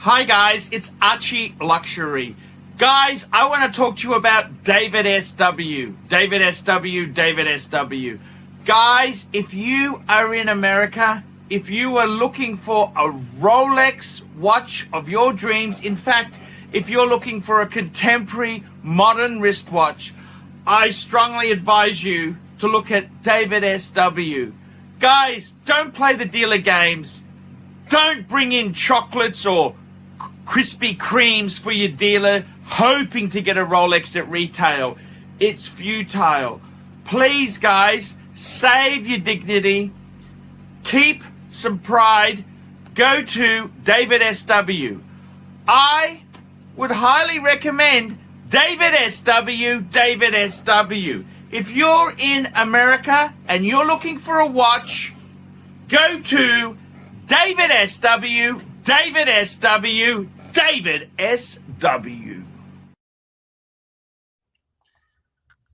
Hi guys, it's ArchieLuxury. Guys, I want to talk to you about David SW. David SW, David SW. Guys, if you are in America, if you are looking for a Rolex watch of your dreams, in fact, if you're looking for a contemporary modern wristwatch, I strongly advise you to look at David SW. Guys, don't play the dealer games. Don't bring in chocolates or Krispy Kremes for your dealer hoping to get a Rolex at retail. It's futile. Please, guys, save your dignity. Keep some pride. Go to David SW. I would highly recommend David SW, David SW. If you're in America and you're looking for a watch, go to David SW, David SW, David SW.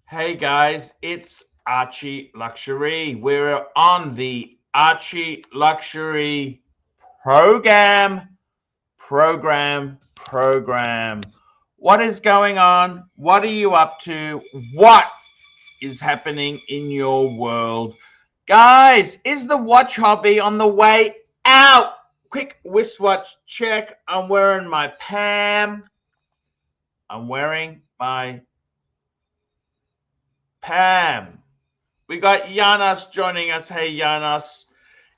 Hey guys, it's Archie Luxury. We're on the Archie Luxury program. What is going on? What are you up to? What is happening in your world? Guys, is the watch hobby on the way out? Quick wristwatch check. I'm wearing my PAM. We got Janos joining us. Hey, Janos.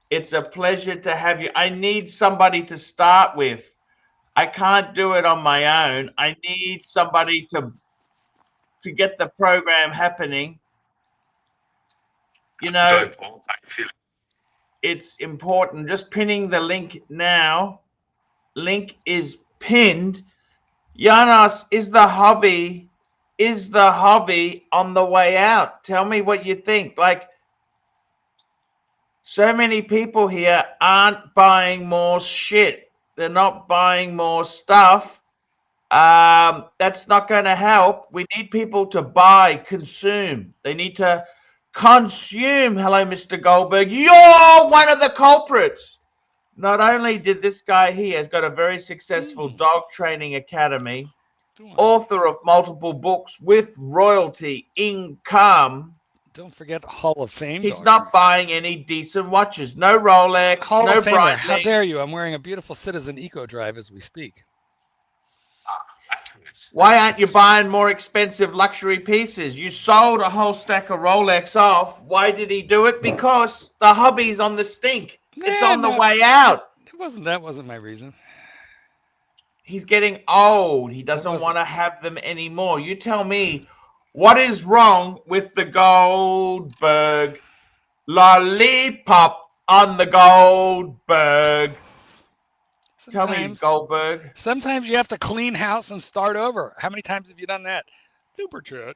It's a pleasure to have you. I need somebody to start with. I can't do it on my own. I need somebody to get the program happening. You know, it's important. Just pinning the link now. Link is pinned. Janos, is the hobby on the way out? Tell me what you think. Like, so many people here aren't buying more shit. They're not buying more stuff. That's not going to help. We need people to buy, consume. They need to consume. Hello, Mr. Goldberg. You're one of the culprits. Not only did this guy here has got a very successful dog training academy, author of multiple books with royalty income. Don't forget Hall of Fame. He's not buying any decent watches. No Rolex, Hall no of Famer. Breitling. How dare you? I'm wearing a beautiful Citizen Eco Drive as we speak. Why aren't you buying more expensive luxury pieces? You sold a whole stack of Rolex off. Why did he do it? Because the hobby's on the stink. It's on the way out. That wasn't my reason. He's getting old. He doesn't want to have them anymore. You tell me, what is wrong with the Goldberg lollipop on the Goldberg? Tell me, Goldberg. Sometimes you have to clean house and start over. How many times have you done that? Super chat.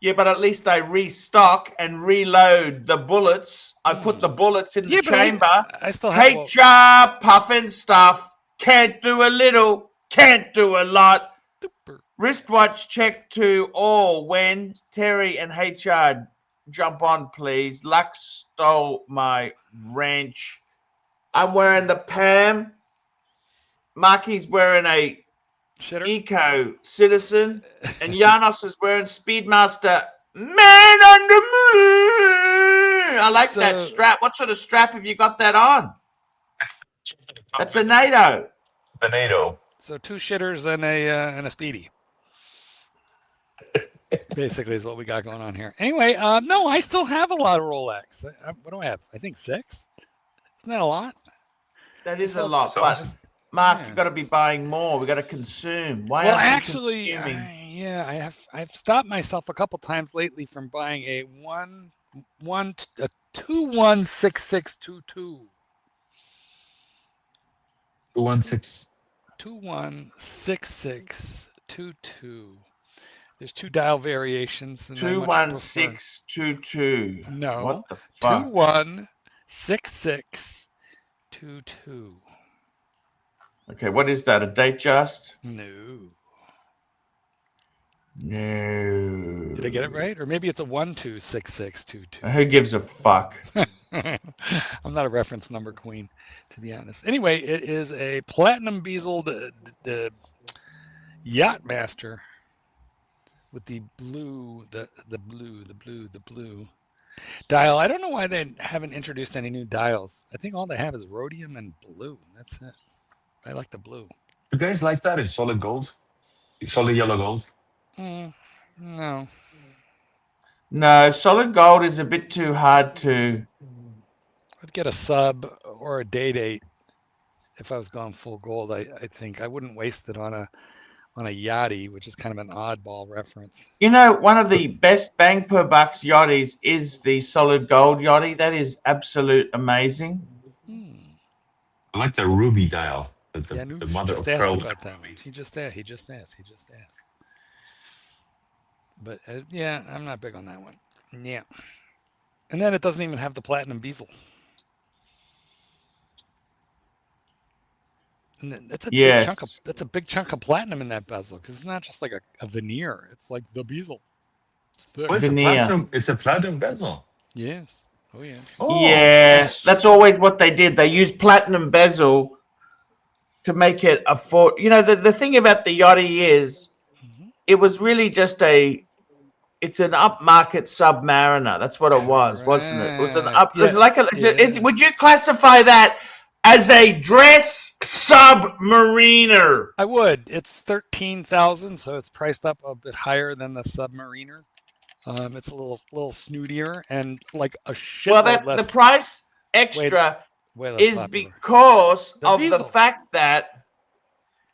Yeah, but at least I restock and reload the bullets. I put the bullets in the chamber. I still have HR puffing stuff. Can't do a little. Can't do a lot. Super. Wristwatch check to all when Terry and HR jump on, please. Lux stole my wrench. I'm wearing the PAM. Marky's wearing a Eco Citizen, and Janos is wearing Speedmaster Man on the Moon. I like that strap. What sort of strap have you got that on? That's a NATO. The NATO. So 2 shitters and a Speedy. Basically is what we got going on here. Anyway, no, I still have a lot of Rolex. What do I have? I think 6. Isn't that a lot? That is a lot, but Mark, you've got to be buying more. We've got to consume. Why well, aren't actually, you consuming? I've stopped myself a couple times lately from buying a 216622. 216622. There's 2 dial variations. 21622. No. What the fuck? 216622. Okay, what is that? A date just? No. No. Did I get it right? Or maybe it's a 126622. Who gives a fuck? I'm not a reference number queen, to be honest. Anyway, it is a platinum bezeled yacht master with the blue, the blue dial. I don't know why they haven't introduced any new dials. I think all they have is rhodium and blue. That's it. I like the blue. You guys like that in solid gold? Solid yellow gold? No. No, solid gold is a bit too hard to. I'd get a sub or a day date if I was going full gold. I think I wouldn't waste it on a yachty, which is kind of an oddball reference. You know, one of the best bang per bucks yachties is the solid gold yachty. That is absolute amazing. I like the ruby dial. Yeah, The mother of just pearl. asked about that one. He just asked. But yeah, I'm not big on that one. Yeah. And then it doesn't even have the platinum bezel. And that's a Yes. big chunk of platinum in that bezel, because it's not just like a veneer. It's like the bezel. It's thick. Oh, Veneer. it's a platinum bezel. Yes. Oh yeah. Oh, Yeah, nice. that's always what they did. They used platinum bezel to make it afford. You know, the thing about the yachty is, it was really just it's an upmarket Submariner. That's what it was, wasn't it? It was an up. Yeah, It's like yeah. would you classify that as a dress submariner? I would. It's 13,000, so it's priced up a bit higher than the Submariner. It's a little snootier and like a shitload Well, less. the price extra way less is popular. because The of bezel. the fact that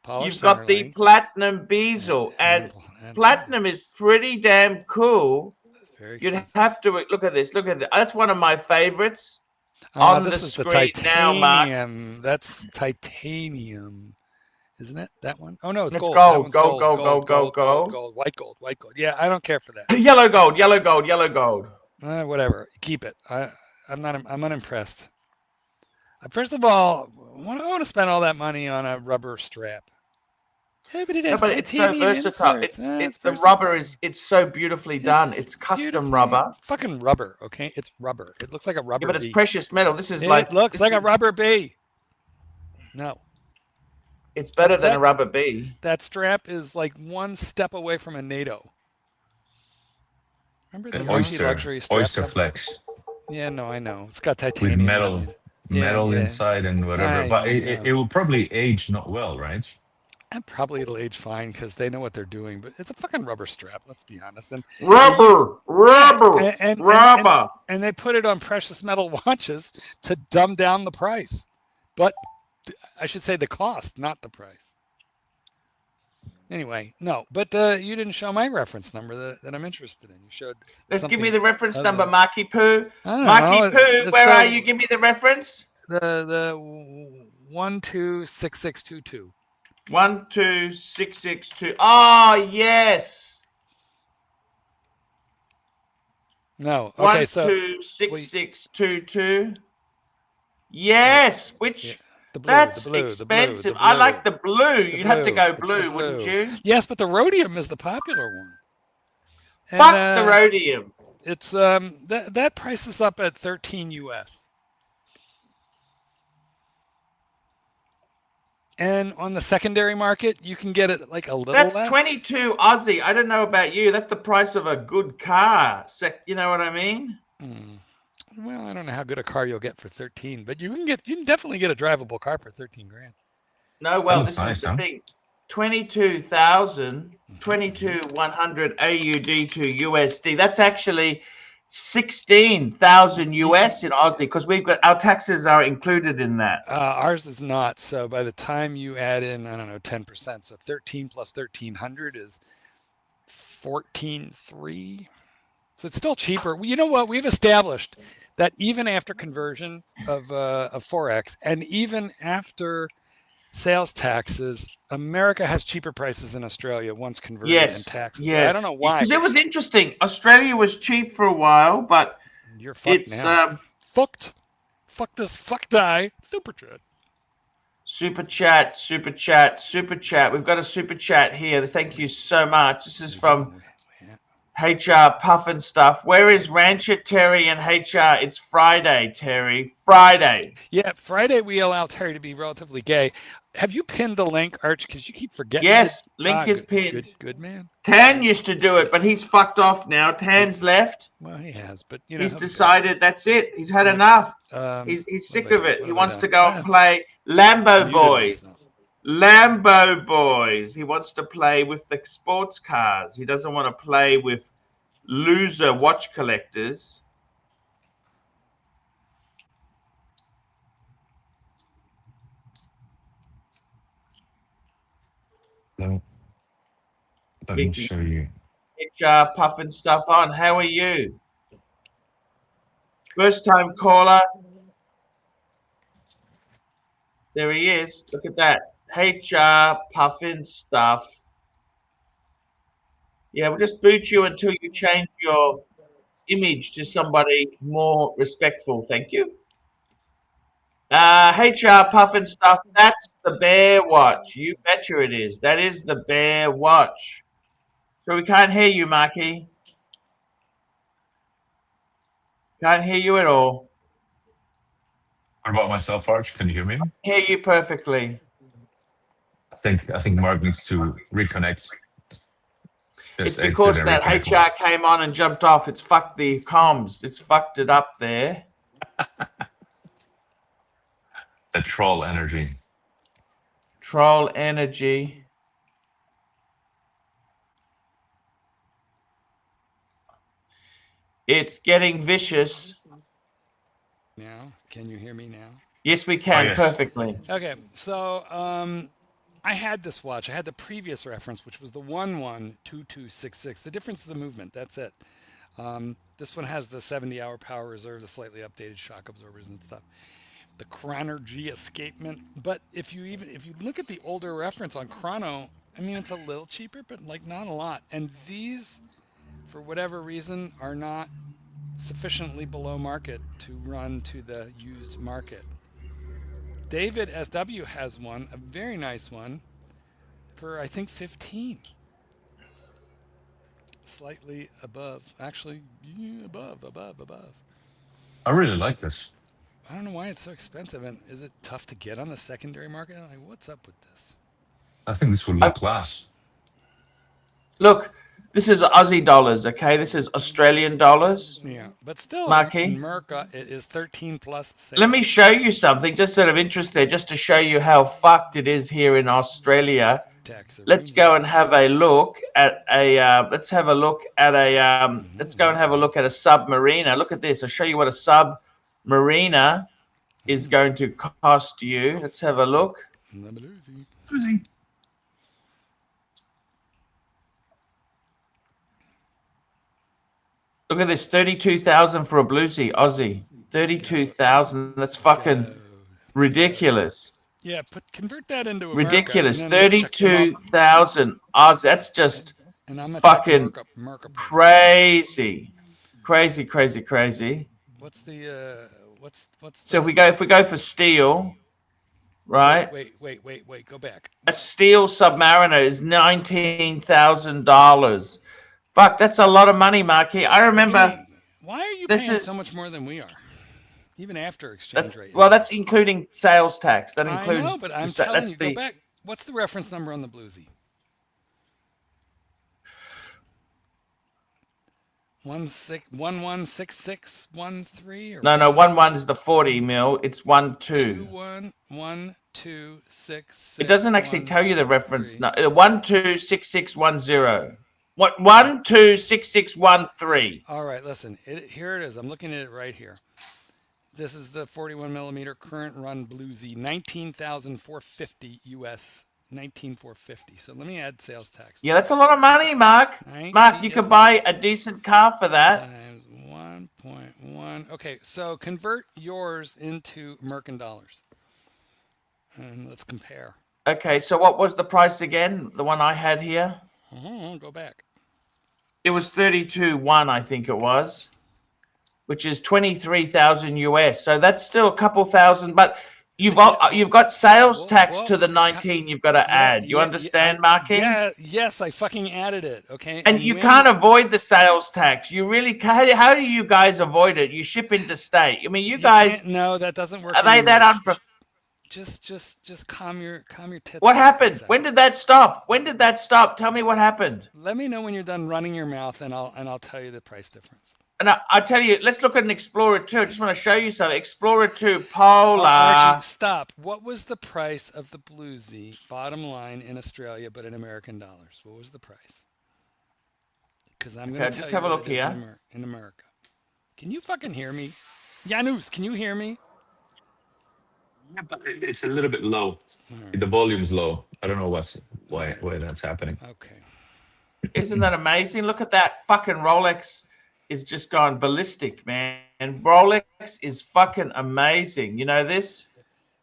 Polished you've got center the links platinum bezel, and and platinum is pretty damn cool. It's very You'd expensive. have to look at this. Look at this. That's one of my favorites. On This the is the screen now, Mark. titanium. That's titanium, isn't it? That one? Oh no, it's It's gold. gold, That one's gold, gold, gold, gold. white gold. Yeah, I don't care for that. Yellow gold, yellow gold, yellow gold. Whatever, keep it. I'm unimpressed. First of all, I want to spend all that money on a rubber strap. Yeah, but it has But it's so titanium versatile. inserts. It's the versatile. rubber it's so beautifully done. It's custom beautifully- rubber. It's fucking rubber, okay? It's rubber. It looks like a rubber Yeah, but it's bee. precious metal. This is It like looks like a rubber bee. No. It's better than that- a rubber bee. That strap is like one step away from a NATO. Remember the ArchieLuxury strap? Oyster Flex Yeah, no, I know. It's got with titanium. metal yeah. inside and whatever. I But know. it will probably age not well, right? And probably it'll age fine because they know what they're doing. But it's a fucking rubber strap. Let's be honest. And Rubber. and they put it on precious metal watches to dumb down the price. But I should say the cost, not the price. Anyway, no. But you didn't show my reference number that I'm interested in. You showed. Let's give me something the reference other- number, Marky Poo. I don't Marky know. Poo, It's where the- are you? Give me the reference. The 126622. 12662. Oh, yes. No. Okay, so 126622. Yes. Which yeah, the blue, that's the blue, expensive. the blue. I like the blue. You'd have to blue. go It's the blue, wouldn't you? Yes, but the rhodium is the popular one. And, Fuck the rhodium. It's that price is up at 13 US. And on the secondary market, you can get it like a little That's less. 22 Aussie. I don't know about you. That's the price of a good car. You know what I mean? Well, I don't know how good a car you'll get for 13, but you can definitely get a drivable car for 13 grand. No, well, looks this nice, is the huh? thing. 22,100 AUD to USD. That's actually 16,000 US in Aussie, because we've got our taxes are included in that. Ours is not. So by the time you add in, I don't know, 10%, so 13 plus 1,300 is 14.3. So it's still cheaper. You know what? We've established that even after conversion of Forex and even after sales taxes, America has cheaper prices than Australia once converted in taxes. Yes. I don't know why. Because it was interesting. Australia was cheap for a while, but You're fucked it's now. Fucked. Fuck this. Fuck die. Super chat. super chat. We've got a super chat here. Thank you so much. This is from HR puffin stuff. Where is Rancher Terry and HR? It's Friday, Terry. Friday. Yeah, Friday we allow Terry to be relatively gay. Have you pinned the link, Arch? Because you keep forgetting Yes, it. link is good, pinned. good man. Tan used to do it, but he's fucked off now. Tan's left. Well, he has, but He's decided that's it. He's had enough. He's sick of it. He wants to go and play Lambo Boys. Lambo Boys. He wants to play with the sports cars. He doesn't want to play with loser watch collectors. Let me show you. HR puffing stuff on. How are you? First time caller. There he is. Look at that. HR puffing stuff. Yeah, we'll just boot you until you change your image to somebody more respectful. Thank you. HR puffin stuff. That's the bear watch. You betcha it is. That is the bear watch. So we can't hear you, Marky. Can't hear you at all. What about myself, Arch? Can you hear me? Hear you perfectly. I think Mark needs to reconnect. It's because that HR came on and jumped off. It's fucked the comms. It's fucked it up there. The troll energy. Troll energy. It's getting vicious. Now, can you hear me now? Yes, we can. Yes. Perfectly. Okay, so I had this watch. I had the previous reference, which was the 112266. The difference is the movement. That's it. This one has the 70-hour power reserve, the slightly updated shock absorbers and stuff. The Chronergy escapement. But if you look at the older reference on Chrono, I mean, it's a little cheaper, but like not a lot. And these, for whatever reason, are not sufficiently below market to run to the used market. David SW has one, a very nice one, for I think 15. Slightly above, actually, above. I really like this. I don't know why it's so expensive, and is it tough to get on the secondary market? Like, what's up with this? I think this would look class. Look, this is Aussie dollars, okay? This is Australian dollars. Yeah, but still, Marky? in America, it is 13 plus sales. Let me show you something, just out of interest there, just to show you how fucked it is here in Australia. Let's go and have a look at a. Let's go and have a look at a Submariner. Look at this. I'll show you what a Submariner is going to cost you. Let's have a look. Look at this, 32,000 for a bluesy Aussie. 32,000. That's fucking ridiculous. Yeah, convert that into America. Ridiculous. 32,000 Oz. That's just fucking crazy. Crazy. What's the So if we go for steel, right? Wait, go back. A steel Submariner is $19,000. Fuck, that's a lot of money, Marky. I remember. Why are you paying so much more than we are? Even after exchange rate. Well, that's including sales tax. That includes. I know, but I'm telling you, go back. What's the reference number on the bluesy? 116613 or no, 11 is the 40 mil. It's 12. 211266. It doesn't actually tell you the reference. No, 126610. What 126613? All right, listen. Here it is. I'm looking at it right here. This is the 41 millimeter current run bluesy, 19,450 US, 19,450. So let me add sales tax. Yeah, that's a lot of money, Mark. Mark, you could buy a decent car for that. Times 1.1. Okay, so convert yours into American dollars, and let's compare. Okay, so what was the price again? The one I had here. Go back. It was 32.1, I think it was, which is 23,000 US. So that's still a couple thousand. But You've got sales tax Whoa, to the 19 you've got to add. You understand, Marky? Yes, I fucking added it. Okay. And you can't avoid the sales tax. You really can't. How do you guys avoid it? You ship interstate. I mean, you guys. No, that doesn't work. Are they that unprofessional? Just calm your tits. What happened? When did that stop? When did that stop? Tell me what happened. Let me know when you're done running your mouth, and I'll tell you the price difference. And I'll tell you, let's look at an Explorer 2. I just want to show you something. Explorer 2 Polar. Archie, stop. What was the price of the Bluesy bottom line in Australia, but in American dollars? What was the price? Because I'm going to tell you have a look here. In America. Can you fucking hear me? Janus, can you hear me? Yeah, but it's a little bit low. Right. The volume's low. I don't know why that's happening. Okay. Isn't that amazing? Look at that. Fucking Rolex is just gone ballistic, man. And Rolex is fucking amazing. You know this?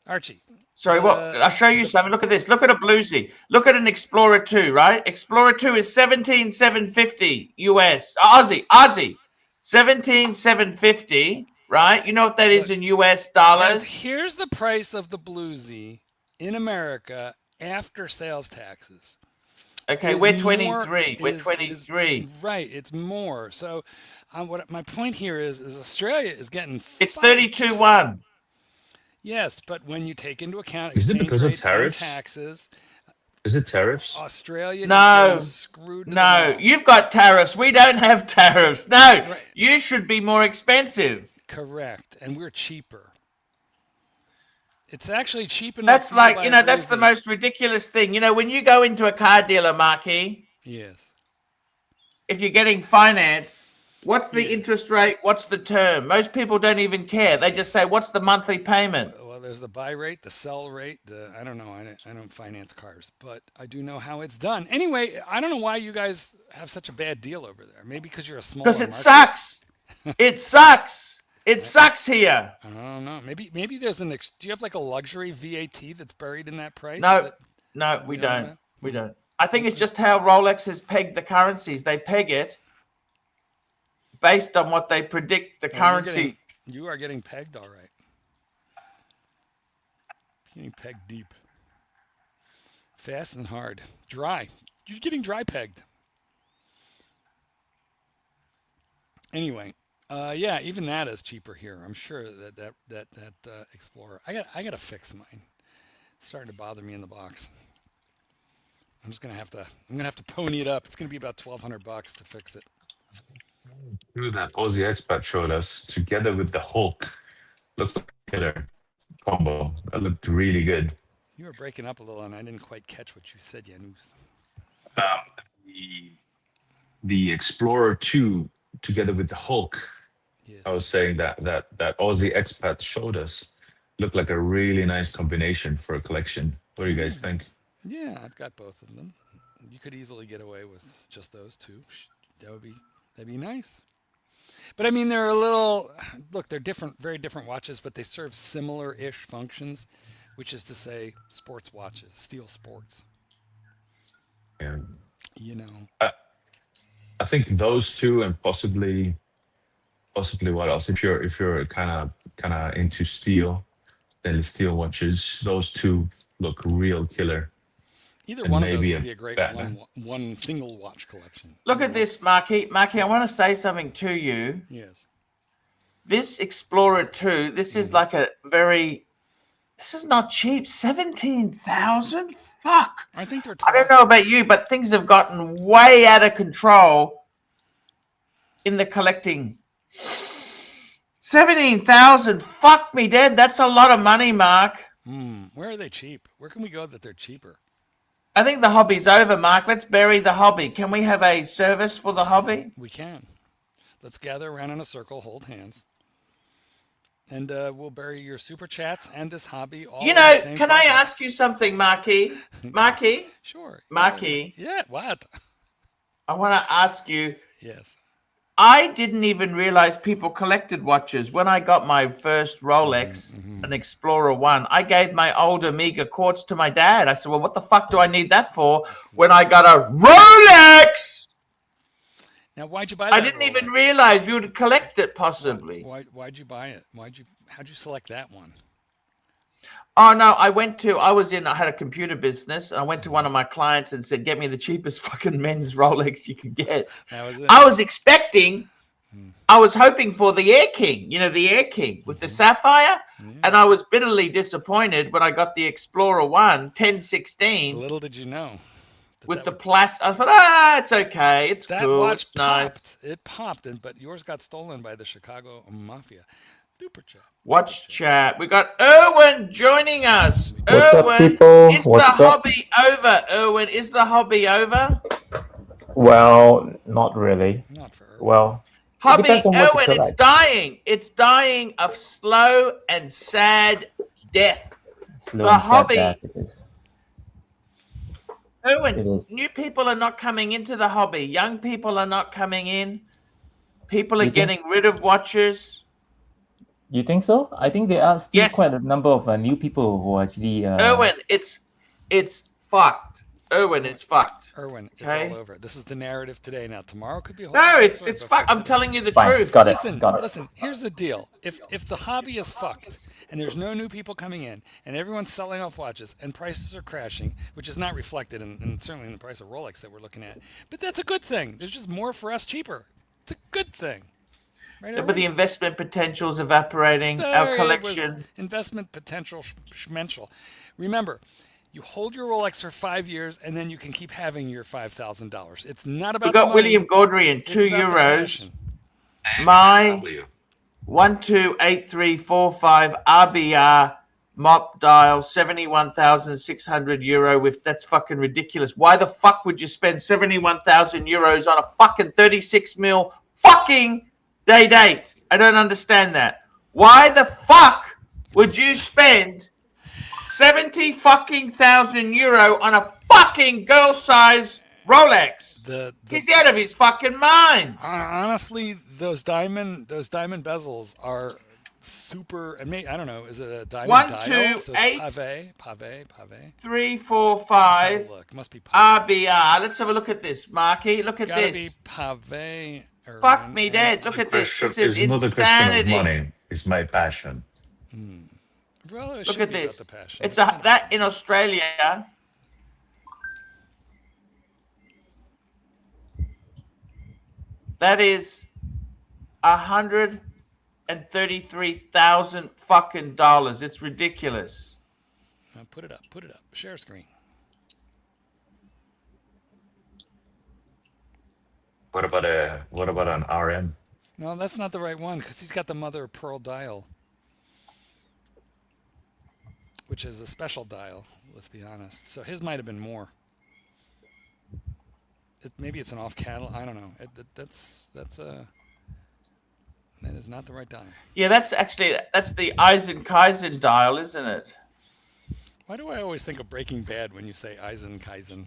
Archie. Sorry, what? I'll show you something. Look at this. Look at a Bluesy. Look at an Explorer 2, right? Explorer 2 is 17,750 US. Aussie. 17,750, right? You know what that is in US dollars? Guys, here's the price of the Bluesy in America after sales taxes. Okay, we're 23. We're 23. Right, it's more. So, what my point here is Australia is getting. It's 32-1. Yes, but when you take into account is it because of tariffs? Taxes, is it tariffs? Australia is getting screwed. No, you've got tariffs. We don't have tariffs. No, right. You should be more expensive. Correct, and we're cheaper. It's actually cheap enough. That's like, you know, that's the most ridiculous thing. You know, when you go into a car dealer, Marky. Yes. If you're getting finance, what's the interest rate? What's the term? Most people don't even care. They just say, what's the monthly payment? Well, there's the buy rate, the sell rate. I don't know. I don't finance cars, but I do know how it's done. Anyway, I don't know why you guys have such a bad deal over there. Maybe because you're a smaller market. Because it sucks. It sucks. It sucks here. I don't know. Maybe there's do you have like a luxury VAT that's buried in that price? No, we don't. We don't. I think it's just how Rolex has pegged the currencies. They peg it based on what they predict the currency. You are getting pegged, all right. Getting pegged deep. Fast and hard. Dry. You're getting dry pegged. Anyway. Yeah, even that is cheaper here. I'm sure that Explorer. I gotta fix mine. It's starting to bother me in the box. I'm gonna have to pony it up. It's gonna be about $1,200 to fix it. That Aussie expat showed us together with the Hulk. Looks like a killer combo. That looked really good. You were breaking up a little, and I didn't quite catch what you said, Janus. The Explorer 2 together with the Hulk. Yes. I was saying that Aussie expat showed us looked like a really nice combination for a collection. What do you guys think? Yeah, I've got both of them. You could easily get away with just those two. That'd be nice. But I mean, they're they're different, very different watches, but they serve similar-ish functions, which is to say, sports watches, steel sports. Yeah. You know. I think those two, and possibly what else? If you're kind of into stainless steel watches, those two look real killer. Either one of those would be a great one single watch collection. Look at this, Marky. Marky, I want to say something to you. Yes. This Explorer 2, this is like this is not cheap. 17,000? Fuck. I think they're. I don't know about you, but things have gotten way out of control in the collecting. 17,000. Fuck me dead. That's a lot of money, Mark. Where are they cheap? Where can we go that they're cheaper? I think the hobby's over, Mark. Let's bury the hobby. Can we have a service for the hobby? We can. Let's gather around in a circle, hold hands. And we'll bury your super chats and this hobby all. Can I ask you something, Marky? Marky? Sure. Marky? Yeah, what? I want to ask you. Yes. I didn't even realize people collected watches. When I got my first Rolex, an Explorer 1, I gave my old Omega quartz to my dad. I said, well, what the fuck do I need that for when I got a Rolex? Now, why'd you buy that? I didn't even realize you would collect it, possibly. Why'd you buy it? How'd you select that one? Oh no, I had a computer business, and I went to one of my clients and said, "Get me the cheapest fucking men's Rolex you can get." That was it. I was hoping for the Air King, the Air King with the sapphire, and I was bitterly disappointed when I got the Explorer 1 1016. Little did you know. With the plastic, I thought, it's okay, it's that cool, watch it's nice. Popped. It popped, but yours got stolen by the Chicago Mafia. Super chat. Watch chat. We got Erwin joining us. What's Erwin, up, people? is What's the up? hobby over? Erwin, is the hobby over? Well, not really. Not for Erwin. Well, Hobby, depends on what you Erwin, it's collect. dying. It's dying of slow and sad death. Slow The and sad hobby. death it is. It Erwin, is. new people are not coming into the hobby. Young people are not coming in. People are You think getting rid of watches. You think so? I think there are still Yes. quite a number of new people who actually. Erwin, it's fucked. Erwin, it's fucked. Erwin, it's Okay. all over. This is the narrative today. Now tomorrow could be a whole No, different it's story, but for fucked. I'm today- telling you the Fine, truth. got it. Listen, got it. listen. Here's the deal: if the hobby is fucked and there's no new people coming in and everyone's selling off watches and prices are crashing, which is not reflected in certainly in the price of Rolex that we're looking at, but that's a good thing. There's just more for us cheaper. It's a good thing, right? Yeah, but Erwin? the investment potential is evaporating. There Our it collection. was investment potential schmental. Remember, you hold your Rolex for 5 years and then you can keep having your $5,000. It's not about We got the money, William Gaudry in it's €2. about the passion. My SW. 128345 RBR mop dial, €71,600 with that's fucking ridiculous. Why the fuck would you spend €71,000 on a fucking 36 mil fucking day date? I don't understand that. Why the fuck would you spend 70 fucking thousand euro on a fucking girl size Rolex? He's out of his fucking mind. Honestly, those diamond bezels are super. I don't know. Is it a diamond 1, dial? 2, So 8, it's pave. 3, 4, Let's have 5. a look. Must be pave. RBR. Let's have a look at this, Marky. Look at Gotta this. be pave. Fuck me dead. Look at this. This is It's not a question of insanity. money. It's my passion. Well, it Look should at be this. about the passion. It's It's not that in Australia. That is $133,000 fucking dollars. It's ridiculous. Now put it up. Share screen. What about an RM? No, that's not the right one because he's got the mother of pearl dial, which is a special dial. Let's be honest. So his might have been more. Maybe it's an off catalog. I don't know. That is not the right dial. Yeah, that's the Eisen-Kaizen dial, isn't it? Why do I always think of Breaking Bad when you say Eisen-Kaizen?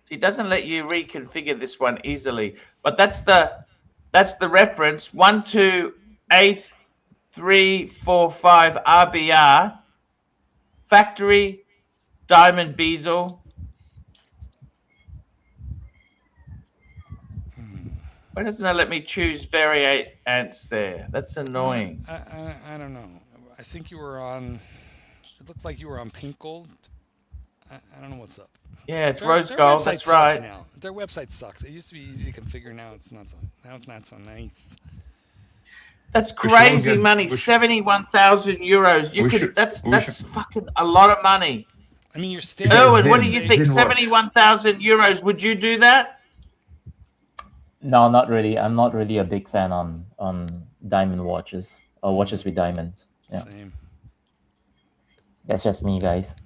He doesn't let you reconfigure this one easily, but that's the reference 128345 RBR factory diamond bezel. Why doesn't it let me choose variants there? That's annoying. I don't know. I think you were on. It looks like you were on pink gold. I don't know what's up. Yeah, it's Their- rose their gold. website That's sucks right. Now. Their website sucks. It used to be easy to configure. Now it's not so. Now it's not so nice. That's We should all crazy get- money. we should- 71,000 euros. You we could. should- That's we should- fucking a lot of money. I mean, your standard. Erwin, what do Zin- you think? Zin watch. 71,000 euros. Would you do that? No, not really. I'm not really a big fan on diamond watches or watches with diamonds. Yeah, Same. that's just me, guys.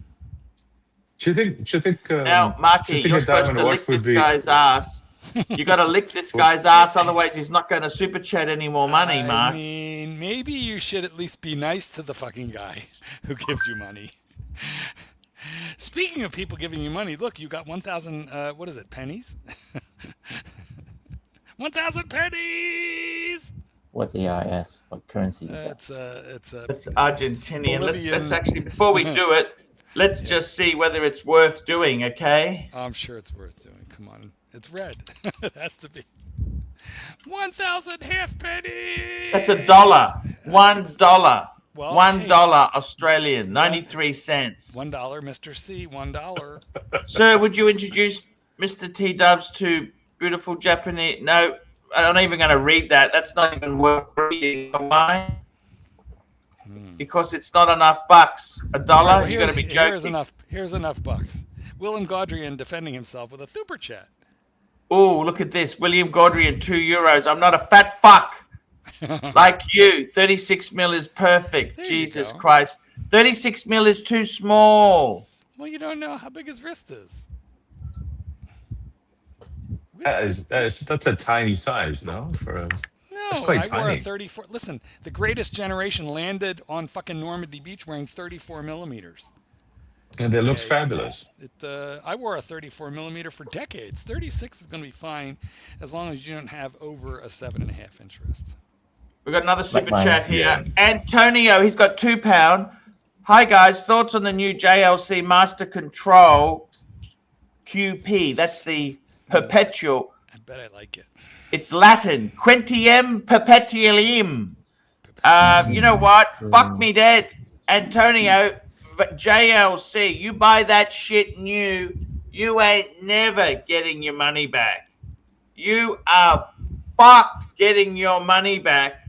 Do you think? Now, do Marky, you think you're a supposed diamond to lick watch would this be? guy's ass. You got to lick this guy's ass, otherwise he's not going to super chat any more money, I Mark. mean, maybe you should at least be nice to the fucking guy who gives you money. Speaking of people giving you money, look, you got 1,000. What is it? Pennies? 1,000 pennies. What's ARS? What currency is that? It's It's Argentinian. Let's Bolivian. actually, before we do it, let's just see whether it's worth doing, okay? I'm sure it's worth doing. Come on, it's red. It has to be. 1,000 halfpennies. That's $1. $1. Well, $1 Australian, 93 cents. $1, Mr. C. $1. Sir, would you introduce Mr. T Dubs to beautiful Japanese? No, I'm not even going to read that. That's not even worth reading. Why? Because it's not enough bucks. $1. Well, You're going to be joking. Here's enough bucks. William Gaudrian defending himself with a super chat. Oh, look at this. William Gaudrian, €2. I'm not a fat fuck like you. 36 mil is perfect. There you Jesus go. Christ. 36 mil is too small. Well, you don't know how big his wrist is. That's a tiny size, no? That's No, quite I wore a tiny. 34. Listen, the greatest generation landed on fucking Normandy Beach wearing 34 millimeters. And it looks Okay. fabulous. I wore a 34 millimeter for decades. 36 is going to be fine as long as you don't have over a 7.5 inch wrist. We've got another super mine. chat here. Yeah. Antonio, he's got £2. Hi guys, thoughts on the new JLC Master Control QP? That's the perpetual. I bet I like it. It's Latin. Quintiem perpetualium. You know what? Fuck me dead. Antonio, JLC, you buy that shit new, you ain't never getting your money back. You are fucked getting your money back.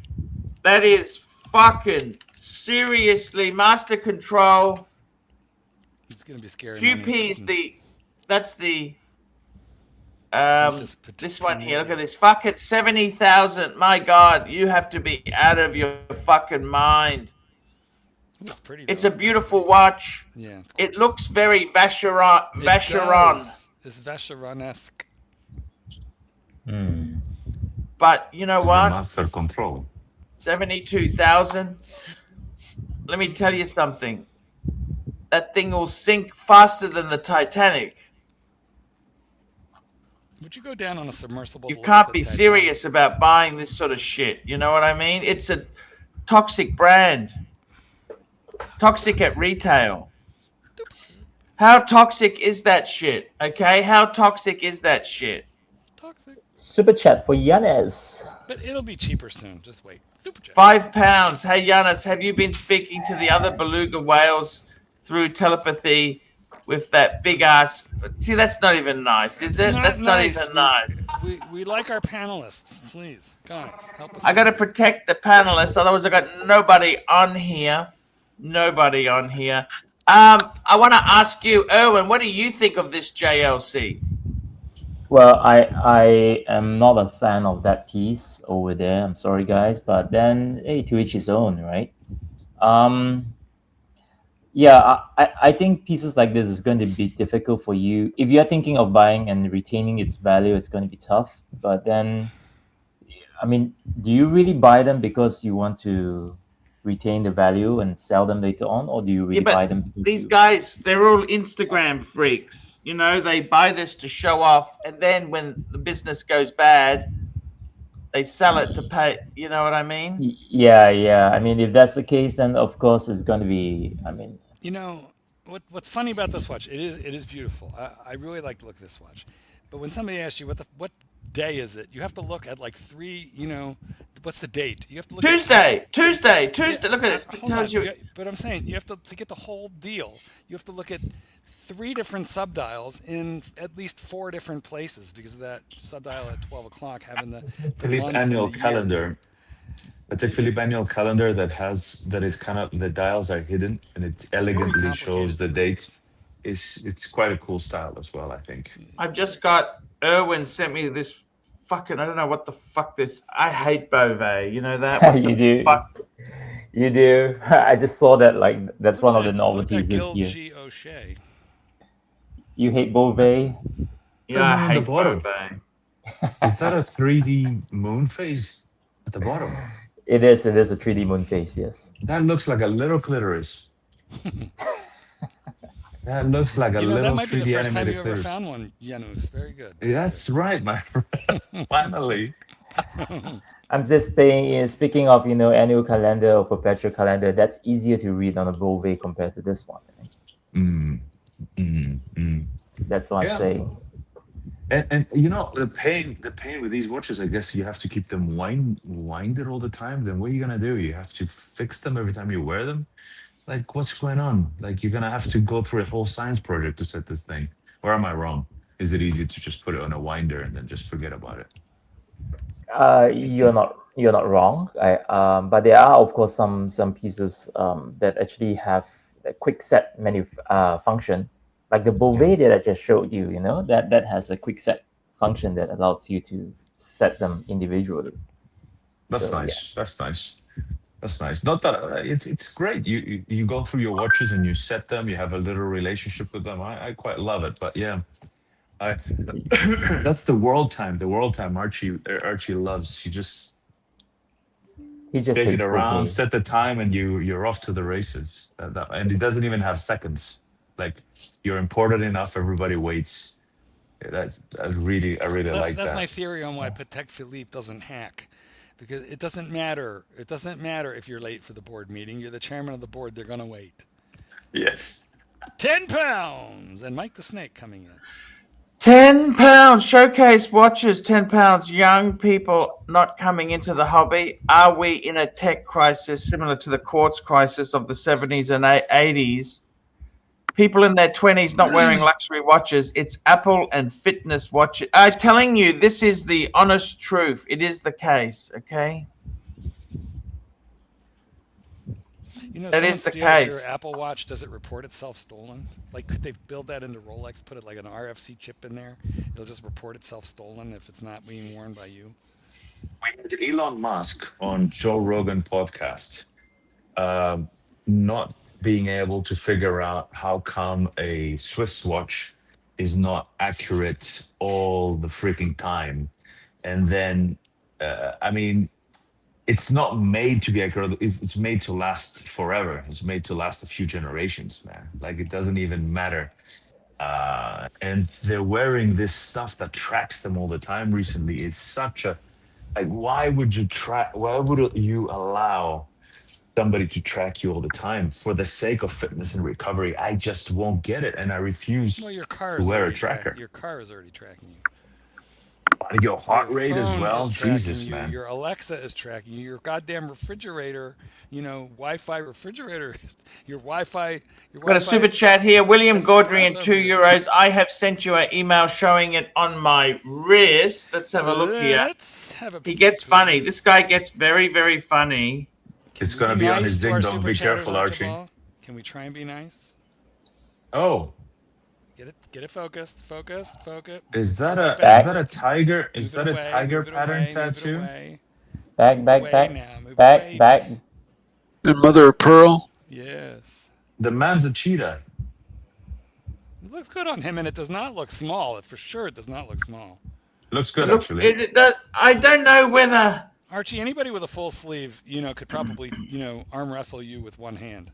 That is fucking seriously Master Control. It's going to be scary. QP is that's the This this one here. Look at this. Fuck it, 70,000. My God, you have to be out of your fucking mind. It's pretty. It's a beautiful watch. Yeah. It looks very Vacheron. It's Vacheron-esque. But you know It's a what? Master Control. 72,000. Let me tell you something. That thing will sink faster than the Titanic. Would you go down on a submersible? You to look can't at be the Titanic? serious about buying this sort of shit. You know what I mean? It's a toxic brand. Toxic at retail. How toxic is that shit? Okay? How toxic is that shit? Toxic. Super chat for Yanis. But it'll be cheaper soon. Just wait. Super chat. £5. Hey, Giannis, have you been speaking to the other beluga whales through telepathy with that big ass? See, that's not even nice, is it? That's not even nice. We like our panelists. Please, guys, help us. I got to out. protect the panelists, otherwise I got nobody on here. Nobody on here. I want to ask you, Erwin, what do you think of this JLC? Well, I am not a fan of that piece over there. I'm sorry, guys, but then hey, to each his own, right? Yeah, I think pieces like this is going to be difficult for you. If you're thinking of buying and retaining its value, it's going to be tough. But then, I mean, do you really buy them because you want to retain the value and sell them later on, or do you really buy them because these guys, they're all Instagram freaks. You know, they buy this to show off, and then when the business goes bad, they sell it to pay. You know what I mean? Yeah. I mean, if that's the case, then of course it's going to be. I mean, You know what's funny about this watch? It is beautiful. I really like to look at this watch, but when somebody asks you what day is it, you have to look at like three. You know, what's the date? You have to look Tuesday. Yeah, Look at this. It hold tells on. you. But I'm saying you have to get the whole deal. You have to look at 3 different subdials in at least 4 different places because of that subdial at 12 o'clock having the Philippe month and annual the year. calendar. It's a Philippe annual calendar that is kind of, the dials are hidden and it elegantly shows the date. It's quite a cool style as well, I think. I've just got Erwin sent me this fucking. I don't know what the fuck this. I hate Beauvais. You know that? What you the do. fuck? You do. I just saw that. Like that's one of the Look at novelties this Gil year. G. O'Shea. You hate Beauvais? Yeah, I on the hate bottom. Beauvais. Is that a 3D moon phase at the bottom? It is a 3D moon face. Yes. That looks like a little clitoris. That looks like a You know, that little might be 3D the first time animated you ever clitoris. found one, Janus. Very good. That's right, my friend. Finally. I'm just saying. Speaking of annual calendar or perpetual calendar, that's easier to read on a Beauvais compared to this one. Right? That's what I'm saying. And you know the pain with these watches, I guess you have to keep them winded all the time. Then what are you gonna do? You have to fix them every time you wear them. Like what's going on? Like you're gonna have to go through a whole science project to set this thing. Or am I wrong? Is it easy to just put it on a winder and then just forget about it? You're not wrong. But there are of course some pieces that actually have a quick set menu function, like the Beauvais that I just showed you. You know that has a quick set function that allows you to set them individually. That's So, nice. That's nice. That's nice. Not that it's great. You go through your watches and you set them. You have a little relationship with them. I quite love it. But yeah, I that's the world time. The world time Archie loves. You just he just take it hates around, Beauvais. set the time, and you're off to the races. And it doesn't even have seconds. Like you're important enough. Everybody waits. Yeah, I really like That's that. my theory on why Patek Philippe doesn't hack, because it doesn't matter. It doesn't matter if you're late for the board meeting. You're the chairman of the board. They're gonna wait. Yes. £10 and Mike the Snake coming in. £10 showcase watches, £10. Young people not coming into the hobby. Are we in a tech crisis similar to the quartz crisis of the 70s and 80s? People in their 20s not wearing luxury watches. It's Apple and fitness watches. I'm telling you, this is the honest truth. It is the case, okay? You know, That someone is the steals your case. Apple Watch. Does it report itself stolen? Like, could they build that into Rolex? Put it like an RFC chip in there. It'll just report itself stolen if it's not being worn by you. We had Elon Musk on Joe Rogan podcast, not being able to figure out how come a Swiss watch is not accurate all the freaking time, and then I mean, it's not made to be accurate. It's made to last forever. It's made to last a few generations, man. Like it doesn't even matter. And they're wearing this stuff that tracks them all the time. Recently, it's such a like. Why would you track? Why would you allow somebody to track you all the time for the sake of fitness and recovery? I just won't get it, and I refuse Well, your car to is wear a already tracker. Your car is already tracking you. Your heart Your rate as phone well. is tracking Jesus, you. man. Your Alexa is tracking you. Your goddamn refrigerator, Wi-Fi refrigerator. Your Wi-Fi. Your Got a super Wi-Fi chat here. William Gaudry and espresso €2. I have sent you an email showing it on my wrist. Let's have a look here. Let's have a He peek gets into funny. it. This guy gets very, very funny. It's We gonna be on nice his to our ding dong. super Be chatters, careful, Archie. Archibald? Can we try and be nice? Oh, Get it focused. Focus. is that Come a right is back. that a tiger? Is Move it that a away. tiger Move it pattern away. Move it tattoo? away. Back, Move back, away back, now. Move back, away. back. And mother of pearl. Yes. The man's a cheetah. It looks good on him, and it does not look small. For sure, it does not look small. Looks good Look, actually. it does. I don't know whether. Archie, anybody with a full sleeve, could probably, arm wrestle you with one hand,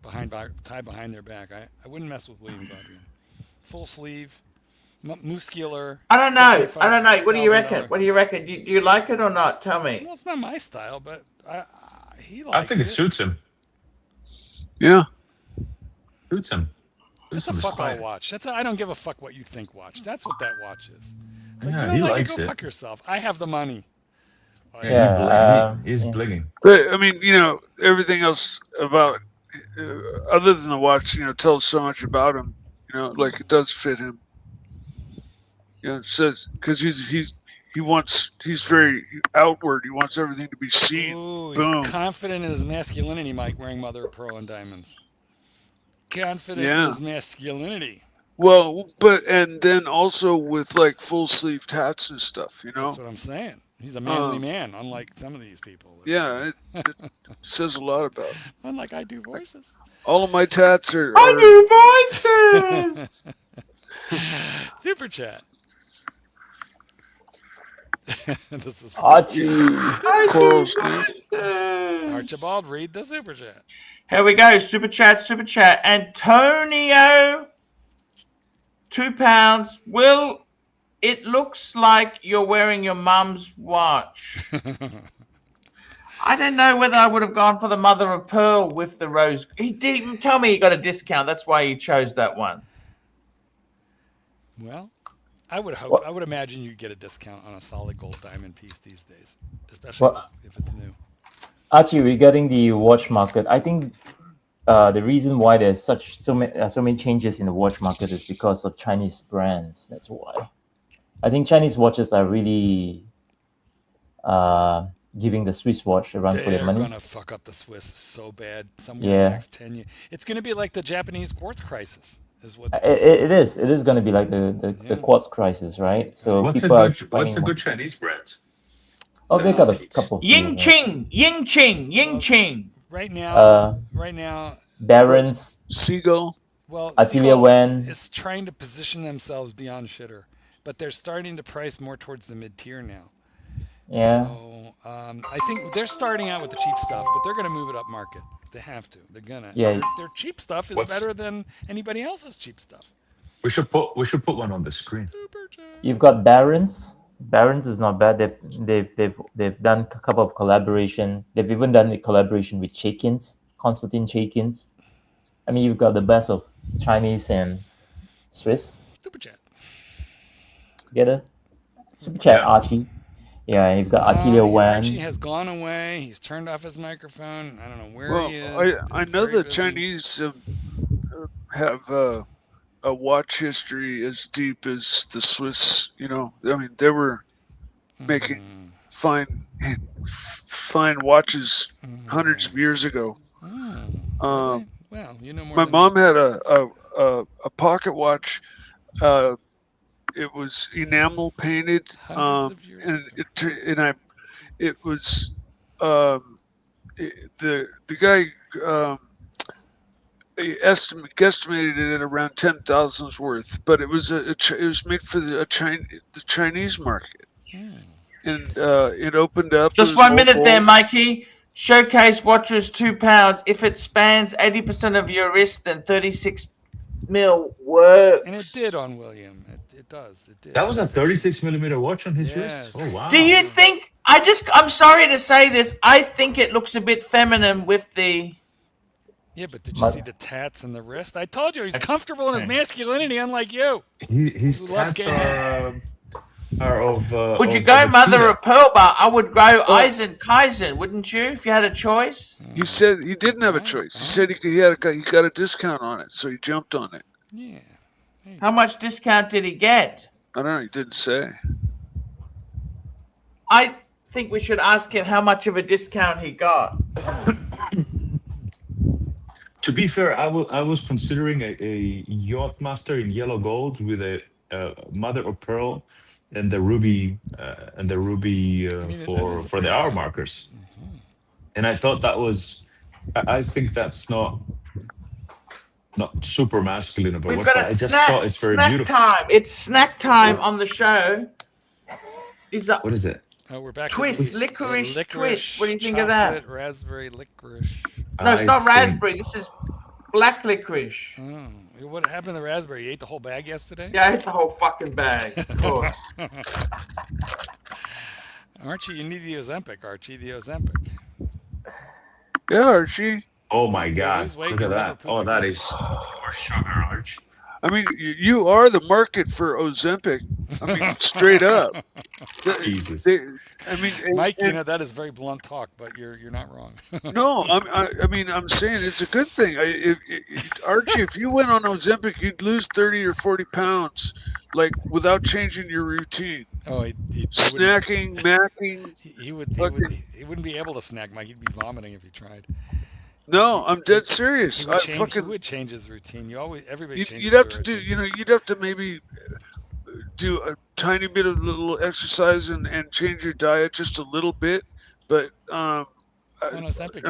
tied behind their back. I wouldn't mess with William Gaudry. Full sleeve, muscular. I don't know. What do you reckon? $75,000. What do you reckon? Do you like it or not? Tell me. Well, it's not my style, but he I likes think it it. suits him. Yeah. Suits him. That's a This fuck is all fine. watch. That's a I don't give a fuck what you think watch. That's what that watch is. Like, Yeah, you don't he like likes it, go it. fuck yourself. I have the money. Oh, Yeah, He's yeah. bligging. But I mean, everything else about other than the watch, tells so much about him. Like it does fit him. It says because he's very outward. He wants everything to be seen. Ooh, Boom. he's confident in his masculinity, Mike, wearing mother of pearl and diamonds. Confident in Yeah. his masculinity. Well, and then also with like full sleeve tats and stuff. That's what I'm saying. He's a manly man, unlike some of these people. Yeah, it says a lot about him. Unlike I do voices. All of my tats are. I do voices. Super chat. This is Archie. I do Corals, man. voices. Archibald. Read the super chat. Here we go. Super chat. Antonio, £2. Will, it looks like you're wearing your mum's watch. I don't know whether I would have gone for the mother of pearl with the rose. He didn't even tell me he got a discount. That's why he chose that one. Well, I would hope. I would imagine you'd get a discount on a solid gold diamond piece these days, especially if it's new. Archie, regarding the watch market, I think the reason why there's so many changes in the watch market is because of Chinese brands. That's why. I think Chinese watches are really giving the Swiss watch a run for their money. They're gonna fuck up the Swiss so bad somewhere in the next 10 years. It's gonna be like the Japanese quartz crisis. Is what it is. It is going to be like the quartz crisis, right? So what's a good Chinese brand? Oh, they got a couple. Ying Ching. Right now, Barron's, Seagull. well, Atelier Wen is trying to position themselves beyond shitter, but they're starting to price more towards the mid-tier now. Yeah. So I think they're starting out with the cheap stuff, but they're going to move it up market. They have to. They're gonna. Yeah. Their cheap stuff is better than anybody else's cheap stuff. We should put one on the screen. You've got Barron's. Barron's is not bad. They've done a couple of collaboration. They've even done a collaboration with Shakins, Constantine Shakins. I mean, you've got the best of Chinese and Swiss Super chat. together. Super chat, Archie. Yeah, you've got Atelier Wen. Archie has gone away. He's turned off his microphone. I don't know where he is. I know the Chinese have a watch history as deep as the Swiss. You know, I mean, they were making fine watches hundreds of years ago. Well, you know more. My mom had a pocket watch. It was enamel painted, and it was the guy guesstimated it at around 10,000's worth, but it was made for the Chinese market, and it opened up. Just 1 minute there, Mikey. Showcase watches £2. If it spans 80% of your wrist, then 36 mil works. And it did on William. It does. It did. That was a 36mm watch on his wrist. Oh wow! Do you think? I'm sorry to say this. I think it looks a bit feminine with the. Yeah, but did you see the tats and the wrist? I told you he's comfortable in his masculinity, unlike you. His tats are of. Would you go mother of pearl? But I would go Kaizen, wouldn't you? If you had a choice. He said he didn't have a choice. He said he got a discount on it, so he jumped on it. Yeah. How much discount did he get? I don't know. He didn't say. I think we should ask him how much of a discount he got. To be fair, I was considering a Yachtmaster in yellow gold with a mother of pearl and the ruby for the hour markers, and I thought that was. I think that's not super masculine of a watch, but I just thought it's very beautiful. Time. It's snack time on the show. What is it? Oh, we're back Twist, to licorice twist. What do you think of chocolate, that? Raspberry licorice. No, it's not raspberry. This is black licorice. Oh, what happened to the raspberry? You ate the whole bag yesterday? Yeah, I ate the whole fucking bag. Of course. Archie, you need the Ozempic. Archie, the Ozempic. Yeah, Archie. Oh my God! Look Look at that! Oh, that is more sugar, Arch. I mean, you are the market for Ozempic. I mean, straight up. Jesus. Mike, you know that is very blunt talk, but you're not wrong. No, I'm saying it's a good thing. Archie, if you went on Ozempic, you'd lose 30 or 40 pounds, like without changing your routine. Oh, snacking, macking. He wouldn't be able to snack, Mike. He'd be vomiting if he tried. No, I'm dead serious. He would change his routine. Everybody changes. You'd have to do. You'd have to maybe do a tiny bit of little exercise and change your diet just a little bit. But I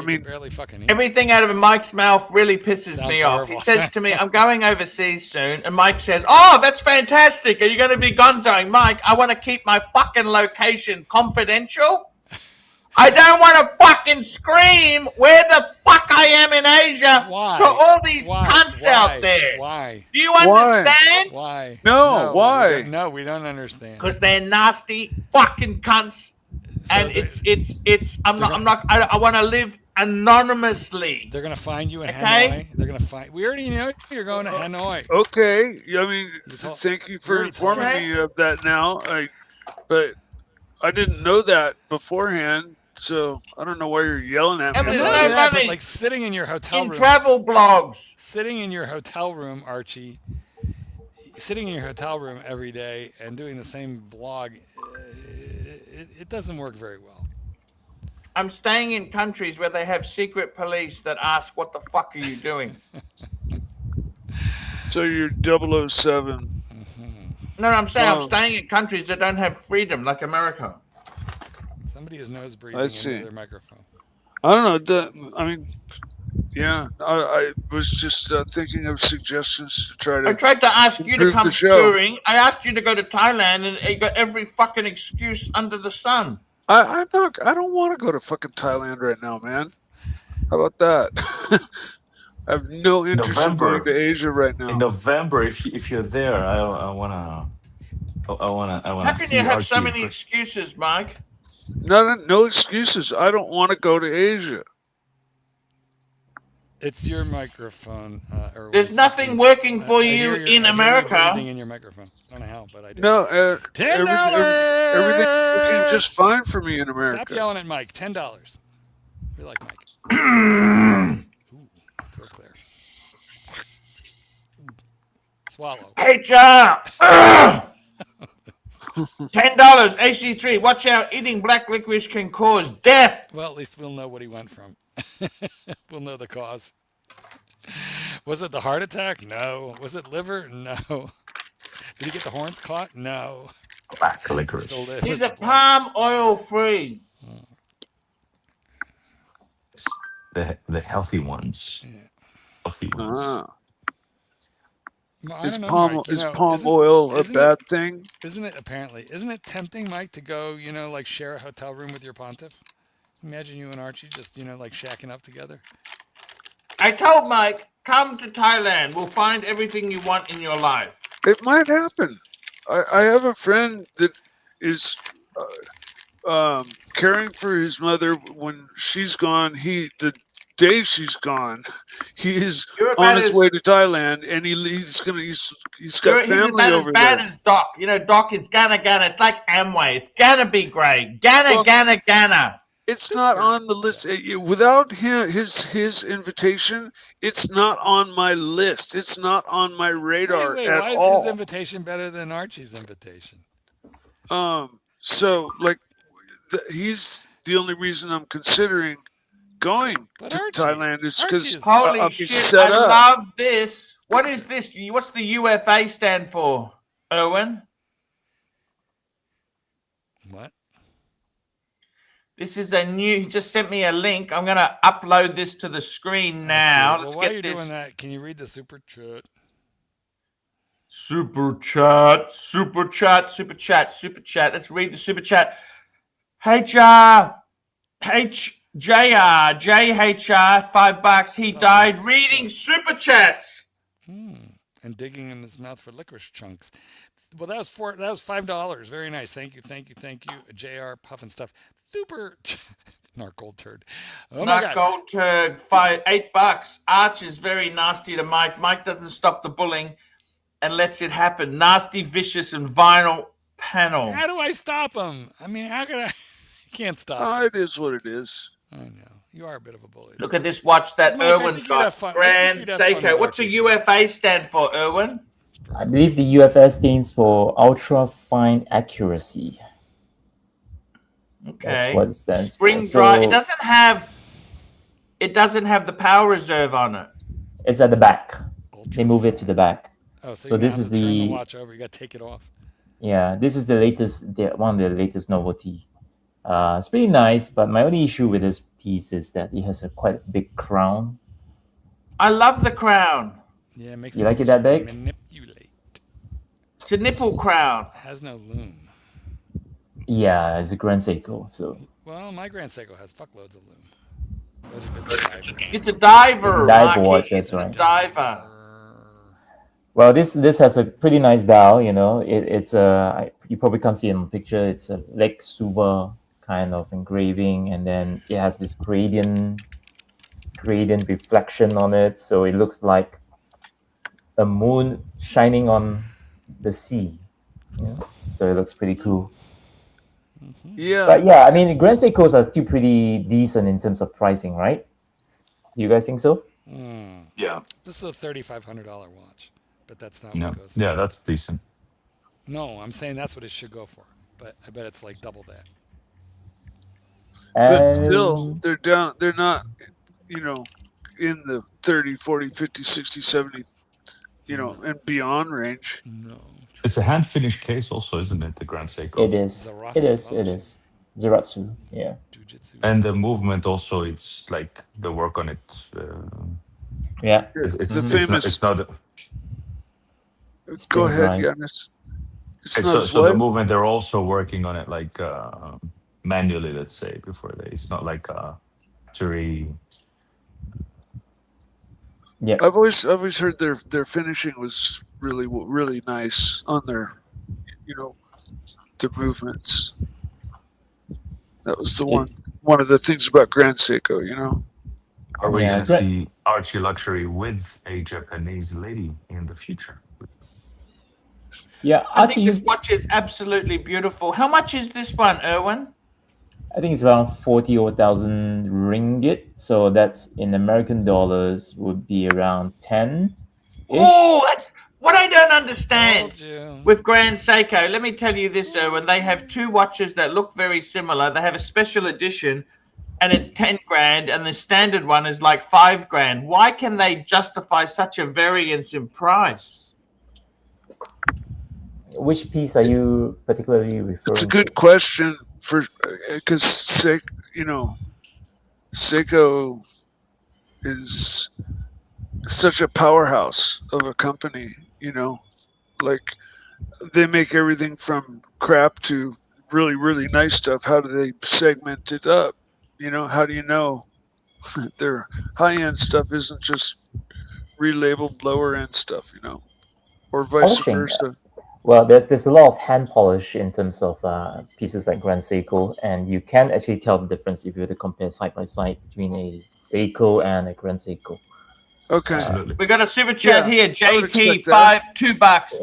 mean, barely fucking eat. Everything out of Mike's mouth really pisses me off. He says to me, "I'm going overseas soon," and Mike says, "Oh, that's fantastic. Are you going to be gonzoing?" Mike, I want to keep my fucking location confidential. I don't want to fucking scream where the fuck I am in Asia to all these cunts out there. Why? Do you understand? Why? No, why? No, we don't understand. Because they're nasty fucking cunts, and I want to live anonymously. They're gonna find you in Okay. Hanoi. They're gonna find. We already know you're going to Hanoi. Okay, I mean, You told- thank you you for already told informing me. me of that now. But I didn't know that beforehand, so I don't know why you're yelling at And me there's Not about no only it. that, but money like sitting in your hotel in room, travel blogs. sitting in your hotel room, Archie, sitting in your hotel room every day and doing the same blog, it doesn't work very well. I'm staying in countries where they have secret police that ask, what the fuck are you doing? So you're 007. No, I'm saying I'm Oh. staying in countries that don't have freedom like America. Somebody is nose breathing I into see. their microphone. I don't know. I mean, yeah, I was just thinking of suggestions to try I to tried to ask you to improve come the show. touring. I asked you to go to Thailand, and you got every fucking excuse under the sun. I'm not. I don't want to go to fucking Thailand right now, man. How about that? I have no interest in going November. to Asia right In now. November, if you're there, I wanna How can see you have Archie so in many person. excuses, Mike? No excuses. I don't want to go to Asia. It's your microphone. Erwin. There's nothing Something- working for I hear you your- in I hear you America. breathing in your microphone. I don't know how, but I do. No, $10. everything's working just fine for me in Stop America. yelling at Mike. $10. We like Mike. Ooh, throat clear. Swallow. HR. $10. AC3. Watch out. Eating black licorice can cause death. Well, at least we'll know what he went from. We'll know the cause. Was it the heart attack? No. Was it liver? No. Did he get the horns caught? No. Black licorice. Still live. He's a palm oil free. The healthy ones. Yeah. Healthy ones. Ah. I Is don't know, palm Mike, you is know, palm isn't- oil a isn't bad it- thing? Isn't it apparently? Isn't it tempting, Mike, to go, like share a hotel room with your pontiff? Imagine you and Archie just, like shacking up together. I told Mike, come to Thailand. We'll find everything you want in your life. It might happen. I have a friend that is caring for his mother when she's gone. The day she's gone, he is You're on about his as, way to Thailand, and he's got he's family about over as bad there. as Doc. Doc is gonna. It's like Amway. It's gonna be great. Gonna. It's not on the list. Without his invitation, it's not on my list. It's not on my radar Wait, at why is all. his invitation better than Archie's invitation? So like, he's the only reason I'm considering going But to Archie- Thailand is because Archie is- Holy I'll be shit! set I up. love this. What is this? What's the UFA stand for, Erwin? What? This is a new. He just sent me a link. I'm gonna upload this to the screen now. Well, Let's while you're get this. doing that, can you read the super chat? Super chat, super chat, super chat, super chat. Let's read the super chat. JHR, $5. He died that's reading super chats. And digging in his mouth for licorice chunks. Well, that was $5. Very nice. Thank you. JR Puff and stuff. Super Narc gold turd. Oh my Not god. gold turd. $8. Arch is very nasty to Mike. Mike doesn't stop the bullying and lets it happen. Nasty, vicious, and vinyl panel. How do I stop him? I mean, how can I can't stop. It is what it is. I know. You are a bit of a bully. Look at this watch that Mike, I Erwin's think you'd have got. fun- I Grand think you'd have fun Seiko. with What's the Archie. UFA stand for, Erwin? I believe the UFS stands for ultra fine accuracy. Okay. That's what it stands Spring for. dry. So It doesn't have the power reserve on it. it's at the back. Ultra They move it to the back. Oh, so so you're this gonna is have to turn the the- watch over. You got to take it off. Yeah, this is the latest, one of the latest novelty. It's pretty nice, but my only issue with this piece is that it has a quite big crown. I love the crown. Yeah, it makes You like it that big? Manipulate. It's a nipple crown. Has no loom. Yeah, it's a Grand Seiko. So Well, my Grand Seiko has fuckloads of loom. But it's a diver. It's a diver. It's a diver Marky. watch, that's It's a right. diver. well, this has a pretty nice dial. It's you probably can't see it in the picture. It's a Lex Suva kind of engraving, and then it has this gradient gradient reflection on it, so it looks like a moon shining on the sea. Yeah. So it looks pretty cool. Yeah. But yeah, I mean, Grand Seikos are still pretty decent in terms of pricing, right? Do you guys think so? Yeah. This is a $3,500 watch, but that's not Yeah. what it goes for. Yeah, that's decent. No, I'm saying that's what it should go for, but I bet it's like double that. But still, And they're down. They're not, you know, in the 30, 40, 50, 60, 70, you know, and beyond range. No. It's a hand finished case, also, isn't it? The Grand Seiko. it is. Zaratsu It is. It publishing. is. Zeratsu. Yeah. Jujitsu. And the movement also, it's like the work on it. Yeah. It's The not. famous. It's not. Go Spring ahead, grind. Giannis. It's It's not so, as so the what? movement, they're also working on it like manually, let's say, before they. It's not like factory. Yeah. I've always heard their finishing was really nice on their, you know, the movements. That was the one of the things about Grand Seiko, you know. Are we Yeah, gonna great. see Archie Luxury with a Japanese lady in the future? Yeah. I Archie, think this watch is absolutely beautiful. How much is this one, Erwin? I think it's around 40,000 ringgit. So that's in American dollars would be around 10. Oh, that's what I don't understand. Told you. With Grand Seiko, let me tell you this, Erwin. They have two watches that look very similar. They have a special edition, and it's 10 grand, and the standard one is like 5 grand. Why can they justify such a variance in price? Which piece are you particularly referring It's a to? good question for because Seiko is such a powerhouse of a company. You know, like they make everything from crap to really nice stuff. How do they segment it up? You know, how do you know their high end stuff isn't just relabeled lower end stuff? You know, or vice Polishing. versa. Well, there's a lot of hand polish in terms of pieces like Grand Seiko, and you can actually tell the difference if you were to compare side by side between a Seiko and a Grand Seiko. Okay. Absolutely. We got a super chat Yeah, here. I would JT expect that. $2.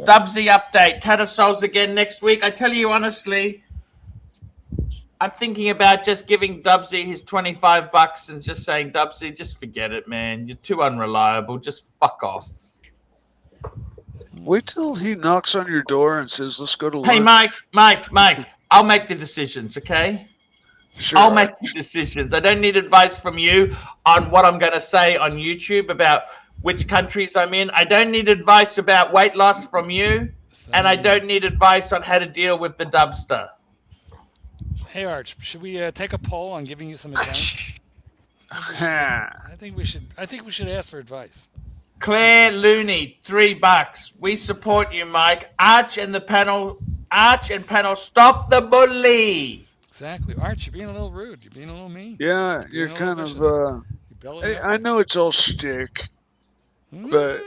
Dubsy update. Tata Souls again next week. I tell you honestly, I'm thinking about just giving Dubsy his $25 and just saying, Dubsy, just forget it, man. You're too unreliable. Just fuck off. Wait till he knocks on your door and says, "Let's go to lunch." Hey, Mike. I'll make the decisions, okay? Sure. I'll make the decisions. I don't need advice from you on what I'm going to say on YouTube about which countries I'm in. I don't need advice about weight loss from you. And I don't need advice on how to deal with the Dubster. Hey, Arch, should we take a poll on giving you some advice? I think we should ask for advice. Claire Looney, $3. We support you, Mike. Arch and panel, stop the bully. Exactly. Arch, you're being a little rude. You're being a little mean. Yeah, you're being a kind little of. vicious. You're bellowing I up. know it's all shtick, but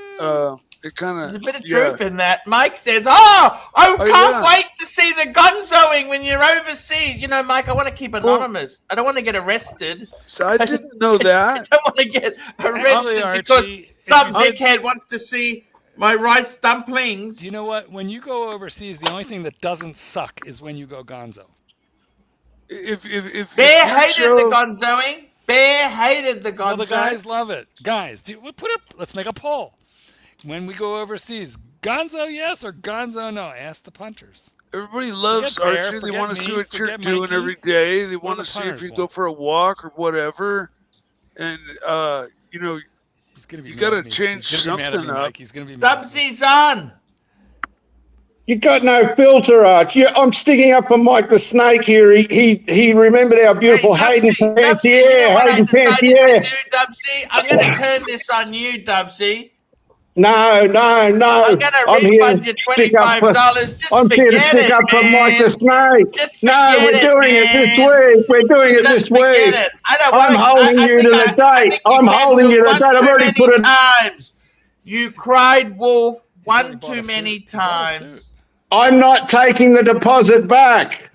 it kind There's a of. bit of truth in that. Mike says, I can't yeah. wait to see the gonzoing when you're overseas. You know, Mike, I want to keep anonymous. I don't want to get arrested. So I didn't know I that. don't want to get arrested Actually, because Archie, some if you dickhead wants to see my rice dumplings. Do you know what? When you go overseas, the only thing that doesn't suck is when you go gonzo. If Bear you hated show- the gonzoing. Bear hated the gonzoing. Well, the guys love it. Guys, let's make a poll. When we go overseas, gonzo yes or gonzo no? Ask the punters. Everybody loves Forget Bear, Archie. They forget want to see me, what you're forget doing Mikey. every day. They What want do to the see if punters you want? go for a walk or whatever. And you know, He's gonna be You mad gotta at me. change He's gonna be mad at me, something up. Mike. He's gonna be mad at me. Dubsy's on. You got no filter, Arch. I'm sticking up for Mike the Snake here. He remembered our beautiful Hayden Dubsy, Pantier. you know what I Hayden decided Pantier. to do, Dubsy? I'm going to turn this on you, Dubsy. No. I'm going to here refund you to stick up for- $25. Just I'm here to forget stick it, up for Mike the man. Snake. Just No, forget we're doing it this man. week. We're doing it Just this forget week. it. I don't I'm want holding you to the date. I'm holding you to the date. I've already put it. times. You cried wolf already one bought a too suit. many He bought a times. I'm not taking the deposit back.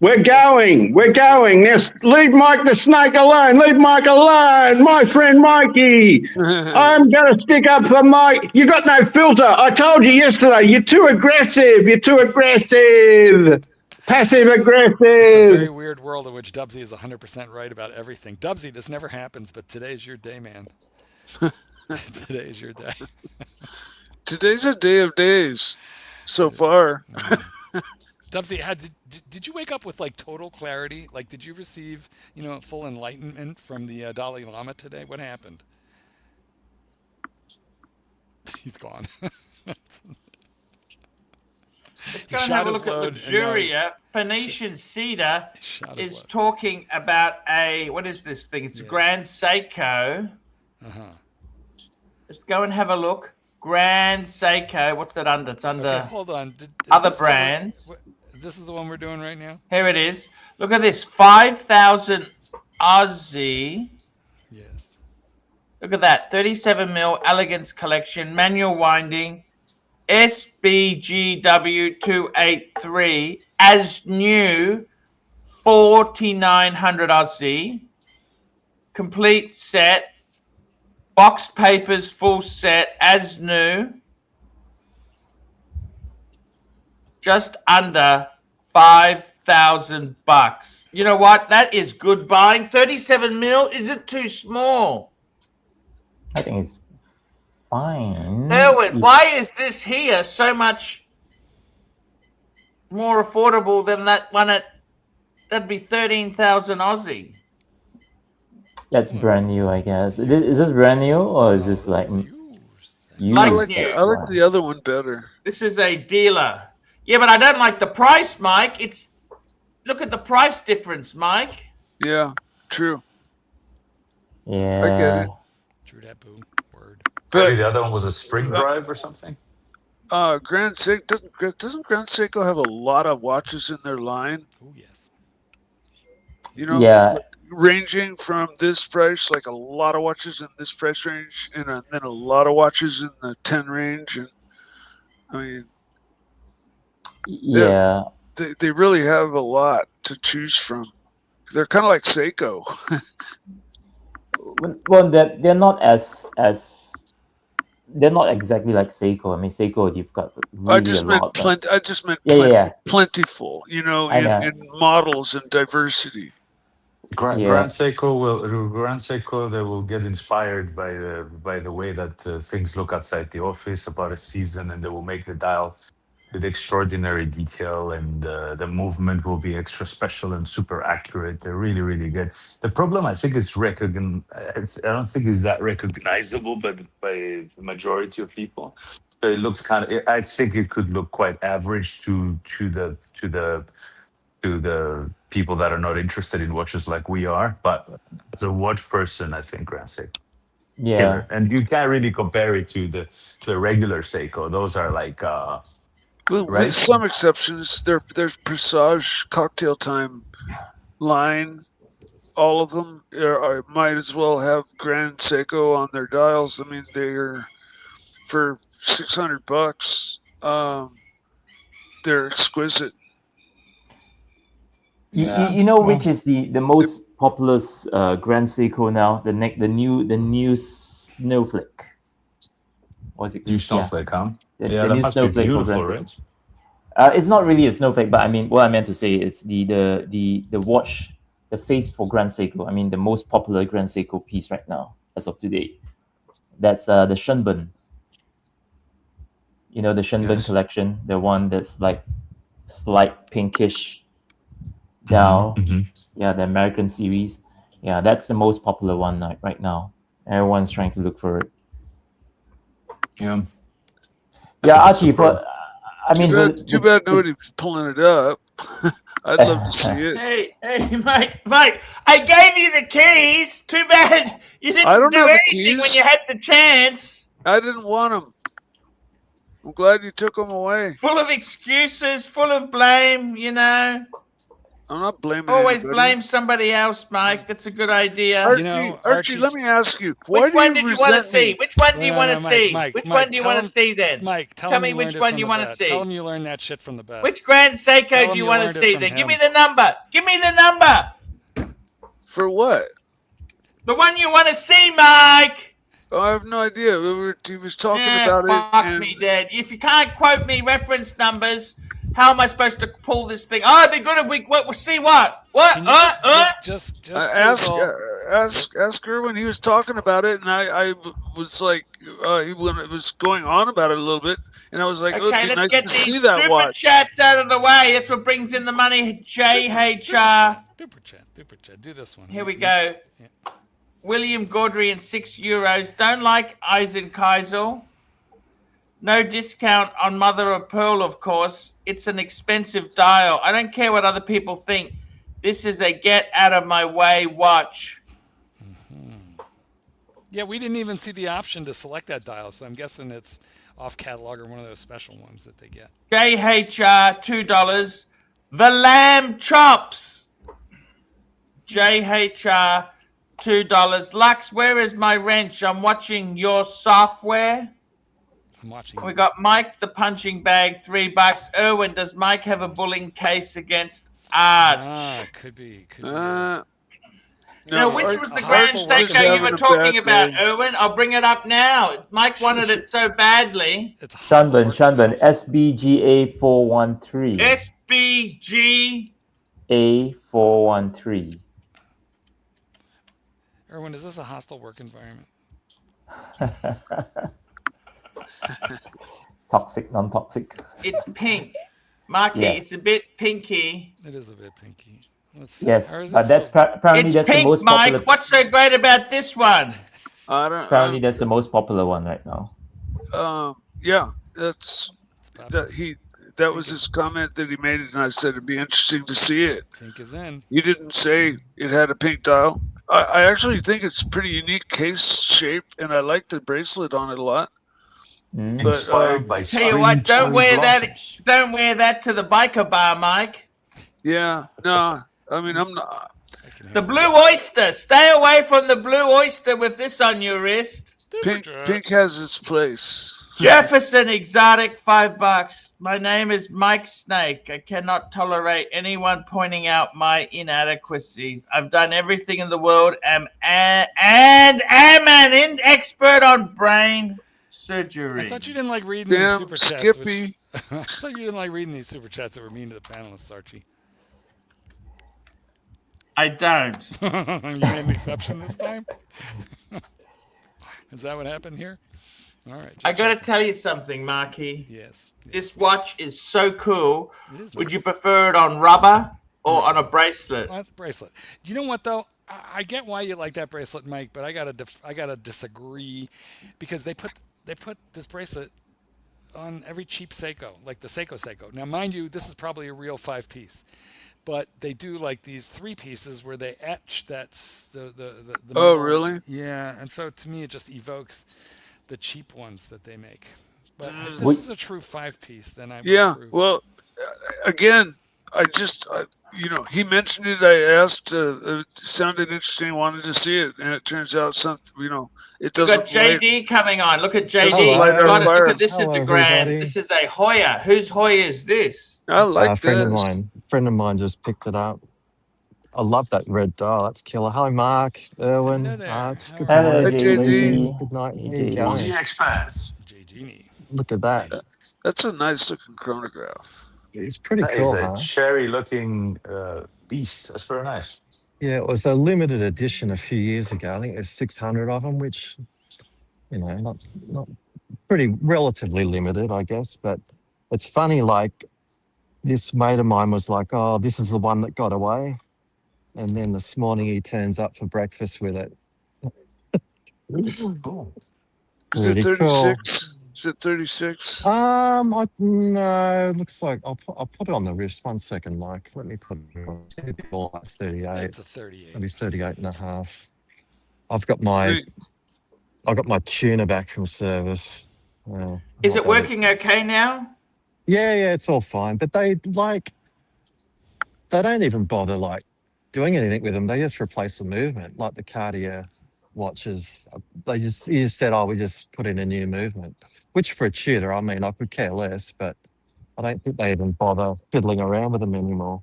We're going. Now leave Mike the Snake alone. Leave Mike alone. My friend Mikey. I'm going to stick up for Mike. You got no filter. I told you yesterday, you're too aggressive. Passive It's a very aggressive. weird world in which Dubsy is 100% right about everything. Dubsy, this never happens, but today's your day, man. Today's your day. Today's a day of days so far. Dubsy, did you wake up with like total clarity? Like, did you receive, full enlightenment from the Dalai Lama today? What happened? He's gone. Let's go and have a look at Luxuria. Phoenician Cedar is talking about what is this thing? It's a Grand Seiko. Let's go and have a look. Grand Seiko. What's that under? It's under. Okay, hold on. Other brands. This is the one we're doing right now? Here it is. Look at this. 5,000 Aussie. Yes. Look at that. 37 mil Elegance Collection. Manual winding. SBGW283. As new. 4,900 Aussie. Complete set. Box papers, full set, as new. Just under $5,000. You know what? That is good buying. 37 mil. Is it too small? I think it's fine. Erwin, why is this here so much more affordable than that one that'd be 13,000 Aussie? That's brand new, I guess. Is this brand new or is this like used? Like I like the other one better. This is a dealer. Yeah, but I don't like the price, Mike. Look at the price difference, Mike. Yeah, true. Yeah. I get it. True that, boo. Word. Maybe the other one was a spring drive or something. Grand Seiko doesn't Grand Seiko have a lot of watches in their line? Oh yes. Yeah. Ranging from this price, like a lot of watches in this price range, and then a lot of watches in the 10 range, and I mean, Yeah. they really have a lot to choose from. They're kind of like Seiko. Well, they're not as they're not exactly like Seiko. I mean, Seiko, you've got really I just meant plentiful, in models and diversity. Grand Seiko, they will get inspired by the way that things look outside the office about a season, and they will make the dial with extraordinary detail, and the movement will be extra special and super accurate. They're really, really good. The problem, I think, is I don't think it's that recognizable, by the majority of people. So it looks I think it could look quite average to the people that are not interested in watches like we are. But as a watch person, I think Grand Seiko. Yeah. Killer. And you can't really compare it to a regular Seiko. Those are like Well, right? with some exceptions, there's Presage, Cocktail Time line. All of them might as well have Grand Seiko on their dials. I mean, they're for $600. They're exquisite. You know which is the most popular Grand Seiko now? The new Snowflake. What's it? New Snowflake, huh? The that new must Snowflake be for beautiful, Grand Seiko. right? It's not really a snowflake, but I mean, what I meant to say, it's the watch, the face for Grand Seiko. I mean, the most popular Grand Seiko piece right now, as of today. That's the Shenbun. You know, the Shenbun collection, the one that's like slight pinkish dial. Yeah, the American series. Yeah, that's the most popular one right now. Everyone's trying to look for it. Yeah. Yeah, Archie, but I mean, too bad nobody's pulling it up. I'd love to see it. Hey, Mike, I gave you the keys. Too bad you didn't do anything when you had the chance. I didn't want them. I'm glad you took them away. Full of excuses, full of blame, I'm not blaming. Always anybody. blame somebody else, Mike. That's a good idea. Archie, You know, Archie, let me ask you. Why Which one do did you you want to resent see? me? Which one do you No, want no, to Mike, see? Mike, Which Mike, one do you tell want him- to see then? Mike, tell Tell him me you which learned it one from you the want to best. see. Tell him you learned that shit from the best. Which Grand Tell Seiko do him you you want to learned it see from then? Give him. me the number. Give me the number. For what? The one you want to see, Mike. Oh, I have no idea. He was talking Yeah, about it. fuck And me, Dad. If you can't quote me reference numbers, how am I supposed to pull this thing? Oh, it'd be good if we'll see what? What? Can you just ask Google? ask her when he was talking about it, and I was like, when it was going on about it a little bit, and I was like, oh, Okay, it'd be let's nice get to see these that super watch. chats out of the way. That's what brings in the money. JHR. Super chat. Do this one. Here we go. Yeah. William Gaudry and €6. Don't like Eisenkaisel. No discount on Mother of Pearl, of course. It's an expensive dial. I don't care what other people think. This is a get out of my way watch. Yeah, we didn't even see the option to select that dial, so I'm guessing it's off catalog or one of those special ones that they get. JHR, $2. The Lamb Chops. JHR, $2. Lux, where is my wrench? I'm watching your software. I'm watching. We got Mike the punching bag, $3. Erwin, does Mike have a bullying case against Arch? Could be. Now, No, which was the a Grand hostile work Seiko you were having a talking bad about, day. Erwin? I'll bring it up now. Mike wanted it so badly. It's a hostile Shanban, work- SBGA 413. SBG. A413. Erwin, is this a hostile work environment? Toxic, non-toxic. It's pink. Marky, Yes. it's a bit pinky. It is a bit pinky. Let's see. Yes, Or is but it that's silver? apparently It's that's the pink, most Mike. popular. What's so great about this one? I don't. Apparently, that's the most popular one right now. Yeah, that's It's popular. that was his comment that he made it, and I said it'd be interesting to see it. Pink is in. He didn't say it had a pink dial. I actually think it's a pretty unique case shape, and I like the bracelet on it a lot. Mm. But, Inspired by Tell you what, don't spring wear that. blossoms. Don't wear that to the biker bar, Mike. Yeah, no, I mean I'm not. I can The handle blue oyster. Stay away from the blue oyster with this on your wrist. Pink has its place. Jefferson Exotic, $5. My name is Mike Snake. I cannot tolerate anyone pointing out my inadequacies. I've done everything in the world and am an expert on brain surgery. I thought you didn't like reading these Damn, super chats. Skippy. I thought you didn't like reading these super chats that were mean to the panelists, Archie. I don't. You made an exception this time? Is that what happened here? All right. I just got to checking. tell you something, Marky. Yes. This watch is so cool. It is Would you nice. prefer it on rubber or on a bracelet? Oh, the bracelet. You know what though? I get why you like that bracelet, Mike, but I gotta disagree because they put this bracelet on every cheap Seiko, like the Seiko. Now, mind you, this is probably a real 5-piece, but they do like these 3 pieces where they etch the Oh, middle. really? Yeah, and so to me it just evokes the cheap ones that they make. But if Would- this is a true 5-piece, then I would Yeah. approve. Well, again, he mentioned it. I asked. It sounded interesting. Wanted to see it, and it turns out something. It We've doesn't. got JD coming on. Look at JD. Doesn't light on Got it. fire. Look at this Hello, Instagram. everybody. This is a Hoya. Whose Hoya is this? I like A friend this. of mine just picked it up. I love that red dial. That's killer. Hello, Mark, Erwin, Hello there. Arch. How Good are Hello, morning. JD. JD. Good night. Hey, How you JD. going? Aussie experts. J. Genie. Look at that. That's a nice looking chronograph. It's pretty That is cool, a huh? cherry-looking beast. That's very nice. Yeah, it was a limited edition a few years ago. I think there's 600 of them, which, not pretty relatively limited, I guess. But it's funny, like this mate of mine was like, "Oh, this is the one that got away," and then this morning he turns up for breakfast with it. Cool. Is it Really cool. 36? Is it 36? No, it looks like I'll put it on the wrist. 1 second, Mike. Let me put it on. It'll be more like 38. It's a 38. Maybe 38 and a half. I've got my tuner back from service. Is not it that working okay now? Yeah, it's all fine. But they they don't even bother like doing anything with them. They just replace the movement, like the Cartier watches. You just said, oh, we just put in a new movement, which for a tutor, I mean, I could care less, but I don't think they even bother fiddling around with them anymore,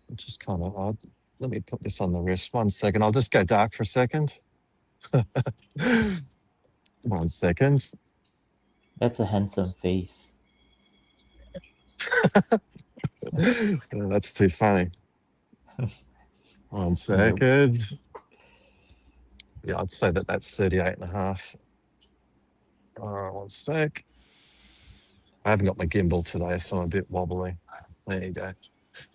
which is kind of odd. Let me put this on the wrist. 1 second. I'll just go dark for a second. 1 second. That's a handsome face. Oh, that's too funny. 1 second. Yeah, I'd say that's 38.5. All right, 1 sec. I haven't got my gimbal today, so I'm a bit wobbly. There you go.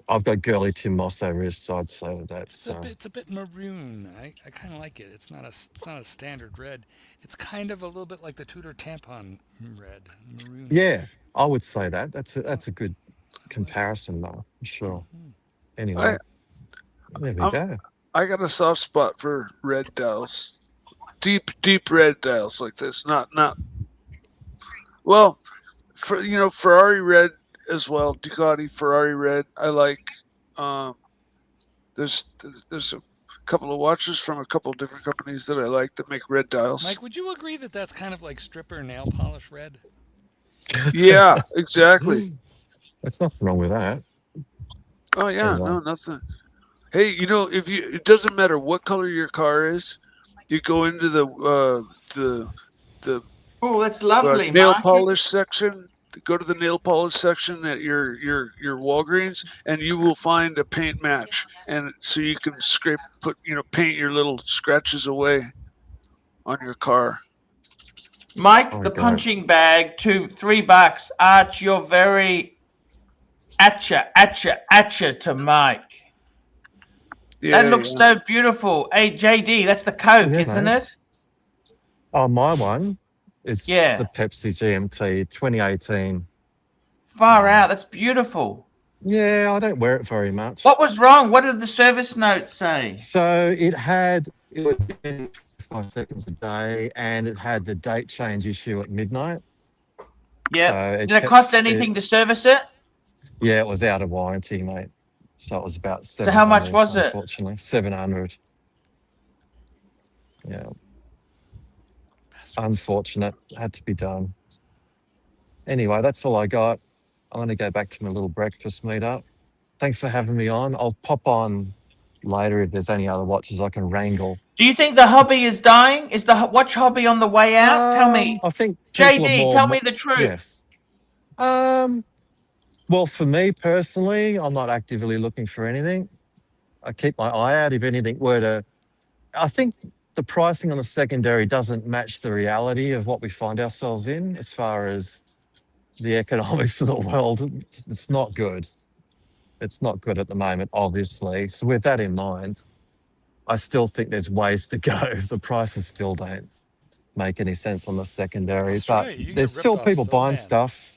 I've got girly Tim Mosso wrist, so I'd say that's. It's a bit maroon. I kind of like it. It's not a standard red. It's kind of a little bit like the Tudor tampon red, maroon. Yeah, I would say that. That's a good comparison, though. Sure. Anyway, there we go. I got a soft spot for red dials, deep red dials like this. Not well, for Ferrari red as well. Ducati Ferrari red. I like. There's a couple of watches from a couple of different companies that I like that make red dials. Mike, would you agree that that's kind of like stripper nail polish red? Yeah, exactly. There's nothing wrong with that. Oh yeah, no, nothing. Hey, it doesn't matter what color your car is, you go into the Oh, that's lovely, nail Marky. polish section. Go to the nail polish section at your Walgreens, and you will find a paint match, and so you can paint your little scratches away on your car. Mike, the punching bag, $3. Arch, you're very atcha to Mike. Yeah, That looks so beautiful. Hey, JD, that's the Coke, isn't it? Oh, my one is the Pepsi GMT 2018. Far out. That's beautiful. Yeah, I don't wear it very much. What was wrong? What did the service note say? So it was in 5 seconds a day, and it had the date change issue at midnight. Yeah. So did it cost anything to service it? Yeah, it was out of warranty, mate. So it was about $700. So how much was it? Unfortunately, $700. Yeah. Unfortunate. Had to be done. Anyway, that's all I got. I'm going to go back to my little breakfast meetup. Thanks for having me on. I'll pop on later if there's any other watches I can wrangle. Do you think the hobby is dying? Is the watch hobby on the way out? Tell me. I think JD, tell me the truth. Yes. Well, for me personally, I'm not actively looking for anything. I keep my eye out if anything were to. I think the pricing on the secondary doesn't match the reality of what we find ourselves in as far as the economics of the world. It's not good. It's not good at the moment, obviously. So with that in mind, I still think there's ways to go. The prices still don't make any sense on the secondary. That's but right. there's still people so buying bad. stuff.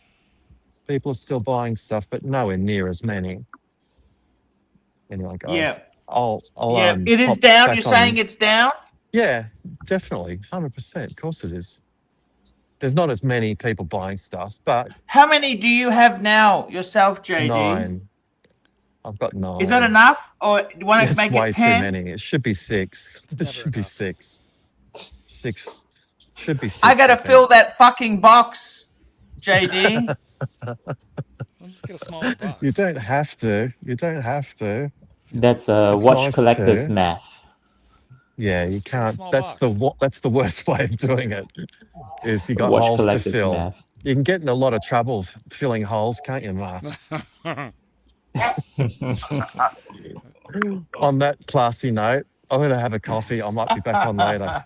People are still buying stuff, but nowhere near as many. Anyway, guys, Yeah. I'll it is pop down. back You're on. saying it's down? Yeah, definitely. 100%. Of course it is. There's not as many people buying stuff, but How many do you have now yourself, JD? 9. I've got 9. Is that enough? Or do you want to It's make way it 10? too many. It should be 6. It never should be enough. 6. 6. Should be 6. I got to think. fill that fucking box, JD. We'll just get a smaller box. You don't have to. You don't have to. That's It's watch nice collector's to. math. Yeah, you Just get a can't. small That's box. that's the worst way of doing it. Is you got Watch holes to collector's fill. math. You can get in a lot of troubles filling holes, can't you, Mark? On that classy note, I'm going to have a coffee. I might be back on later.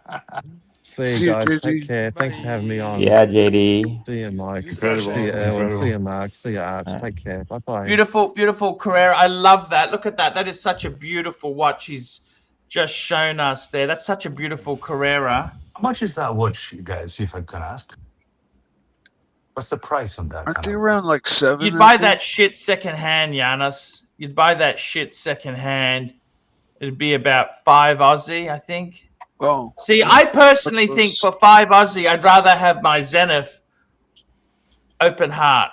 See See you you, guys. JD. Take care. Thanks for having me on. Yeah, JD. See you, Mike. Incredible. See you, Erwin. Incredible. See you, Mark. See you, Arch. Take care. Bye-bye. Beautiful, beautiful Carrera. I love that. Look at that. That is such a beautiful watch he's just shown us there. That's such a beautiful Carrera. How much is that watch, you guys, if I can ask? What's the price on that? Aren't kind they of- around like 7? You'd I buy think? that shit secondhand, Giannis. You'd buy that shit secondhand. It'd be about 5 Aussie, I think. Oh, See, I personally think for 5 Aussie, I'd rather have my Zenith open heart.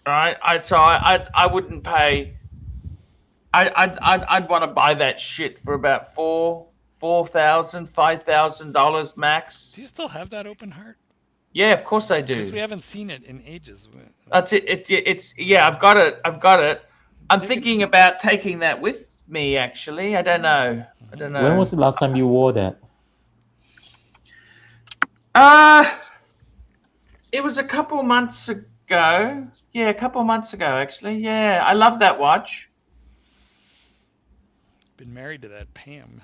right? I wouldn't pay. I'd want to buy that shit for about $5,000 max. Do you still have that open heart? Yeah, of course I Because we do. haven't seen it in ages. That's it. It's yeah. I've got it. I'm thinking about taking that with me. Actually, I don't know. When was the last time you wore that? It was a couple months ago. Yeah, a couple months ago, actually. Yeah, I love that watch. Been married to that Pam.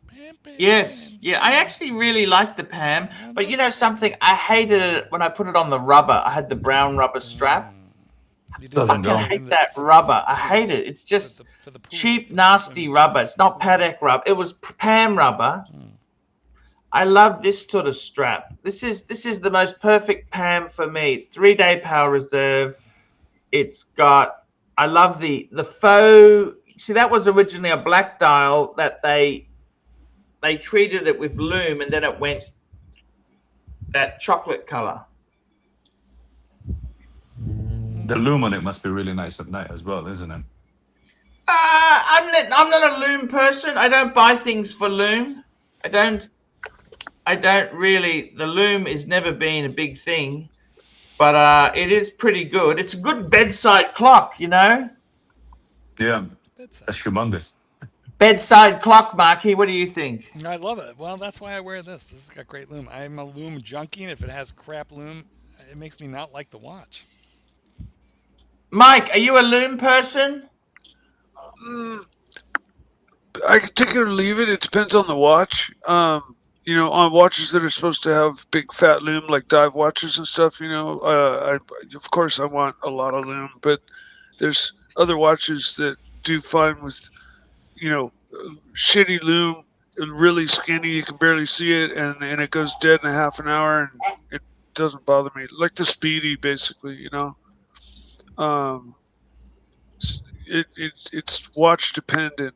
Pam. Yes, yeah, I actually really like the Pam, but you know something? I hated it when I put it on the rubber. I had the brown rubber strap. You did Doesn't that go. I in hate the- that for the- rubber. I for the hate s- it. It's just for the pool, cheap, for the nasty swimming. rubber. It's not paddock rubber. It was Pam rubber. I love this sort of strap. This is the most perfect Pam for me. It's 3-day power reserve. It's got. I love the faux. See, that was originally a black dial that they treated it with loom, and then it went that chocolate color. The loom on it must be really nice at night as well, isn't it? I'm not a loom person. I don't buy things for loom. I don't really. The loom has never been a big thing, but it is pretty good. It's a good bedside clock, you know. Yeah, that's humongous. Bedside clock, Marky. What do you think? I love it. Well, that's why I wear this. This has got great loom. I'm a loom junkie, and if it has crap loom, it makes me not like the watch. Mike, are you a loom person? I could take it or leave it. It depends on the watch. You know, on watches that are supposed to have big fat loom, like dive watches and stuff. You know, of course I want a lot of loom, but there's other watches that do fine with, you know, shitty loom, really skinny. You can barely see it, and it goes dead in a half an hour, and it doesn't bother me. Like the Speedy, basically. You know, it's watch dependent.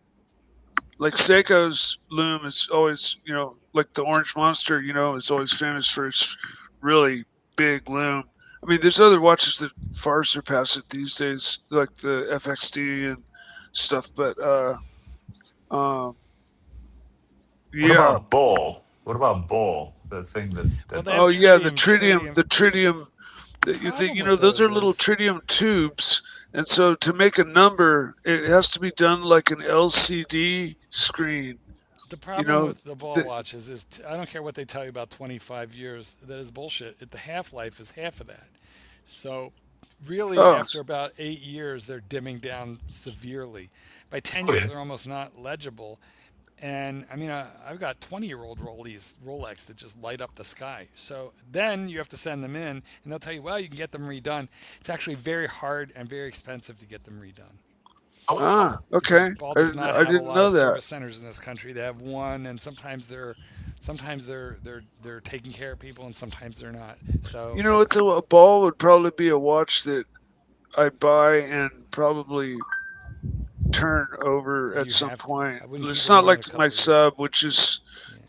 Like Seiko's loom is always, you know, like the Orange Monster, you know, is always famous for its really big loom. I mean, there's other watches that far surpass it these days, like the FXD and stuff. But What yeah. about ball? What about ball? The thing that Well, they have Oh yeah, the tritium. tritium. That you think, Problem you know, with those are those little is- tritium tubes, and so to make a number, it has to be done like an LCD screen. The problem know, with the ball the- watches is I don't care what they tell you about 25 years. That is bullshit. The half life is half of that. So really, Oh. after about 8 years, they're dimming down severely. By 10 Oh, years, yeah. they're almost not legible. And I mean, I've got 20-year-old Rolex that just light up the sky. So then you have to send them in, and they'll tell you, well, you can get them redone. It's actually very hard and very expensive to get them redone. Ah, okay. Ball I does didn't, not I have a didn't lot know of that. service centers in this country. They have one, and sometimes they're taking care of people, and sometimes they're not. So You know what? Though, a ball would probably be a watch that I'd buy and probably turn over at You some have to. point. I wouldn't It's keep it not more than like a couple my of years. sub, which is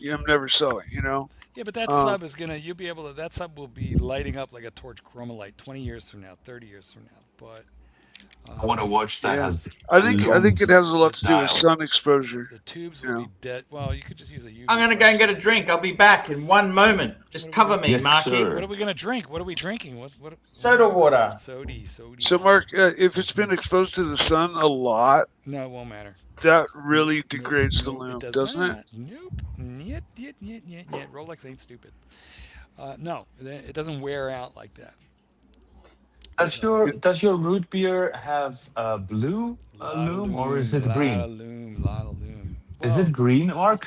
I'm never selling. You know. yeah, but that Um, sub is gonna you'll be able to that sub will be lighting up like a torch chromalight 20 years from now, 30 years from now. But I want to watch that Yeah. has. I think it has a lot to do with dial. sun exposure. the tubes You will know. be dead. Well, you could just use a UV. I'm gonna go and get a flashlight. drink. I'll be back in 1 moment. Just cover me, Yes, Marky. sir. What are we gonna drink? What are we drinking? What? Soda water. Sody. So, Mark, if it's been exposed to the sun a lot, No, it won't matter. that really Nope, degrades the nope, loom, does doesn't it? not. Nope. Yet. Rolex ain't stupid. No, it doesn't wear out like that. Does your root beer have blue loom or is it green? Lot of loom. Is it green, Mark?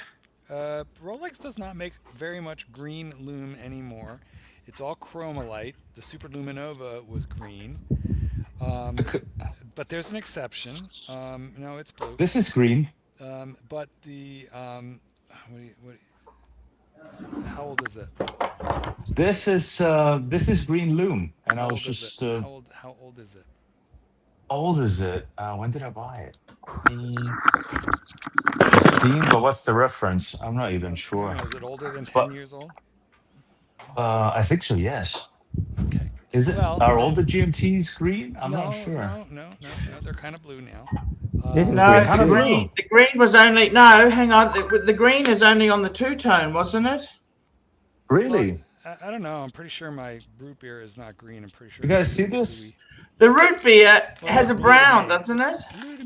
Rolex does not make very much green loom anymore. It's all chromalite. The Super Luminova was green. But there's an exception. No, it's blue. This is green. But the how old is it? This is green loom, and I How was old is just it? How old is it? how old is it? When did I buy it? 2015. But what's the reference? I'm not even I sure. don't know, is it older than 10 But years old? I think so. Yes. Okay. Is it? Well, Are all the GMTs green? I'm not sure. No. They're kind of blue now. This is No, green Kind the of too. green. blue. The green was only no. Hang on. The green is only on the two-tone, wasn't it? Really? Well, I don't know. I'm pretty sure my root beer is not green. I'm pretty sure. You guys it's see bluey. this? The root beer Well, has it's a blue to brown, me. doesn't it? It's blue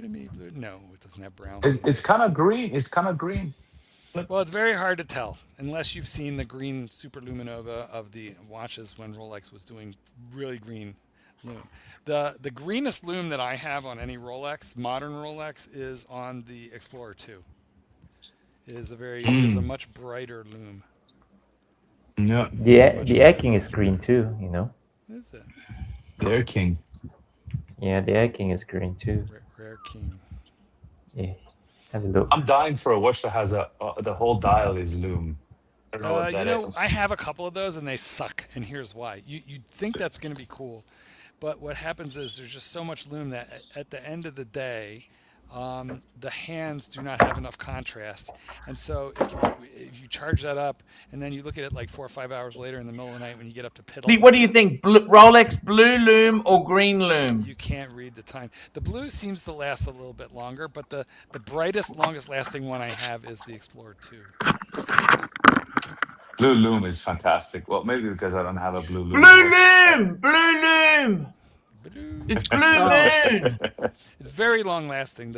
to me. Blue. No, it doesn't have brown. It's kind of green. It's kind of green. Well, it's very hard to tell unless you've seen the green superluminova of the watches when Rolex was doing really green lume. The greenest lume that I have on any Rolex, modern Rolex, is on the Explorer 2. It is a much brighter lume. No, The Air King is green too. You know. Is it? they're king. Yeah, the Air King is green too. Rare King. Yeah. Have a look. I'm dying for a watch that has the whole dial is lume. I don't know what that is. I have a couple of those and they suck, and here's why. You'd think that's going to be cool, but what happens is there's just so much lume that at the end of the day, the hands do not have enough contrast, and so if you charge that up and then you look at it like 4 or 5 hours later in the middle of the night when you get up to piddle, What do you think? Rolex blue lume or green lume? you can't read the time. The blue seems to last a little bit longer, but the brightest, longest lasting one I have is the Explorer 2. Blue lume is fantastic. Well, maybe because I don't have a blue lume. Blue lume. It's blue moon. It's very long lasting.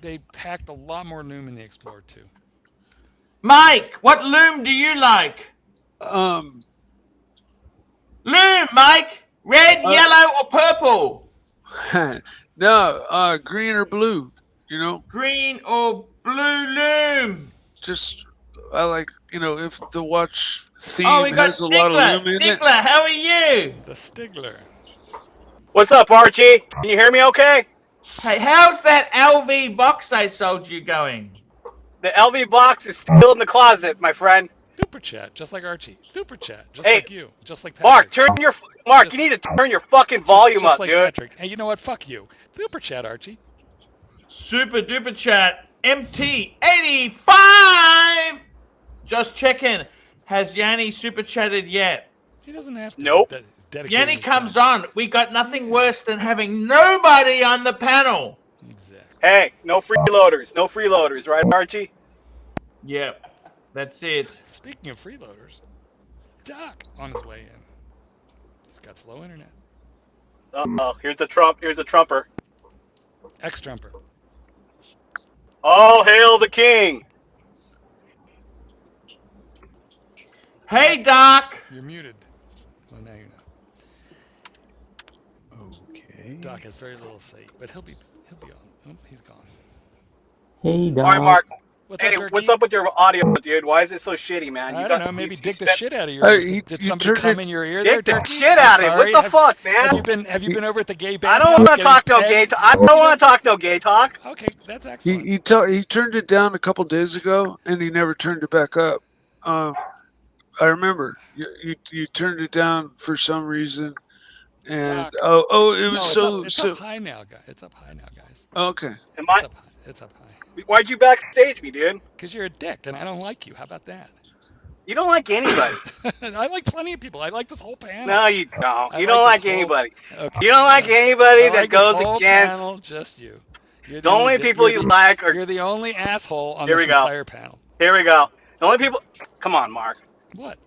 They packed a lot more lume in the Explorer 2. Mike, what lume do you like? Lume, Mike. Red, yellow, or purple? No, green or blue. You know, Green or blue lume? just I like, you know, if the watch theme Oh, we got has a lot of lume in it. Stigler, how are you? The Stigler. What's up, Archie? Can you hear me okay? Hey, how's that LV box I sold you going? The LV box is still in the closet, my friend. Super chat, just like Archie. Super chat, just like you. Just like Mark, Patrick. Mark, you need to turn your fucking volume just up, like dude. Patrick. Hey, you know what? Fuck you. Super chat, Archie. Super duper chat. MT85. Just checking. Has Yanni super chatted yet? He doesn't have to. Nope. Yanni comes on. We got nothing worse than having nobody on the panel. Exactly. Hey, no freeloaders. No freeloaders, right, Archie? Yep. That's it. Speaking of freeloaders, Doc on his way in. He's got slow internet. Uh-oh, here's a trumper. Ex-trumper. All hail the king. Hey, Doc. You're muted. Well, now you're not. Okay. Doc has very little to say, but he'll be on. Oh, he's gone. Hey, Doc. All right, Mark. What's Hey, up, Turkey? what's up with your audio, dude? Why is it so shitty, man? I don't know. Maybe dig the shit out of your Hey, ears. you Did somebody turned come it- in your ear there, Dick the Turkey? shit I'm out of it. sorry. What the fuck, man? Have you been over at the gay I bathhouse? don't want to getting talk no pegged? gay talk. I don't want to talk no gay talk. Okay, that's excellent. He turned it down a couple days ago, and he never turned it back up. I remember you turned it down for some reason, and Doc. it was No, it's up high now, guys. It's up high now, guys. Okay. Am It's I? up high. It's up high. Why'd you backstage me, dude? Because you're a dick, and I don't like you. How about that? You don't like anybody. I like plenty of people. I like this whole panel. No, you don't. I You don't like like this whole- anybody. Okay. You don't like anybody I that like this goes whole against. panel, just you. You're The only people you're you like are. You're the only asshole on Here this we go. entire panel. Here we go. The only people. Come on, Mark. What?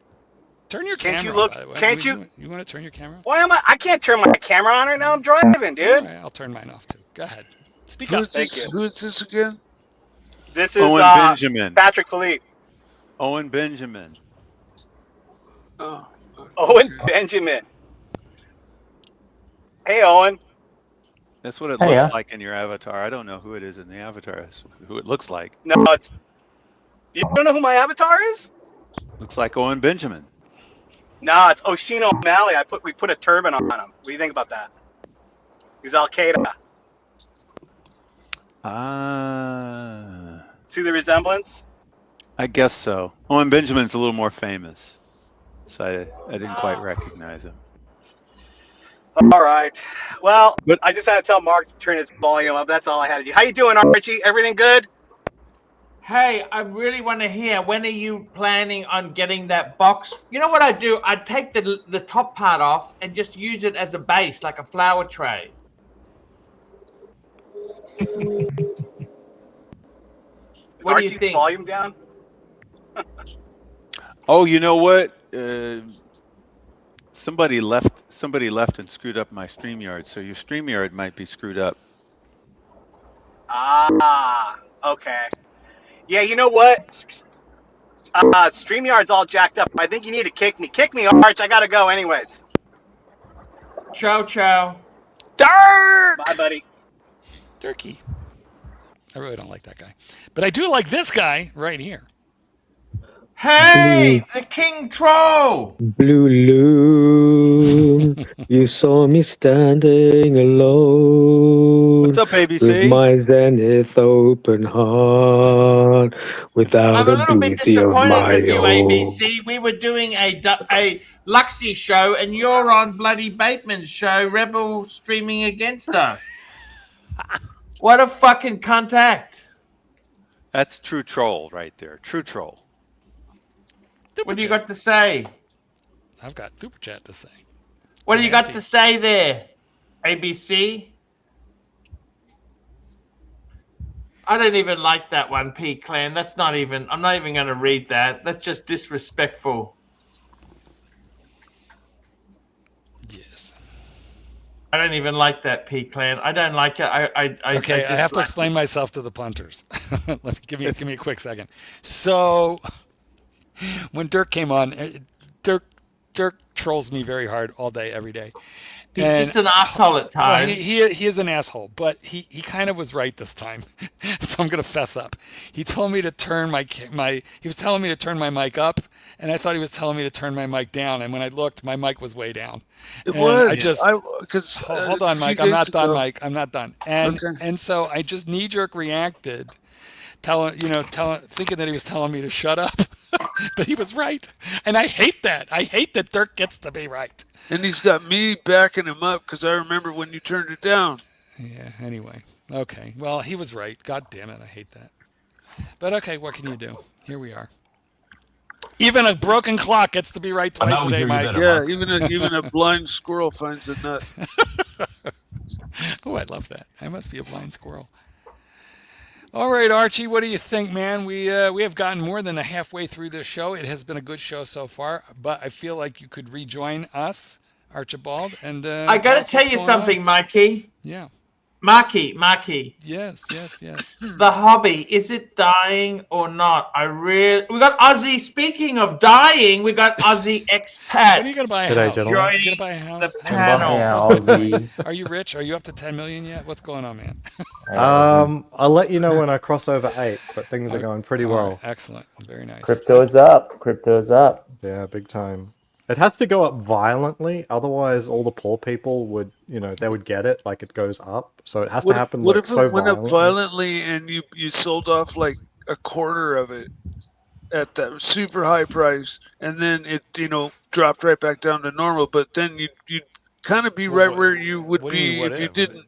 Turn your Can't camera you look- on, by the way. can't you- You want to turn your camera on? Why am I? I can't turn my camera on right now. I'm driving, dude. All right, I'll turn mine off, too. Go ahead. Speak up. Who's this? Thank you. Who is this again? This is Owen Benjamin. Patrick Philippe. Owen Benjamin. Oh, Owen Benjamin. Hey, Owen. That's what it Hey, looks yeah. like in your avatar. I don't know who it is in the avatar. It's who it looks like. No, it's. You don't know who my avatar is? Looks like Owen Benjamin. No, it's Oshino O'Malley. We put a turban on him. What do you think about that? He's Al Qaeda. Ah, See the resemblance? I guess so. Owen Benjamin's a little more famous, so I didn't quite recognize him. All right. Well, But- I just had to tell Mark to turn his volume up. That's all I had to do. How you doing, Archie? Everything good? Hey, I really want to hear. When are you planning on getting that box? You know what I do? I take the top part off and just use it as a base, like a flower tray. Is What do you Archie's think? volume down? Oh, you know what? Somebody left and screwed up my StreamYard, so your StreamYard might be screwed up. Ah, okay. Yeah, you know what? StreamYard's all jacked up. I think you need to kick me. Kick me, Arch. I gotta go anyways. Ciao, ciao. Dark. Bye, buddy. Turkey. I really don't like that guy. But I do like this guy right here. Hey, the King Troll. Blue Loom, you saw me standing alone. What's up, With ABC? my zenith open heart, without I'm a little bit beauty of disappointed my with you, own. ABC. We were doing a Luxy show, and you're on bloody Bateman's show, Rebel, streaming against us. What a fucking contact. That's true troll right there. True troll. What do you got to say? I've got super chat to say. What do you got to say there, ABC? I don't even like that one, P Clan. That's not even. I'm not even going to read that. That's just disrespectful. Yes. I don't even like that, P Clan. I don't like it. Okay, I have to explain myself to the punters. Give me a quick second. So, when Dirk came on, Dirk trolls me very hard all day, every day. He's just an asshole at times. Well, he is an asshole, but he kind of was right this time. So I'm gonna fess up. He told me to turn he was telling me to turn my mic up, and I thought he was telling me to turn my mic down. And when I looked, my mic was way down. It and was. Hold on, Mike. I'm not done, Mike. I'm not done. And so I just knee-jerk reacted, thinking that he was telling me to shut up. But he was right. And I hate that. I hate that Dirk gets to be right. And he's got me backing him up because I remember when you turned it down. Yeah, anyway. Okay. Well, he was right. God damn it. I hate that. But okay, what can you do? Here we are. Even a broken clock gets to be right twice a day, Mike. Yeah, even a blind squirrel finds a nut. Oh, I love that. I must be a blind squirrel. All right, Archie, what do you think, man? We have gotten more than halfway through this show. It has been a good show so far, but I feel like you could rejoin us, Archibald. And I got to tell you something, Mikey. Yeah. Marky. Yes. The hobby, is it dying or not? We got Ozzy. Speaking of dying, we got Ozzy Expat. When are you gonna buy a G'day, house? gentlemen. Are you gonna buy a house? The panel. Yeah, Aussie. Are you rich? Are you up to 10 million yet? What's going on, man? I'll let you know when I cross over 8, but things are going pretty well. Right, excellent. Very nice. Crypto's up. Yeah, big time. It has to go up violently, otherwise all the poor people would, they would get it, like it goes up. So it has to happen What like if it so went up violently. violently and you sold off like a quarter of it at that super high price, and then it dropped right back down to normal, but then you'd kind of be right where you would be if you didn't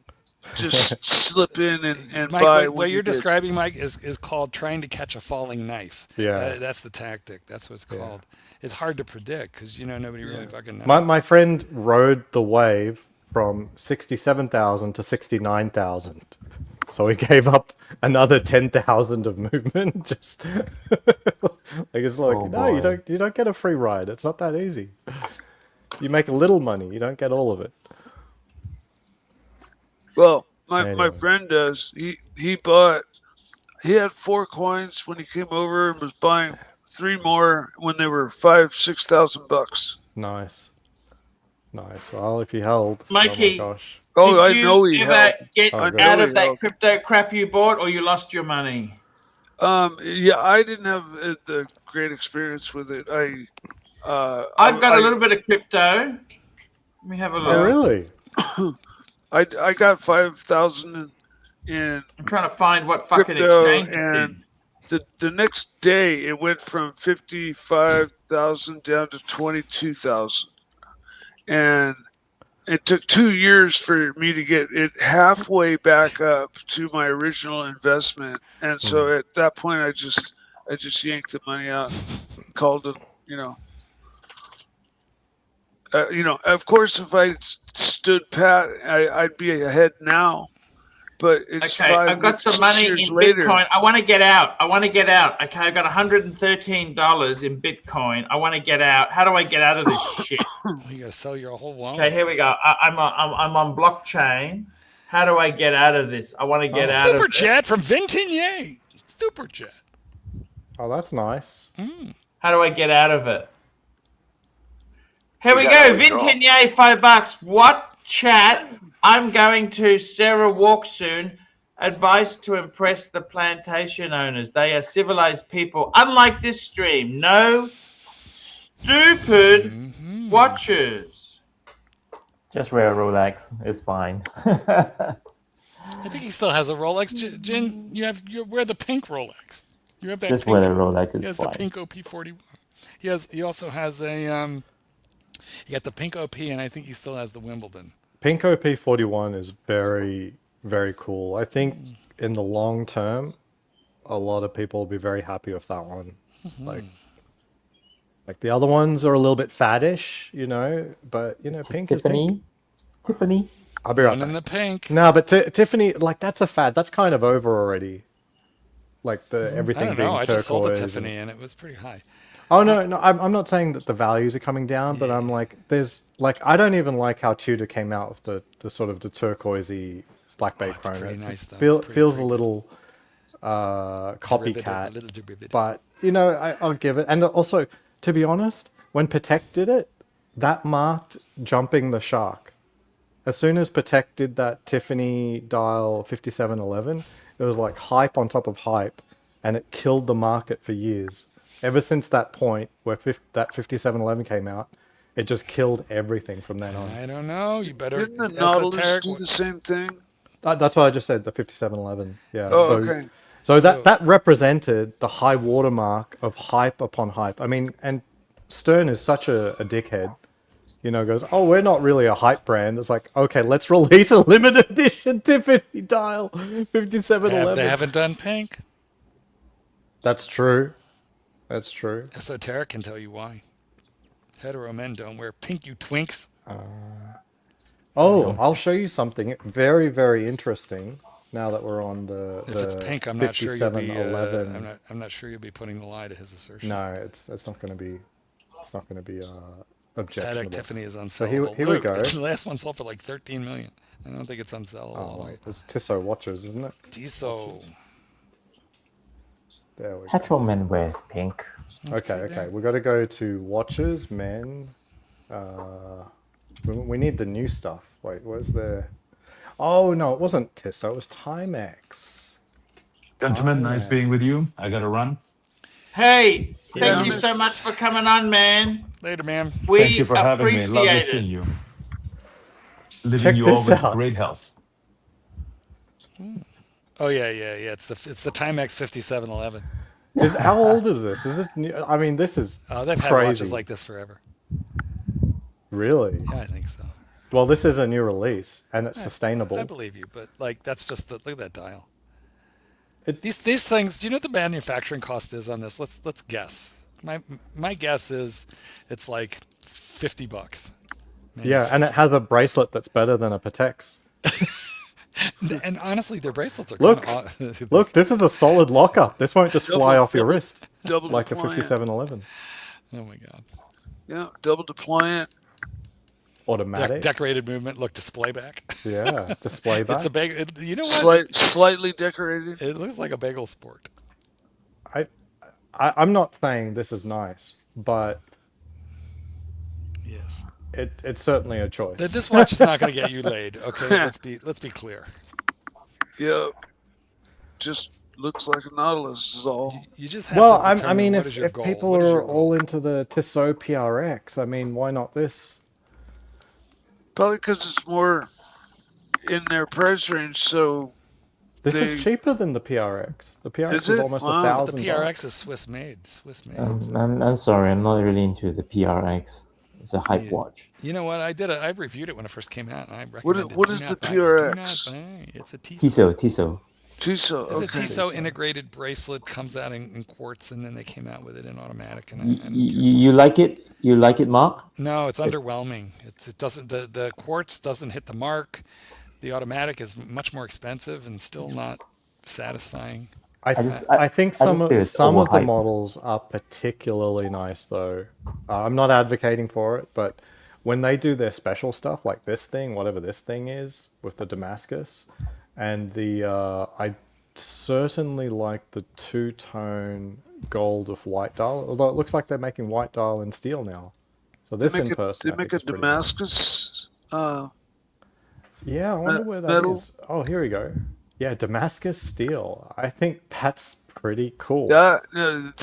just slip in and Mike, buy. what you're describing, Mike, is called trying to catch a falling knife. Yeah. That's the tactic. That's what it's called. It's hard to predict because nobody really fucking knows. My friend rode the wave from 67,000 to 69,000. So he gave up another 10,000 of movement. Just it's like, you don't get a free ride. It's not that easy. You make a little money, you don't get all of it. Well, my friend does. He had 4 coins when he came over and was buying 3 more when they were $5,000-6,000. Nice. Well, if he held, Mikey, oh my gosh. Oh, I did know you he ever held. get Oh, out he of that held. crypto crap you bought, or you lost your money? Yeah, I didn't have the great experience with it. I've got a little bit of crypto. Let me have a look. Oh, really? I got 5,000 in I'm trying to find what fucking crypto, exchange it and the next day it went from 55,000 down to 22,000, and it took 2 years for me to get it halfway back up to my original investment, and so at that point, I just yanked the money out, called it, of course, if I stood pat, I'd be ahead now. But it's Okay, I've got some money in Bitcoin. I want to get out. Okay, I've got $113 in Bitcoin. I want to get out. How do I get out of this shit? You got to sell your whole wallet. Okay, here we go. I'm on blockchain. How do I get out of this? I want to get out of Super chat from Vintigny. Super chat. Oh, that's nice. How do I get out of it? Here we go. Vintigny, $5. What? Chat, I'm going to Sarah Walk soon. Advice to impress the plantation owners. They are civilized people. Unlike this stream, no stupid watchers. Just wear a Rolex. It's fine. I think he still has a Rolex. Jin, you wear the pink Rolex. You have that. Just pink, wear the Rolex. He has the pink OP41. He also has a he got the pink OP, and I think he still has the Wimbledon. Pink OP41 is very, very cool. I think in the long term, a lot of people will be very happy with that one. Like the other ones are a little bit faddish, but pink Tiffany. is pink. Tiffany. I'll be right back. In the pink. No, but Tiffany, that's a fad. That's kind of over already. Like everything I don't being know. I turquoise. just sold a Tiffany, and it was pretty high. Oh no, I'm not saying that the values are coming down, but I'm like, I don't even like how Tudor came out with the sort of the turquoisey black bay chrome. Pretty nice, though. Feels a little copycat, but I'll give it. And also, to be honest, when Patek did it, that marked jumping the shark. As soon as Patek did that Tiffany dial 5711, it was like hype on top of hype, and it killed the market for years. Ever since that point where that 5711 came out, it just killed everything from then on. I don't know. You better. Didn't the Nautilus do the same thing? That's what I just said, the 5711. Yeah. Oh, okay. So that represented the high watermark of hype upon hype. I mean, and Stern is such a dickhead. Goes, oh, we're not really a hype brand. It's like, okay, let's release a limited edition Tiffany dial 5711. They haven't done pink. That's true. That's true. Esoteric can tell you why. Hetero men don't wear pink, you twinks. I'll show you something very, very interesting. Now that we're on the if it's pink, I'm not sure you'll be. I'm not sure you'll be putting the lie to his assertion. No, it's not going to be. It's not going to be objectionable. That Tiffany is unsellable. So here we go. The last one sold for like 13 million. I don't think it's unsellable. Oh wait, it's Tissot watches, isn't it? Tissot. There we go. Hetero men wears pink. Okay. We got to go to watches, men. We need the new stuff. Wait, where's the? Oh no, it wasn't Tissot. It was Timex. Gentlemen, nice being with you. I got to run. Hey, thank you so much for coming on, man. Later, man. Thank you for having me. Lovely seeing you. Living you all with great health. Oh yeah. It's the Timex 5711. How old is this? Is this new? I mean, this is they've crazy. had watches like this forever. Really? Yeah, I think so. Well, this is a new release, and it's sustainable. I believe you, but that's just look at that dial. These things. Do you know what the manufacturing cost is on this? Let's guess. My guess is it's like $50. Yeah, and it has a bracelet that's better than a Patek's. And honestly, their bracelets are look. This is a solid lockup. This won't just fly off your wrist like a deployant. 5711. Oh my god. Yeah, double deployant. Automatic. Decorated movement. Look, display back. Yeah, display back. It's a bagel. You know what? Slightly decorated. It looks like a bagel sport. I'm not saying this is nice, but yes, it's certainly a choice. This watch is not going to get you laid. Okay, let's be clear. Yeah, just looks like a Nautilus is all. You just have to I mean, if goal? people are all into the Tissot PRX, I mean, why not this? Probably because it's more in their price range, so. This is cheaper than the PRX. The PRX is almost $1,000. The PRX is Swiss made. I'm sorry, I'm not really into the PRX. It's a hype Yeah. watch. You know what? I reviewed it when it first came out, and I recommended. What is the PRX? It's a Tissot. Tissot. It's a Okay. Tissot integrated bracelet, comes out in quartz, and then they came out with it in automatic. And You like it? You like it, Mark? no, it's underwhelming. It doesn't the quartz doesn't hit the mark. The automatic is much more expensive and still not satisfying. I think some of the models are particularly nice though. I'm not advocating for it, but when they do their special stuff like this thing, whatever this thing is with the Damascus, and the I certainly like the two-tone gold of white dial. Although it looks like they're making white dial in steel now. So this in person, They make a Damascus. Yeah, I wonder where that is. metal. Oh, here we go. Yeah, Damascus steel. I think that's pretty cool. If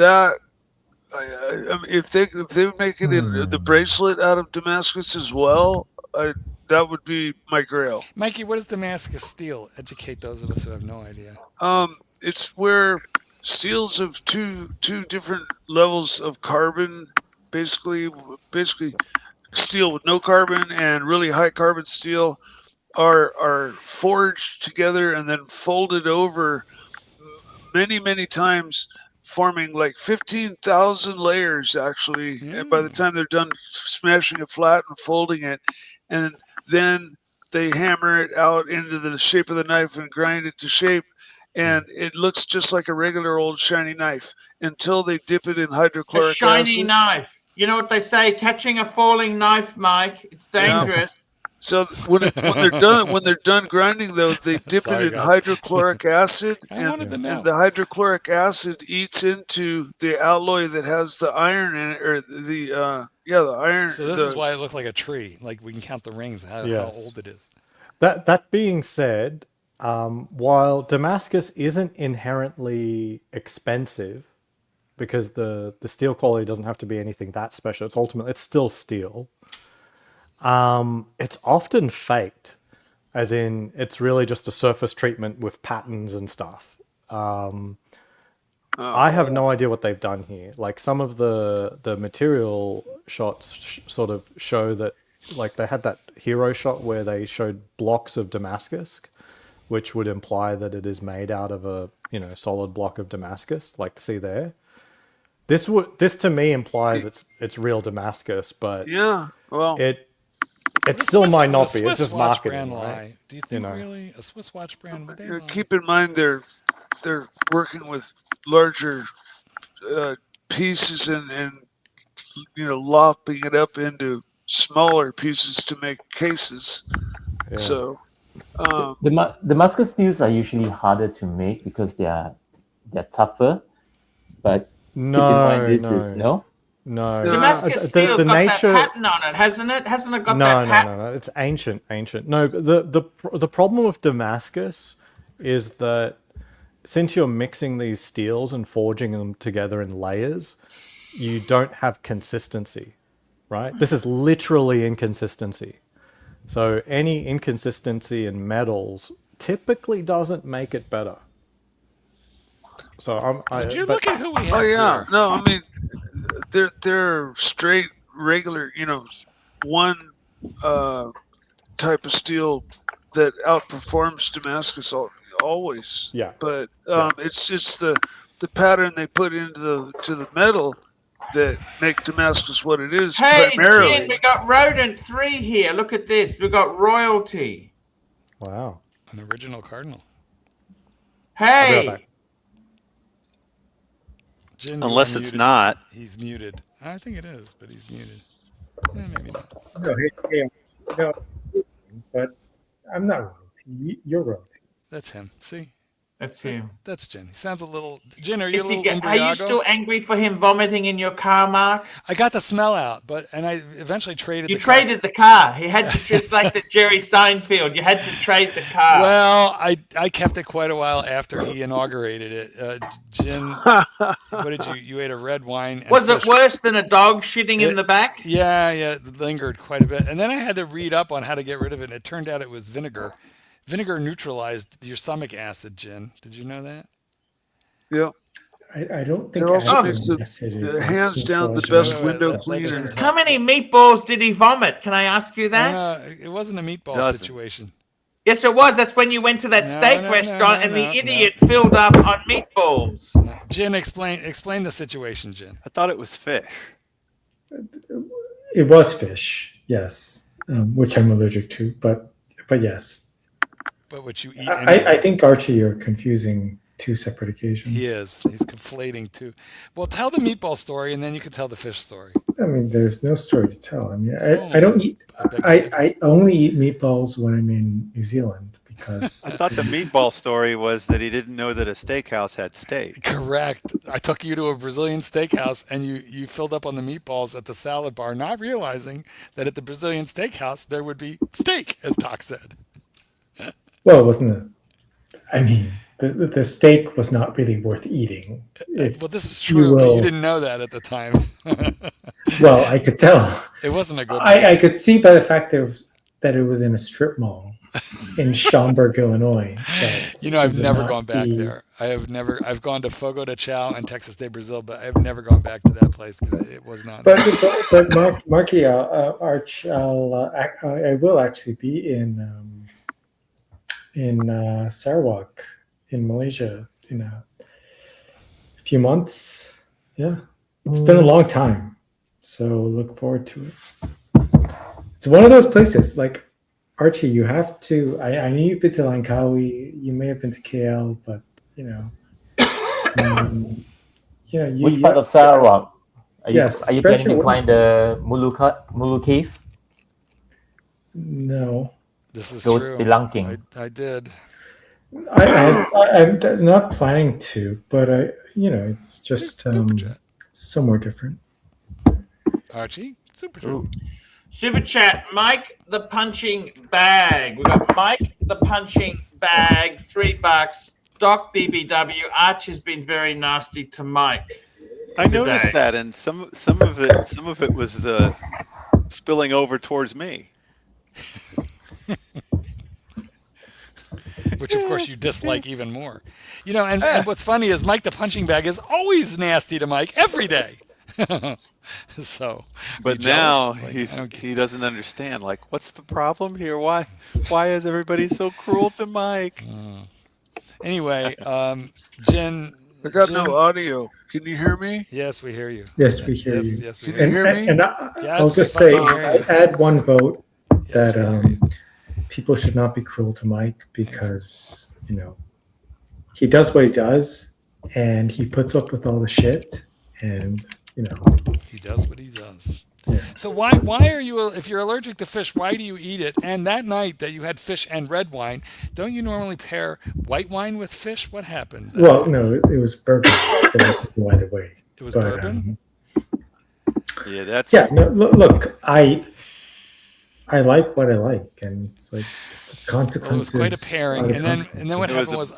they make it in the bracelet out of Damascus as well, that would be my grail. Mikey, what is Damascus steel? Educate those of us who have no idea. It's where steels of two different levels of carbon, basically steel with no carbon and really high carbon steel, are forged together and then folded over many times, forming like 15,000 layers actually. And by the time they're done smashing it flat and folding it, and then they hammer it out into the shape of the knife and grind it to shape, and it looks just like a regular old shiny knife until they dip it in hydrochloric A shiny acid. knife. You know what they say? Catching a falling knife, Mike. It's dangerous. So when they're done grinding, though, they dip it in hydrochloric acid, and the hydrochloric acid eats into the alloy that has the iron in it, or the iron. So this is why it looked like a tree. Like we can count the rings, how old it is. That being said, while Damascus isn't inherently expensive, because the steel quality doesn't have to be anything that special, it's still steel. It's often faked, as in it's really just a surface treatment with patterns and stuff. I have no idea what they've done here. Like some of the material shots sort of show that, like they had that hero shot where they showed blocks of Damascus, which would imply that it is made out of a solid block of Damascus, like see there. This to me implies it's real Damascus, but it still might not be. It's just marketing, right? Do you think really a Swiss watch brand would they lie? Keep in mind they're working with larger pieces and lopping it up into smaller pieces to make cases. Yeah. So the Damascus steels are usually harder to make because they're tougher. But keep in mind this is no. Damascus steel's got nature... that pattern on it, hasn't it? Hasn't it got that pattern? No. It's ancient. No, the problem with Damascus is that since you're mixing these steels and forging them together in layers, you don't have consistency, right? This is literally inconsistency. So any inconsistency in metals typically doesn't make it better. So Did you look at who we have? Oh yeah, here? no, I mean they're straight regular, one type of steel that outperforms Damascus always. Yeah. But it's the pattern they put into the metal that make Damascus what it is. Hey, primarily. Jin, we got Rodent 3 here. Look at this. We got royalty. Wow. An original cardinal. Hey. Jin, unless it's not. He's muted. I think it is, but he's muted. Maybe not. No, but I'm not royalty. You're royalty. That's him. See? That's him. That's Jin. He sounds a little... Jin, are you a little Are you still angry for him vomiting in your car, Mark? I got the smell out, and I eventually traded the car. You traded the car. He had to, just like the Jerry Seinfeld, you had to trade the car. Well, I kept it quite a while after he inaugurated it. Jin, what did you ate a red wine. And Was it worse than a dog shitting in the back? Yeah, it lingered quite a bit. And then I had to read up on how to get rid of it, and it turned out it was vinegar. Vinegar neutralized your stomach acid, Jin. Did you know that? Yeah. I don't think It also Oh. makes acid is like hands down the neutralizing. best window Let cleaner. Jen talk. How many meatballs did he vomit? Can I ask you that? No, it wasn't a meatball Doesn't. situation. Yes, it was. That's when you went to that No, steak no, restaurant no, and no, the no. idiot filled up on meatballs. No. Jen, explain the situation, Jen. I thought it was fish. It was fish, yes, which I'm allergic to, but yes. But what you eat I think, Archie, you're confusing two separate occasions. He is. He's conflating two. Well, tell the meatball story, and then you can tell the fish story. I mean, there's no story to tell. I mean, I don't eat. I only eat meatballs when I'm in New Zealand because I thought the meatball story was that he didn't know that a steakhouse had steak. Correct. I took you to a Brazilian steakhouse, and you filled up on the meatballs at the salad bar, not realizing that at the Brazilian steakhouse there would be steak, as Doc said. well, it wasn't. I mean, the steak was not really worth eating. Well, this is true, but you didn't know that at the time. Well, I could tell. It wasn't a good. I could see by the fact that it was in a strip mall in Schaumburg, Illinois. I've never gone back there. I've gone to Fogo de Chao and Texas de Brazil, but I've never gone back to that place because it was not. But Marky, Arch, I will actually be in Sarawak in Malaysia in a few months. Yeah, it's been a long time, so look forward to it. It's one of those places like Archie. You have to. I know you've been to Langkawi. You may have been to KL, but Which part of Sarawak? Are Yes, you planning to climb the Mulu Cave? No. This is Those true. spelunking. I did. I'm not planning to, but it's just somewhere different. Archie, super chat. Super chat, Mike the punching bag. We got Mike the punching bag, $3. Doc BBW. Arch has been very nasty to Mike. I noticed that, and some of it was spilling over towards me. Which of course you dislike even more. And what's funny is Mike the punching bag is always nasty to Mike every day. So, but now he doesn't understand. Like, what's the problem here? Why is everybody so cruel to Mike? Anyway, Jen. I got no audio. Can you hear me? Yes, we hear you. Yes, we hear you. Yes, we hear me. And I'll just say, I add one vote that people should not be cruel to Mike because he does what he does, and he puts up with all the shit, and he does what he does. Yeah. So why are you, if you're allergic to fish, why do you eat it? And that night that you had fish and red wine, don't you normally pair white wine with fish? What happened? Well, no, it was bourbon, so I could go either way. It was bourbon? Yeah, that's... Yeah, no, look, I like what I like, and it's like consequences. Well, it was quite a pairing, and then what happened was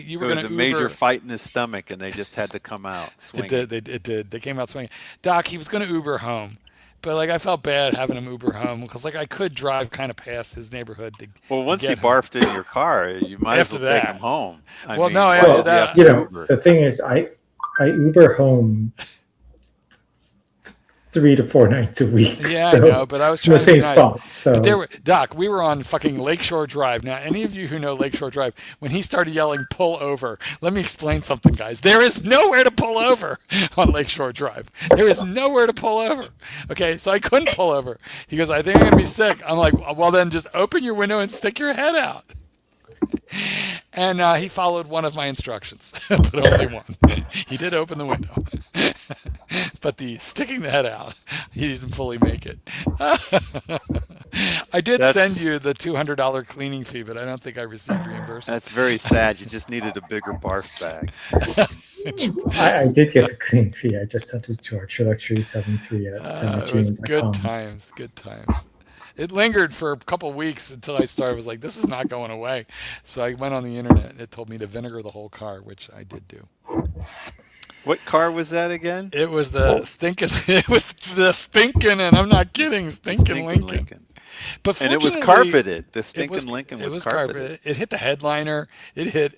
you were going to Uber. It was a major fight in his stomach, and they just had to come out swinging. It did. They came out swinging. Doc, he was going to Uber home, but I felt bad having him Uber home because I could drive kind of past his neighborhood. Once he barfed in your car, you might as well take him home. After that, the thing is, I Uber home 3 to 4 nights a week. Yeah, so I know, but I was trying the same to be nice. spot. So Doc, we were on fucking Lakeshore Drive. Now, any of you who know Lakeshore Drive, when he started yelling, "Pull over," let me explain something, guys. There is nowhere to pull over on Lakeshore Drive. There is nowhere to pull over. Okay, so I couldn't pull over. He goes, "I think I'm gonna be sick." I'm like, "Well, then just open your window and stick your head out." And he followed one of my instructions, but only one. He did open the window, but the sticking the head out, he didn't fully make it. I did send you the $200 cleaning fee, but I don't think I received reimbursement. That's very sad. You just needed a bigger barf bag. I did get the cleaning fee. I just sent it to ArchieLuxury 73 at it was good times. Good times. It lingered for a couple of weeks until I started. I was like, this is not going away. So I went on the internet. It told me to vinegar the whole car, which I did do. What car was that again? It was the stinking. It was the stinking, and I'm not kidding, stinking Lincoln. But and it was carpeted. The stinking Lincoln was carpeted. It hit the headliner. It hit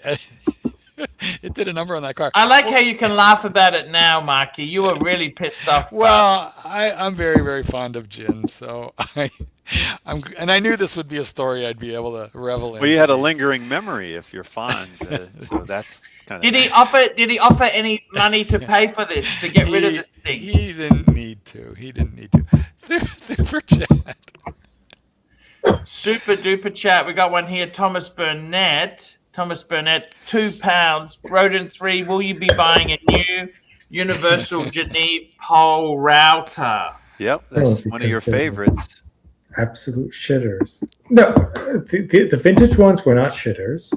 It did a number on that car. I like how you can laugh about it now, Marky. You were really pissed off. Well, I'm very, very fond of gin, so and I knew this would be a story I'd be able to revel in. Well, you had a lingering memory if you're fond, so that's kind of. Did he offer any money to pay for this to get rid of this thing? He didn't need to. Super chat. Super duper chat. We got one here. Thomas Burnett, £2. Rodent 3, will you be buying a new Universal Geneve pole router? Yep, that's one of your favorites. Absolute shitters. No, the vintage ones were not shitters.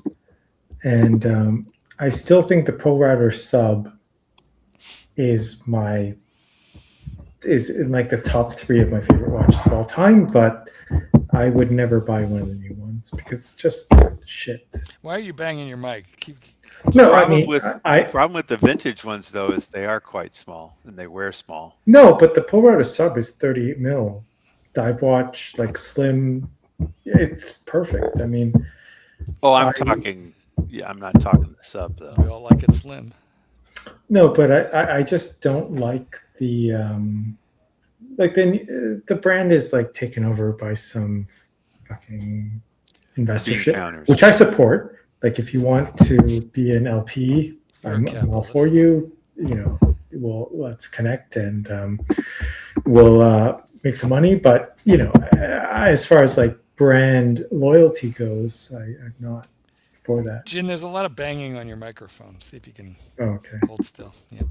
And I still think the Pro Router Sub is in like the top 3 of my favorite watches of all time, but I would never buy one of the new ones because it's just shit. Why are you banging your mic? No, problem with the vintage ones though is they are quite small and they wear small. No, but the Pro Router Sub is 38 mil dive watch, like slim. It's perfect. I mean, I'm talking. Yeah, I'm not talking the Sub though. We all like it slim. No, but I just don't like the the brand is like taken over by some fucking investor shit, which I support. Like if you want to be an LP, I'm all for you. You know, let's connect and we'll make some money. But you know, as far as like brand loyalty goes, I'm not for that. Jin, there's a lot of banging on your microphone. See if you can hold still. Yep.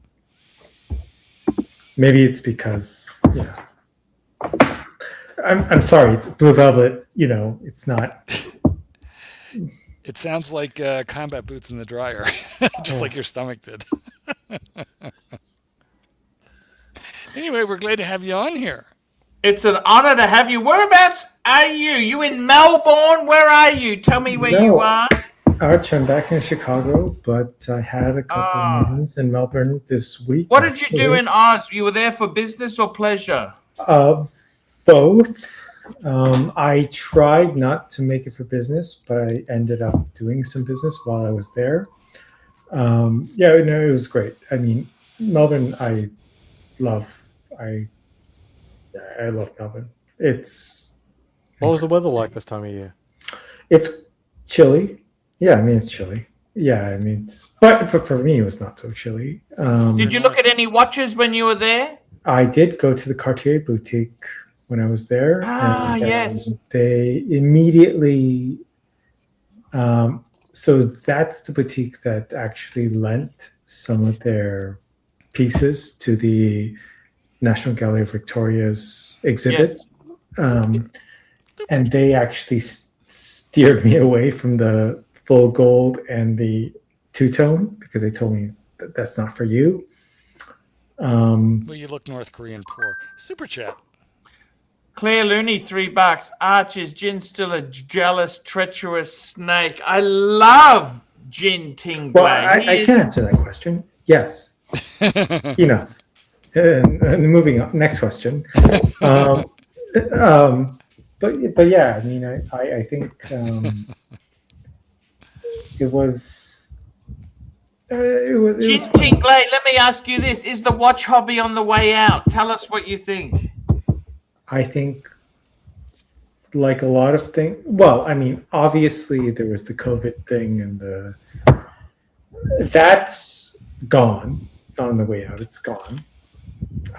Maybe it's because I'm sorry, Blue Velvet. You know, it's not. It sounds like combat boots in the dryer, just like your stomach did. Anyway, we're glad to have you on here. It's an honor to have you. Whereabouts are you? You in Melbourne? Where are you? Tell me where you are. Arch, I'm back in Chicago, but I had a couple of meetings in Melbourne this week. What did you do in Oz? You were there for business or pleasure? Both. I tried not to make it for business, but I ended up doing some business while I was there. It was great. I mean, Melbourne, I love Melbourne. What was the weather like this time of year? It's chilly. Yeah, I mean, it's chilly. Yeah, I mean, but for me, it was not so chilly. Did you look at any watches when you were there? I did go to the Cartier boutique when I was there. Yes. They immediately. So that's the boutique that actually lent some of their pieces to the National Gallery of Victoria's exhibit. Yes. And they actually steered me away from the full gold and the two-tone because they told me that's not for you. Well, you look North Korean poor. Super chat. Claire Looney, $3. Arch, is Jin still a jealous, treacherous snake? I love Jin Ting. Well, I can't answer that question. Yes. You know. And moving on. Next question. But yeah, I mean, I think it was. Jin Ting, let me ask you this: is the watch hobby on the way out? Tell us what you think. I think, like a lot of things. Well, I mean, obviously there was the COVID thing, and that's gone. It's not on the way out. It's gone.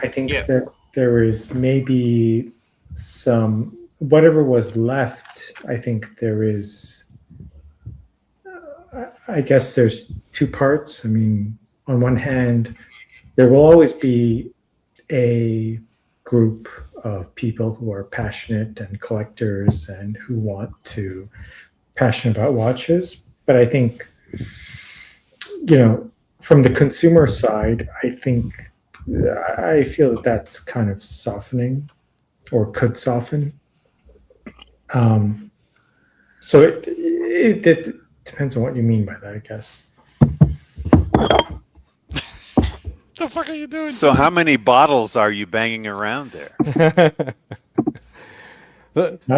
I think that there is maybe some whatever was left. I think there is. I guess there's two parts. I mean, on one hand, there will always be a group of people who are passionate and collectors and who want to passionate about watches. But I think, you know, from the consumer side, I feel that that's kind of softening or could soften. So it depends on what you mean by that, I guess. The fuck are you doing? So how many bottles are you banging around there?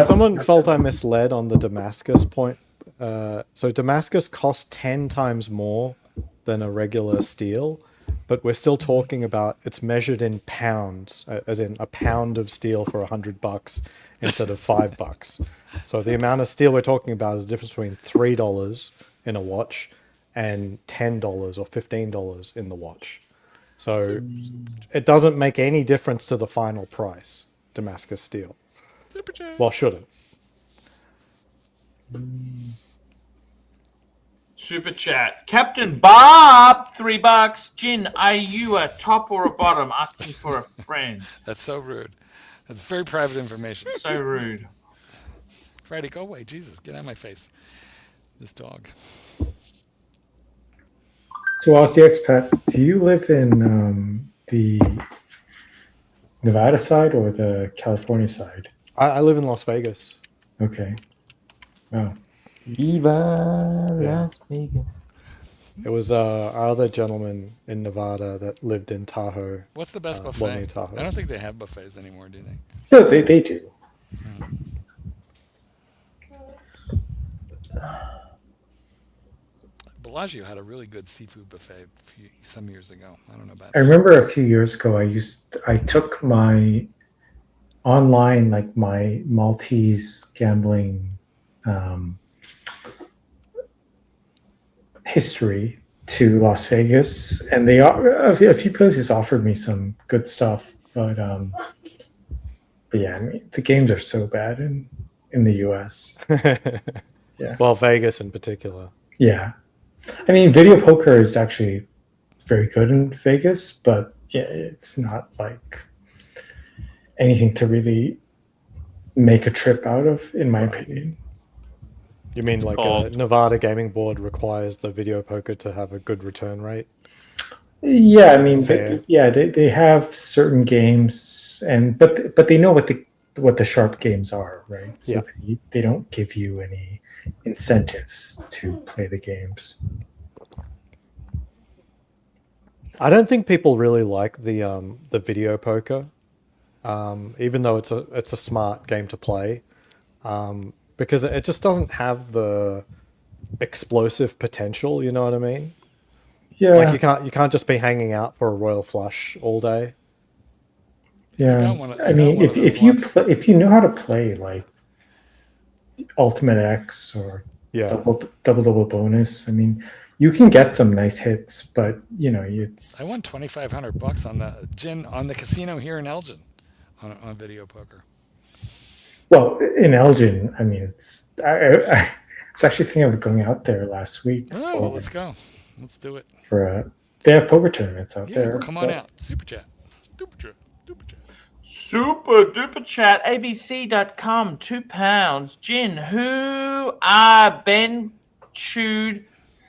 Someone felt I misled on the Damascus point. So Damascus costs 10 times more than a regular steel, but we're still talking about it's measured in pounds, as in a pound of steel for $100 instead of $5. So the amount of steel we're talking about is the difference between $3 in a watch and $10 or $15 in the watch. So it doesn't make any difference to the final price, Damascus steel. Well, shouldn't. Super chat. Captain Bob, $3. Jin, are you a top or a bottom? Asking for a friend. That's so rude. That's very private information. So rude. Friday, go away. Jesus, get out of my face. This dog. So, Aussie expat, do you live in the Nevada side or the California side? I live in Las Vegas. Okay. Wow. Viva Las Vegas. It was our other gentleman in Nevada that lived in Tahoe. What's the best buffet? Lonely Tahoe. I don't think they have buffets anymore, do they? No, they do. Bellagio had a really good seafood buffet some years ago. I don't know about I remember a few years ago, I took my online, like my Maltese gambling history to Las Vegas, and a few places offered me some good stuff, but yeah, I mean, the games are so bad in the US. Yeah. Well, Vegas in particular. Yeah. I mean, video poker is actually very good in Vegas, but yeah, it's not like anything to really make a trip out of, in my opinion. You mean like a Nevada gaming board requires the video poker to have a good return rate? Yeah, I mean, they have certain games, but they know what the sharp games are, right? So they don't give you any incentives to play the games. I don't think people really like the video poker, even though it's a smart game to play, because it just doesn't have the explosive potential. You know what I mean? Yeah. Like you can't just be hanging out for a royal flush all day. Yeah. I mean, if you know how to play like Ultimate X or double bonus, I mean, you can get some nice hits, but you know, I won $2,500 on the casino here in Elgin on video poker. Well, in Elgin, I mean, I was actually thinking of going out there last week. Oh, well, let's go. Let's do it. They have poker tournaments out there. Well, come on out. Super chat. Super duper chat. ABC.com. £2. Jin, who are Ben Chode,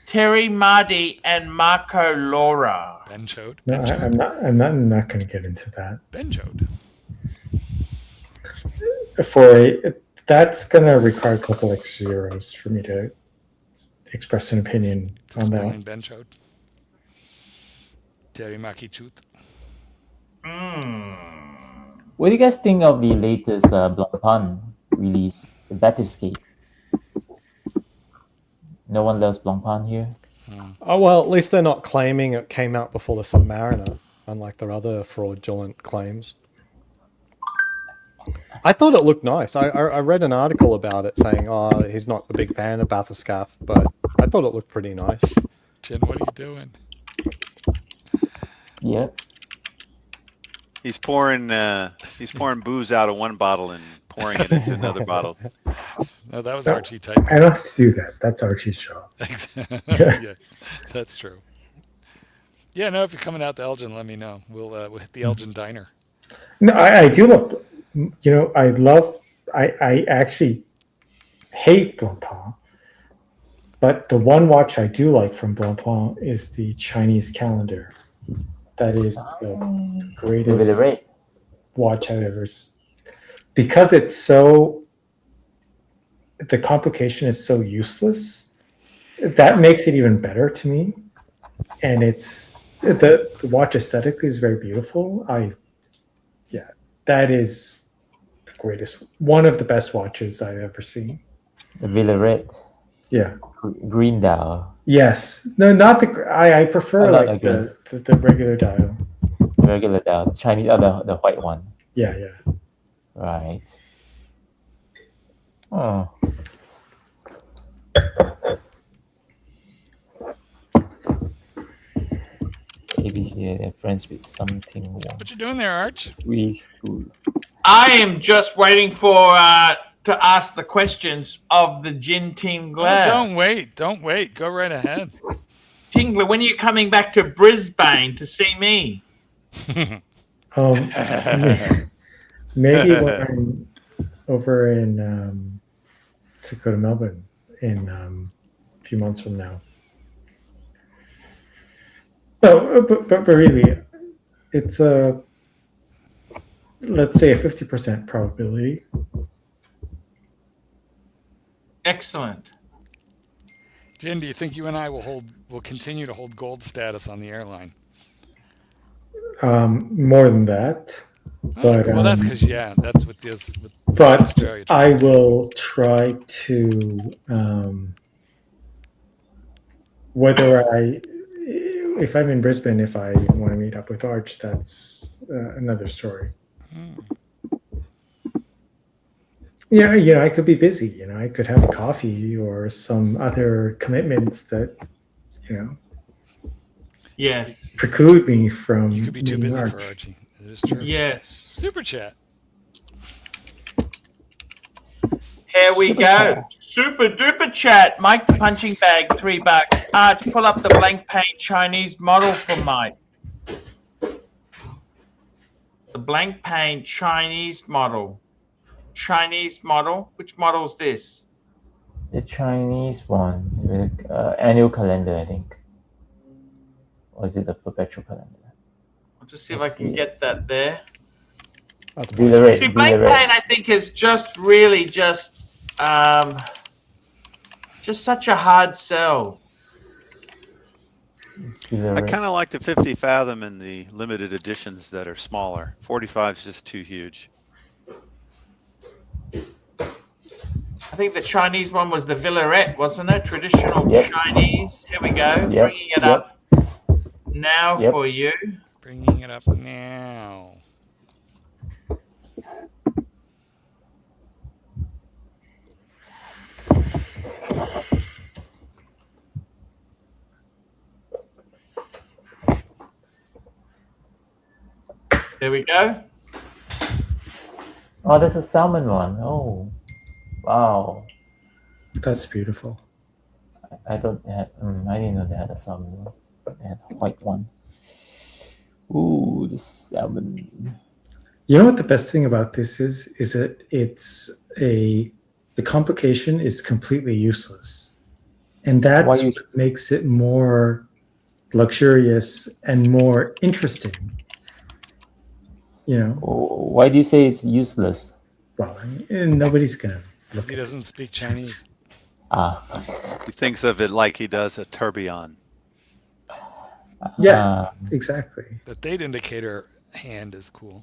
Terry Mardy, and Marco Laura? Ben Chode. No, I'm not going to get into that. Ben Chode. That's going to require a couple extra zeros for me to express an opinion on that. Ben Chode. Terry Maki Chute. What do you guys think of the latest Blancpain release, the Bathyscaphe? No one loves Blancpain here. Oh well, at least they're not claiming it came out before the Submariner, unlike their other fraudulent claims. I thought it looked nice. I read an article about it saying, oh, he's not a big fan of Bathyscaphe, but I thought it looked pretty nice. Jen, what are you doing? Yeah. He's pouring booze out of one bottle and pouring it into another bottle. No, that was Archie type. I don't have to do that. That's Archie's job. Yeah, that's true. Yeah, no, if you're coming out to Elgin, let me know. We'll hit the Elgin Diner. No, I do love, you know, I actually hate Blancpain, but the one watch I do like from Blancpain is the Chinese calendar. That is the greatest watch I've ever seen. Because it's so, the complication is so useless, that makes it even better to me. And the watch aesthetically is very beautiful. That is the greatest, one of the best watches I've ever seen. The Villeray. Yeah. Green dial. Yes. No, not the. I prefer not like again. the regular dial. The regular dial, Chinese, the white one. Yeah, yeah. Right. Oh. ABC, they're friends with something wrong. What you doing there, Arch? I am just waiting for to ask the questions of the Jin Tingler. Oh, don't wait. Don't wait. Go right ahead. Tingler, when are you coming back to Brisbane to see me? Maybe when I'm over in to go to Melbourne in a few months from now. No, but really, it's a let's say a 50% probability. Excellent. Jin, do you think you and I will continue to hold gold status on the airline? More than that, but well, that's because that's what this. But Australia I will try to if I'm in Brisbane, if I want to meet up with Arch, that's another story. Yeah, I could be busy. I could have coffee or some other commitments that, yes, preclude me from. You could be too busy Arch. for Archie. It is true. Yes. Super chat. Here we go. Super duper chat. Mike the punching bag, $3. Arch, pull up the blank paint Chinese model for Mike. The blank paint Chinese model. Chinese model. Which model is this? The Chinese one with annual calendar, I think. Or is it the perpetual calendar? I'll just see if I can get that there. That's See, blank paint, I think, is just really just such a hard sell. I kind of like the 50 Fathom and the limited editions that are smaller. 45 is just too huge. I think the Chinese one was the Villarette, wasn't it? Traditional Chinese. Here we go. Bringing it up now for you. Bringing it up now. There we go. Oh, there's a salmon one. Oh, wow. That's beautiful. I didn't know they had a salmon one. They had a white one. Ooh, the salmon. You know what the best thing about this is that the complication is completely useless. And that's what makes it more luxurious and more interesting. Why do you say it's useless? Well, nobody's gonna. Because he doesn't speak Chinese. He thinks of it like he does a tourbillon. Yes, exactly. The date indicator hand is cool.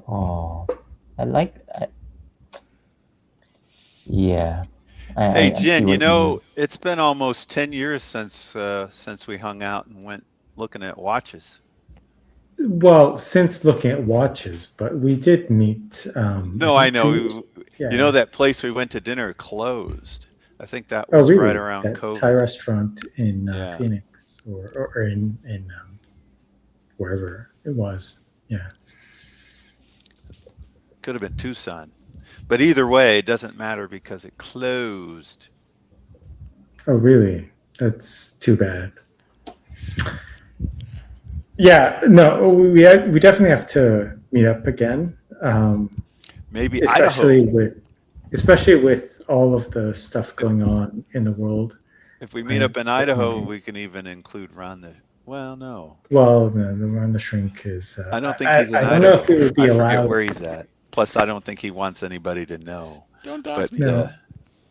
Oh, I like that. Yeah. Hey, Jin, it's been almost 10 years since we hung out and went looking at watches. Well, since looking at watches, but we did meet. No, I know. That place we went to dinner closed. I think that was really? Right around that COVID. Thai restaurant in Phoenix or in wherever it was. Yeah. Could have been Tucson. But either way, it doesn't matter because it closed. Oh, really? That's too bad. Yeah, no, we definitely have to meet up again. Maybe especially Idaho. Especially with all of the stuff going on in the world. If we meet up in Idaho, we can even include Ron the. Well, no. Well, the Ron the Shrink is. I don't think he's in Idaho. I don't know if he would be I allowed. forget where he's at. Plus, I don't think he wants anybody to know. Don't ask me. No,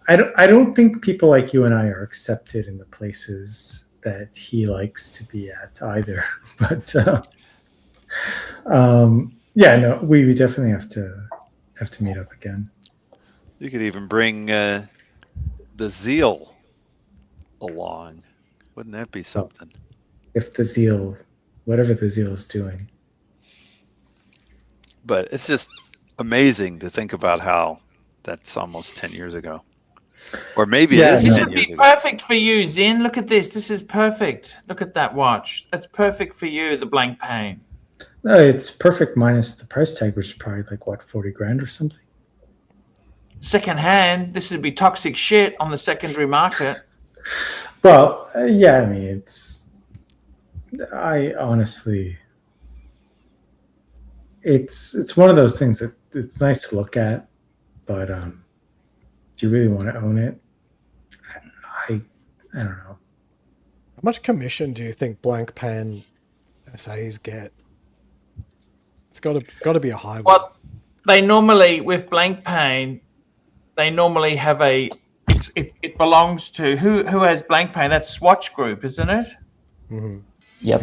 I don't think people like you and I are accepted in the places that he likes to be at either. But we definitely have to meet up again. You could even bring the Zeal along. Wouldn't that be something? If the Zeal, whatever the Zeal is doing. But it's just amazing to think about how that's almost 10 years ago. Or maybe it is This 10 would years be ago. perfect for you, Zin. Look at this. This is perfect. Look at that watch. That's perfect for you, the blank pane. No, it's perfect minus the price tag, which is probably like what, 40 grand or something. Second hand, this would be toxic shit on the secondary market. Well, yeah, I mean, I honestly, it's one of those things that it's nice to look at, but do you really want to own it? I don't know. How much commission do you think blank pan SAs get? It's got to be a high one. Well, they normally, with blank pane, they normally have it belongs to, who has blank pane? That's Swatch Group, isn't it? Mm-hmm. Yep.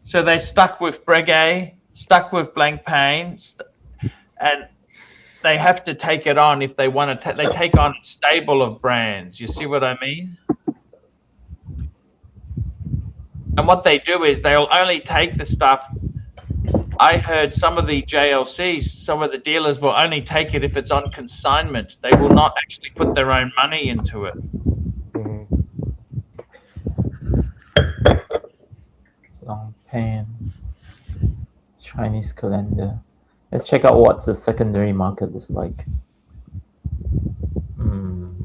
So they're stuck with Breguet, stuck with blank pane, and they have to take it on if they want to. They take on a stable of brands. You see what I mean? And what they do is they'll only take the stuff. I heard some of the JLCs, some of the dealers will only take it if it's on consignment. They will not actually put their own money into it. Long pan. Chinese calendar. Let's check out what the secondary market is like.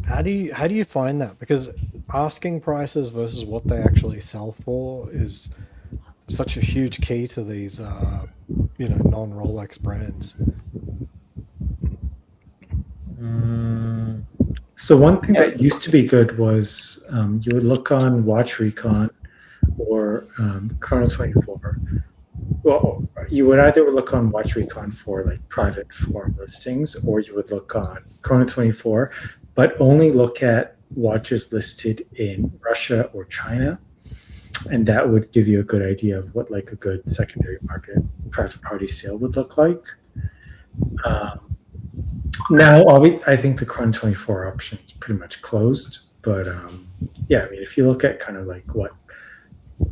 How do you find that? Because asking prices versus what they actually sell for is such a huge key to these non-Rolex brands. So one thing that used to be good was you would look on Watch Recon or Chrono 24. Well, you would either look on Watch Recon for like private forum listings, or you would look on Chrono 24, but only look at watches listed in Russia or China, and that would give you a good idea of what like a good secondary market private party sale would look like. Now, I think the Chrono 24 option is pretty much closed, but yeah, I mean, if you look at kind of like what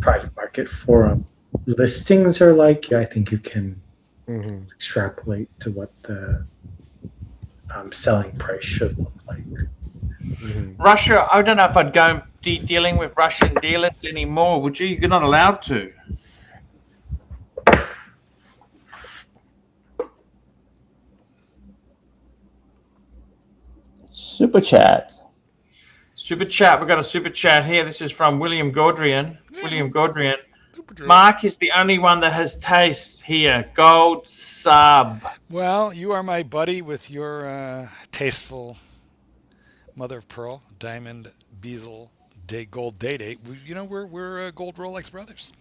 private market forum listings are like, I think you can extrapolate to what the selling price should look like. Russia, I don't know if I'd go dealing with Russian dealers anymore, would you? You're not allowed to. Super chat. Super chat. We've got a super chat here. This is from William Gaudrian. William Gaudrian. Mark is the only one that has taste here. Gold sub. Well, you are my buddy with your tasteful mother of pearl, diamond, bezel, gold date. We're gold Rolex brothers.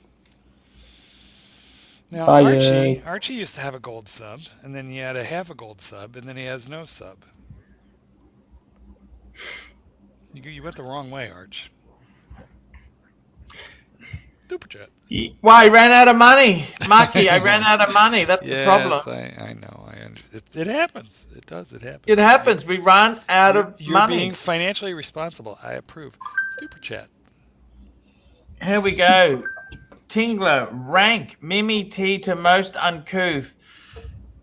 Now, Archie used to have a gold sub, and then he had a half a gold sub, and then he has no sub. You went the wrong way, Arch. Super chat. Well, I ran out of money, Marky. I ran out of money. That's the problem. Yes, I know. It happens. It does. It happens. It happens. We run out of You're money. being financially responsible. I approve. Super chat. Here we go. Tingler, rank Mimi T to most uncouth.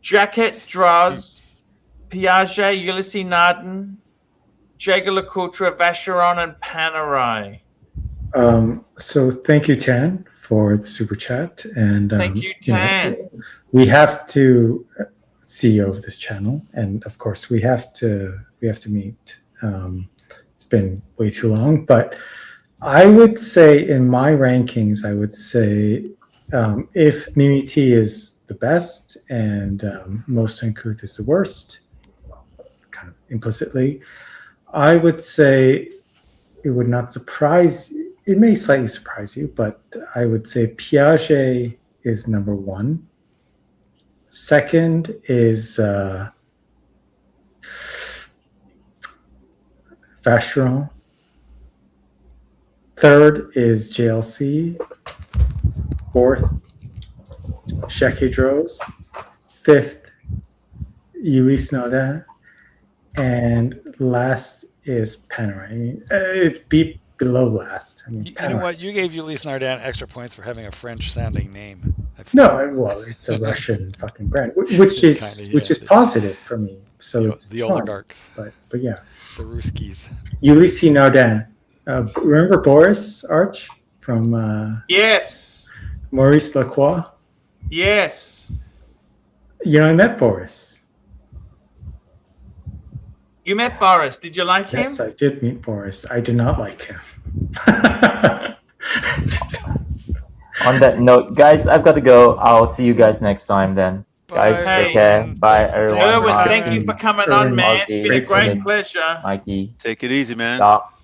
Jacket, Droz, Piaget, Ulysses Narden, Jaeger LeCoultre, Vacheron, and Panerai. So thank you, Tan, for the super chat, and thank you, Tan. We have to CEO of this channel, and of course we have to meet. It's been way too long, but I would say in my rankings, I would say if Mimi T is the best and most uncouth is the worst, kind of implicitly, I would say it would not surprise. It may slightly surprise you, but I would say Piaget is number one. Second is Vacheron. Third is JLC. Fourth, Jacques Droz. Fifth, Ulysse Nardin. and last is Panerai. I mean, it'd be below last. I mean, You know what? Panerai. You gave Ulysse Nardin extra points for having a French-sounding name. No, well, it's a Russian fucking brand, which is positive for me. So it's the fun. oligarchs. But yeah, the Ruskies. Ulysse Nardin. Remember Boris Arch from Yes. Maurice Lacroix? Yes. You know, I met Boris. You met Boris. Did you like him? Yes, I did meet Boris. I did not like him. On that note, guys, I've got to go. I'll see you guys next time then. Guys, take care. Bye, everyone. Erwin, thank you for coming on, man. It's been a great pleasure. Mikey. Take it easy, man. Stop.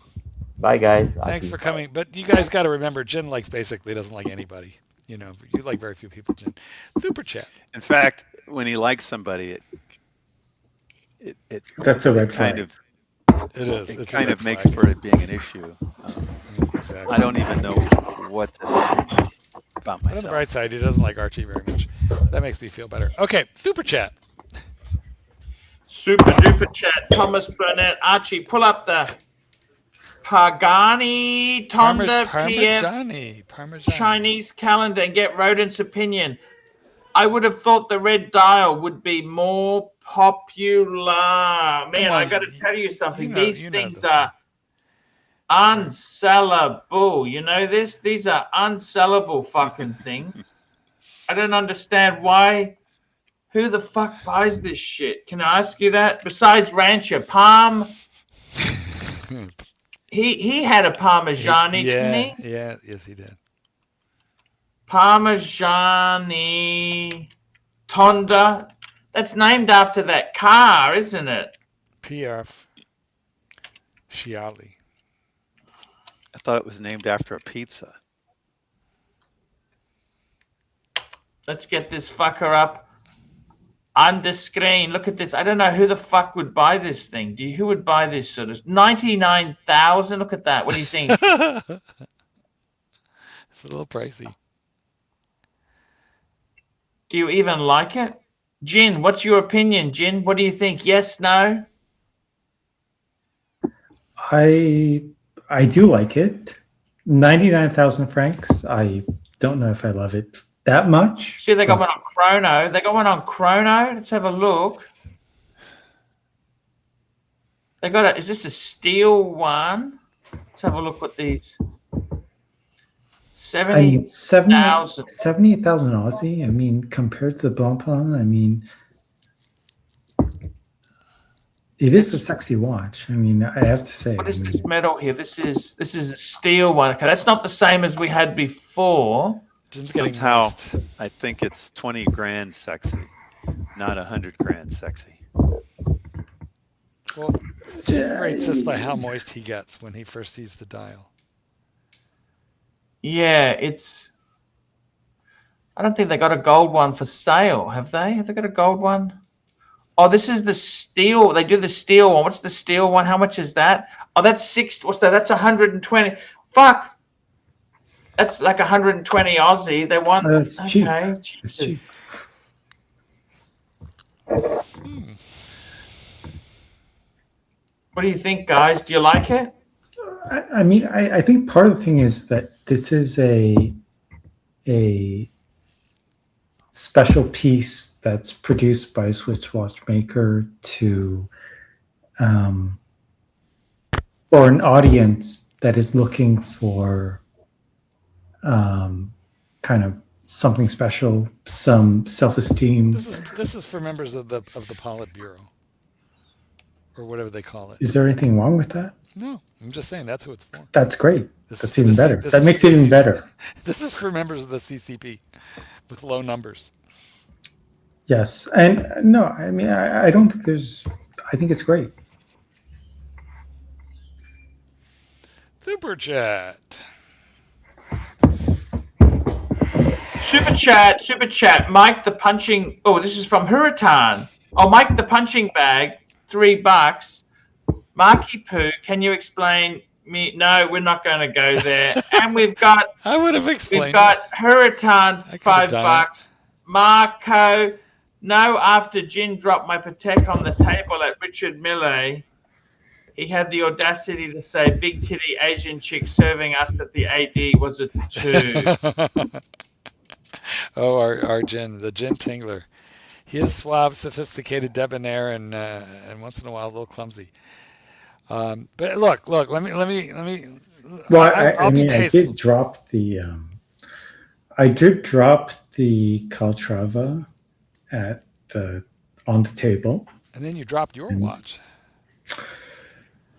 Bye, guys. Thanks for coming. But you guys got to remember, Jin basically doesn't like anybody. You know, you like very few people, Jin. Super chat. In fact, when he likes somebody, it that's a red flag. Kind of. It is. It kind of makes for it being an issue. Exactly. I don't even know what to think about myself. On the bright side, he doesn't like Archie very much. That makes me feel better. Okay, super chat. Super duper chat. Thomas Burnett. Archie, pull up the Pagani Tonda PM Chinese calendar and get Rodent's opinion. I would have thought the red dial would be more popular. Man, I got to tell you something. These things are unsellable. You know this? These are unsellable fucking things. I don't understand why. Who the fuck buys this shit? Can I ask you that? Besides Rancher, Palm. he had a Parmigiani, didn't he? Yeah, yes, he did. Parmigiani Tonda. That's named after that car, isn't it? PF Sciali. I thought it was named after a pizza. Let's get this fucker up on the screen. Look at this. I don't know who the fuck would buy this thing. Who would buy this sort of 99,000? Look at that. What do you think? It's a little pricey. Do you even like it? Jin, what's your opinion, Jin? What do you think? Yes, no? I do like it. 99,000 francs. I don't know if I love it that much. See, they got one on Chrono. They got one on Chrono. Let's have a look. They got is this a steel one? Let's have a look what these. 78,000 Aussie. I mean, compared to the Blancpain, I mean, it is a sexy watch. I mean, I have to say. What is this metal here? This is a steel one. Okay, that's not the same as we had before. Somehow, I think it's 20 grand sexy, not 100 grand sexy. Well, Jim rates this by how moist he gets when he first sees the dial. Yeah, I don't think they got a gold one for sale, have they? Have they got a gold one? Oh, this is the steel. They do the steel one. What's the steel one? How much is that? Oh, that's what's that? That's 120. Fuck. That's like 120 Aussie. They want. That's okay. cheap. It's cheap. What do you think, guys? Do you like it? I mean, I think part of the thing is that this is a special piece that's produced by a Swiss watchmaker or an audience that is looking for kind of something special, some self-esteem. This is for members of the Politburo, or whatever they call it. Is there anything wrong with that? No, I'm just saying that's who it's for. That's great. That's even better. That makes it even better. This is for members of the CCP with low numbers. Yes, and no, I mean, I don't think I think it's great. Super chat. Super chat. Mike the punching. Oh, this is from Hurritan. Oh, Mike the punching bag, $3. Marky Poo, can you explain me? No, we're not going to go there. And we've got. I would have explained. We've got Hurritan, $5. Marco No, after Jin dropped my Patek on the table at Richard Mille, he had the audacity to say big titty Asian chick serving us at the AD was a 2. Oh, our Jin, the Jin Tingler. He is suave, sophisticated, debonair, and once in a while a little clumsy. But look. Let me. Well, I'll be tasteful. I did drop the. I did drop the Caltrava on the table. And then you dropped your watch.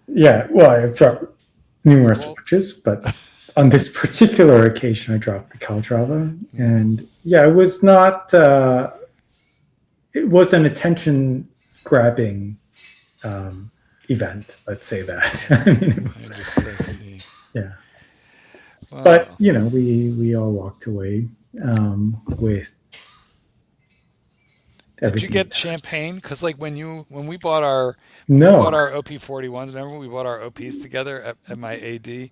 Yeah, well, I've dropped numerous watches, but on this particular occasion, I dropped the Caltrava, and yeah, it was not. It was an attention-grabbing event. Let's say that. Yeah, wow. But we all walked away with. Did you get champagne? Because like when we bought our OP41s, remember we bought our OPs together at my AD.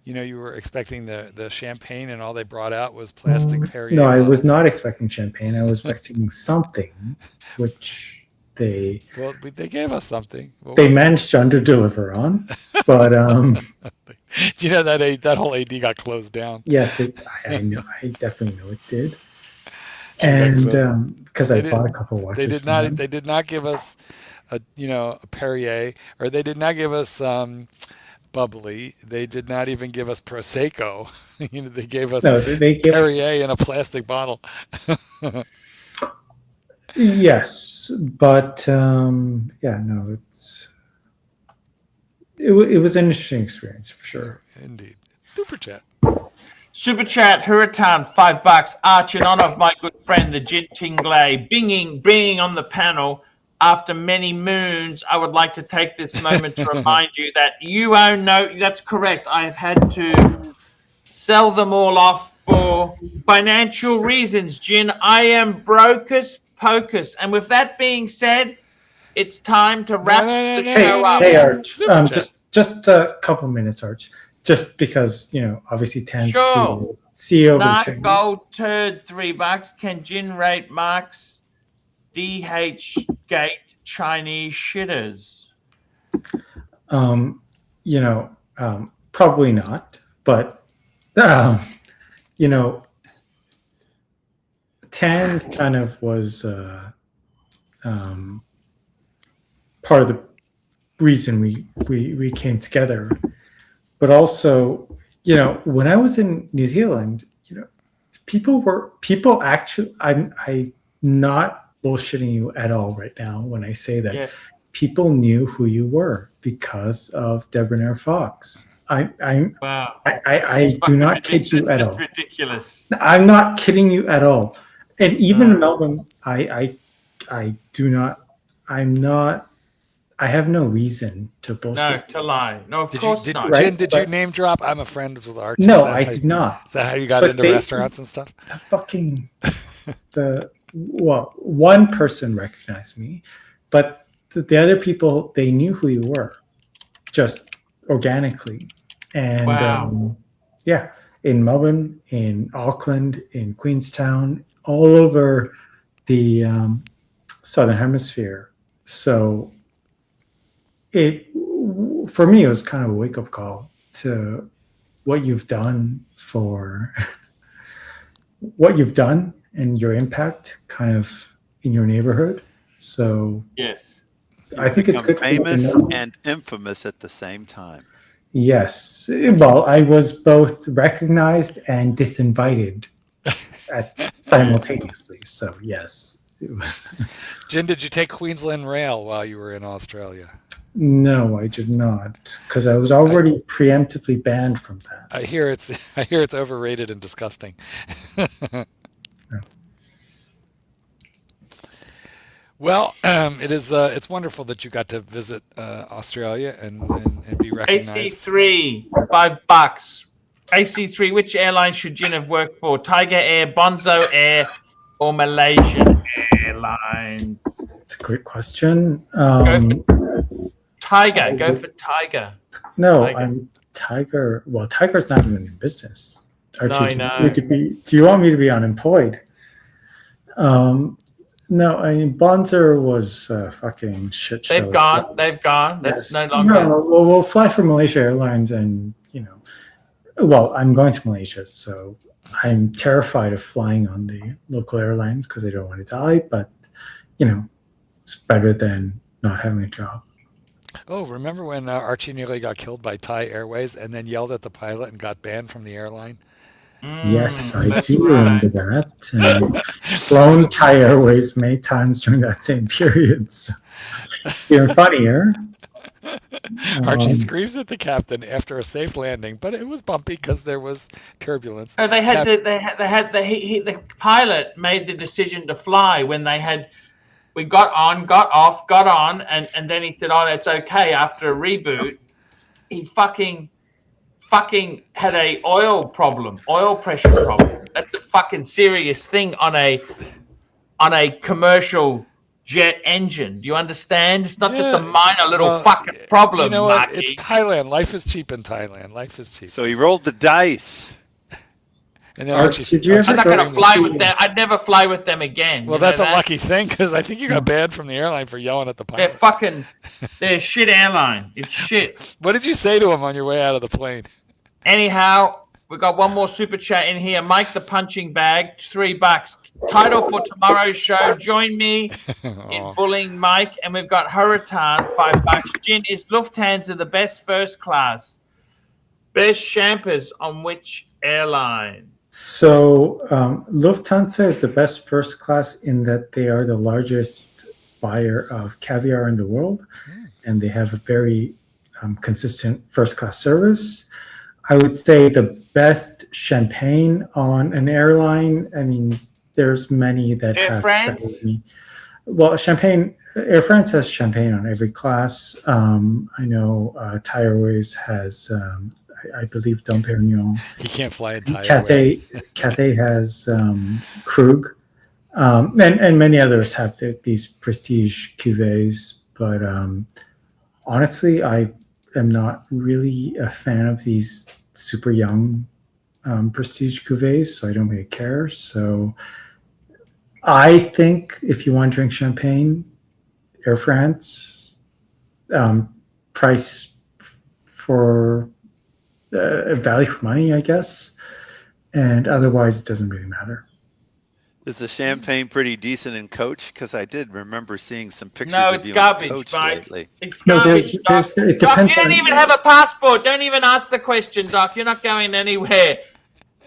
You were expecting the champagne, and all they brought out was plastic Perrier. No, I was not expecting champagne. I was expecting something, which they gave us something. They managed to underdeliver on, but do you know that whole AD got closed down? Yes, I know. I definitely know it did. And because I bought a couple watches, they did not give us a Perrier, or they did not give us bubbly. They did not even give us Prosecco. They gave us Perrier in a plastic bottle. Yes, but it was an interesting experience for sure. Indeed. Super chat. Super chat, Hurritan, $5. Arch, in honor of my good friend, the Jin Tingley, being on the panel. After many moons, I would like to take this moment to remind you that you own that's correct. I have had to sell them all off for financial reasons, Jin. I am brocus pocus. And with that being said, it's time to wrap the show up. Hey, Arch, just a couple minutes, Arch. Just because, obviously Tan's CEO of the chain. Gold turd, $3. Can Jin rate Mark's DH Gate Chinese shitters? Probably not. But, Tan kind of was part of the reason we came together. But also, when I was in New Zealand, people actually, I'm not bullshitting you at all right now when I say that. Yes. People knew who you were because of Debonair Fox. Wow. I do not kid you at all. It's ridiculous. I'm not kidding you at all. And even in Melbourne, I have no reason to bullshit. No, to lie. No, of course not. Jen, did you name drop? I'm a friend with Archie. No, I did not. Is that how you got into restaurants and stuff? One person recognized me, but the other people, they knew who you were, just organically. And in Melbourne, in Auckland, in Queenstown, all over the Southern Hemisphere. So for me, it was kind of a wake-up call to what you've done and your impact kind of in your neighborhood. So yes, I think it's good. Famous and infamous at the same time. Yes. Well, I was both recognized and disinvited simultaneously. So yes. Jen, did you take Queensland Rail while you were in Australia? No, I did not, because I was already preemptively banned from that. I hear it's overrated and disgusting. Well, it's wonderful that you got to visit Australia and be recognized. AC3, $5. AC3, which airline should Jin have worked for? Tiger Air, Bonzo Air, or Malaysian Airlines? It's a great question. Tiger, go for Tiger. No, I'm Tiger. Well, Tiger's not even in business. Archie, no, I know. Do you want me to be unemployed? No, I mean Bonzer was a fucking shit show. They've gone. They've gone. That's Yes. no longer. No, we'll fly for Malaysia Airlines, and well, I'm going to Malaysia, so I'm terrified of flying on the local airlines because I don't want to die. But it's better than not having a job. Oh, remember when Archie nearly got killed by Thai Airways and then yelled at the pilot and got banned from the airline? Yes, I do remember that. And flown Thai Airways many times during that same period. So even funnier. Archie screams at the captain after a safe landing, but it was bumpy because there was turbulence. No, the pilot made the decision to fly when we got on, got off, got on, and then he said, "Oh, it's okay." After a reboot, he fucking had a oil pressure problem. That's a fucking serious thing on a commercial jet engine. Do you understand? It's not just a minor little fucking problem. You know what? It's Thailand. Life is cheap in Thailand. Life is cheap. So he rolled the dice. And then I'm not going to fly with them. I'd never fly with them again. Well, that's a lucky thing because I think you got banned from the airline for yelling at the pilot. They're a shit airline. It's shit. What did you say to him on your way out of the plane? Anyhow, we got one more super chat in here. Mike the Punching Bag, $3. Title for tomorrow's show: Join me in bullying Mike. And we've got Hurritan, $5. Jin, is Lufthansa the best first class? Best champers on which airline? So Lufthansa is the best first class in that they are the largest buyer of caviar in the world, and they have a very consistent first class service. I would say the best champagne on an airline. I mean, there's many that Air have. France? Well, champagne. Air France has champagne on every class. I know Thai Airways has. I believe Dom Perignon. He can't fly in Thai Airways. Cathay has Krug, and many others have these prestige cuvées. But honestly, I am not really a fan of these super young prestige cuvées, so I don't really care. So I think if you want to drink champagne, Air France, price for value for money, I guess, and otherwise it doesn't really matter. Is the champagne pretty decent in coach? Because I did remember seeing some pictures No, of it's you garbage, in coach Mike. lately. It's No, garbage, Doc. it Doc, depends you don't on- even have a passport. Don't even ask the question, Doc. You're not going anywhere.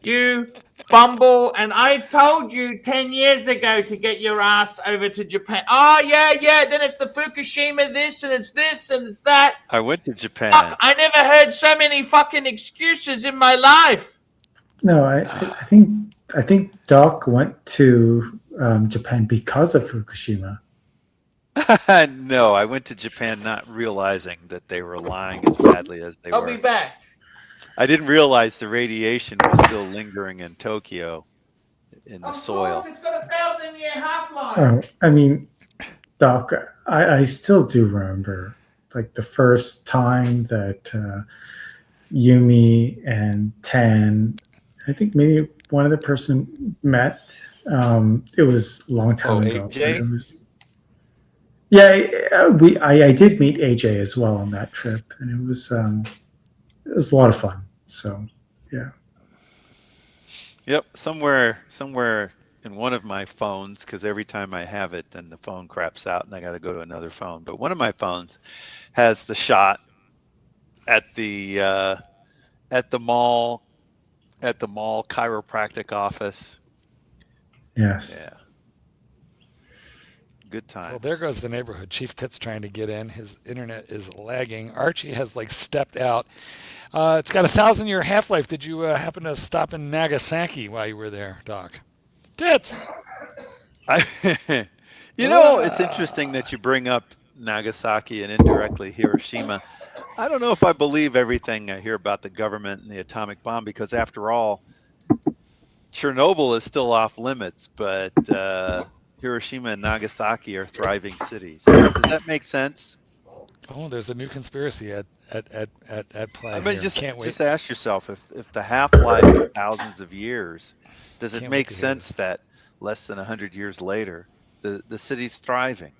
You fumble, and I told you 10 years ago to get your ass over to Japan. Oh, yeah, then it's the Fukushima this, and it's this, and it's that. I went to Japan. Fuck, I never heard so many fucking excuses in my life. No, I think Doc went to Japan because of Fukushima. No, I went to Japan not realizing that they were lying as badly as they were. I'll be back. I didn't realize the radiation was still lingering in Tokyo in the soil. Of course, it's got a 1,000-year half-life. I mean, Doc, I still do remember like the first time that Yumi and Tan, I think maybe one other person met. It was a long time ago. AJ? It was, I did meet AJ as well on that trip, and it was a lot of fun. So, yeah. Yep, somewhere in one of my phones, because every time I have it, then the phone craps out and I got to go to another phone. But one of my phones has the shot at the mall chiropractic office. Yes. Yeah. Good time. Well, there goes the neighborhood. Chief Tit's trying to get in. His internet is lagging. Archie has stepped out. It's got a 1,000-year half-life. Did you happen to stop in Nagasaki while you were there, Doc? Tits. It's interesting that you bring up Nagasaki and indirectly Hiroshima. I don't know if I believe everything I hear about the government and the atomic bomb, because after all, Chernobyl is still off limits, but Hiroshima and Nagasaki are thriving cities. Does that make sense? Oh, there's a new conspiracy at play. I mean, here. just Can't wait. just ask yourself, if the half-life is thousands of years, does it Can't wait make to hear sense that less than 100 years later, The city's thriving.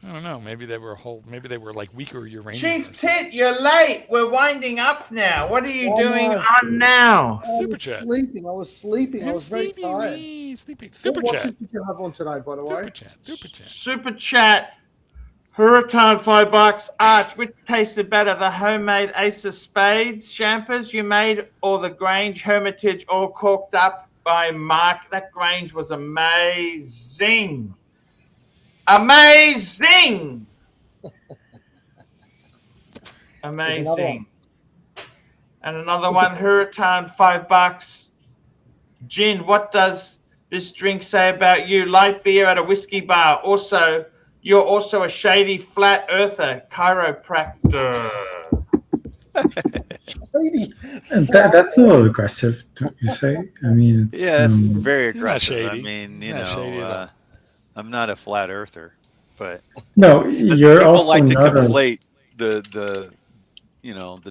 I don't know. Maybe they were like weaker uranium. Chief Tit, you're late. We're winding up now. What are you doing on now? Super chat. I was sleeping. I was very tired. Sleepy. Super chat. What did you have on today, by the way? Super chat. Huracan $5. Arch, which tasted better, the homemade Ace of Spades champers you made or the Grange Hermitage all corked up by Mark? That Grange was amazing. Amazing. Amazing. And another one, Huracan $5. Gin, what does this drink say about you? Light beer at a whiskey bar. Also, you're also a shady flat earther chiropractor. That's a little aggressive, don't you say? I mean, it's, yeah, it's very aggressive. Shady. I mean, I'm not a flat earther, but no, you're people also like to not conflate the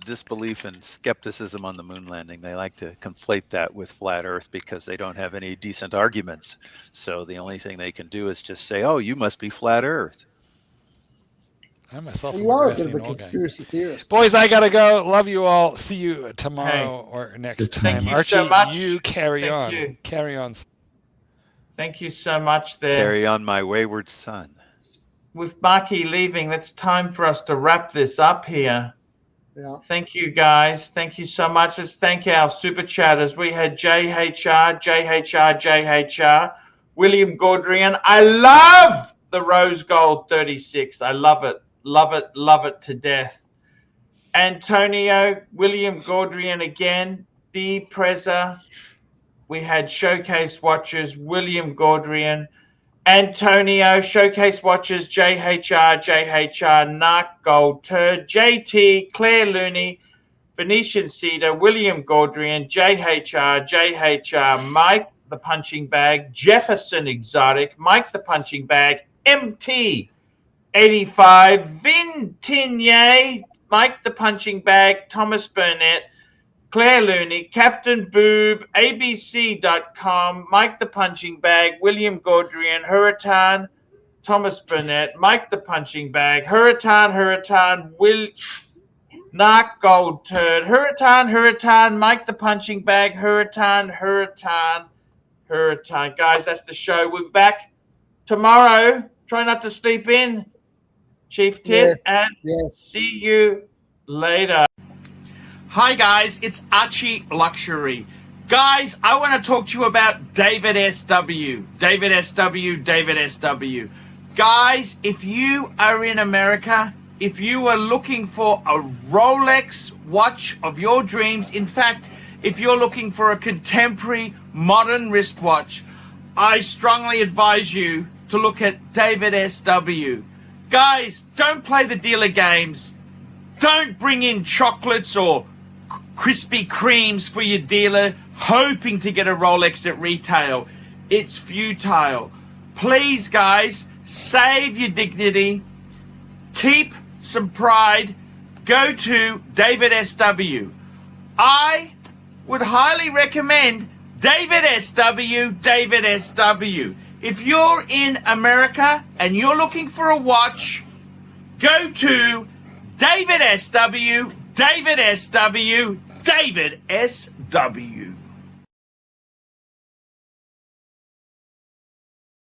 disbelief and skepticism on the moon landing. They like to conflate that with flat Earth because they don't have any decent arguments. So the only thing they can do is just say, "Oh, you must be flat Earth." I myself You are a bit am of a conspiracy theorist. Boys, I gotta go. Love you all. See you tomorrow or next time. Thank you Archie, so much. you carry Thank on. you. Carry on. Thank you so much there. Carry on, my wayward son. With Marky leaving, it's time for us to wrap this up here. Yeah. Thank you, guys. Thank you so much. Let's thank our super chatters. We had JHR, William Gaudrian. I love the Rose Gold 36. I love it. Love it. Love it to death. Antonio, William Gaudrian again. D. Preza. We had Showcase Watchers, William Gaudrian. Antonio, Showcase Watchers, JHR, Narc Gold Turd, JT, Claire Looney, Venetian Cedar, William Gaudrian, JHR, Mike the Punching Bag, Jefferson Exotic, Mike the Punching Bag, MT 85, Vin Tinier, Mike the Punching Bag, Thomas Burnett, Claire Looney, Captain Boob, ABC.com, Mike the Punching Bag, William Gaudrian, Huracan, Thomas Burnett, Mike the Punching Bag, Huracan, Will Narc Gold Turd, Huracan, Mike the Punching Bag, Huracan. Guys, that's the show. We're back tomorrow. Try not to sleep in, Chief Tit, and see you later. Hi guys, it's ArchieLuxury. Guys, I want to talk to you about David SW. Guys, if you are in America, if you are looking for a Rolex watch of your dreams, in fact, if you're looking for a contemporary modern wristwatch, I strongly advise you to look at David SW. Guys, don't play the dealer games. Don't bring in chocolates or Krispy Kremes for your dealer, hoping to get a Rolex at retail. It's futile. Please, guys, save your dignity. Keep some pride. Go to David SW. I would highly recommend David SW. If you're in America and you're looking for a watch, go to David SW. David SW.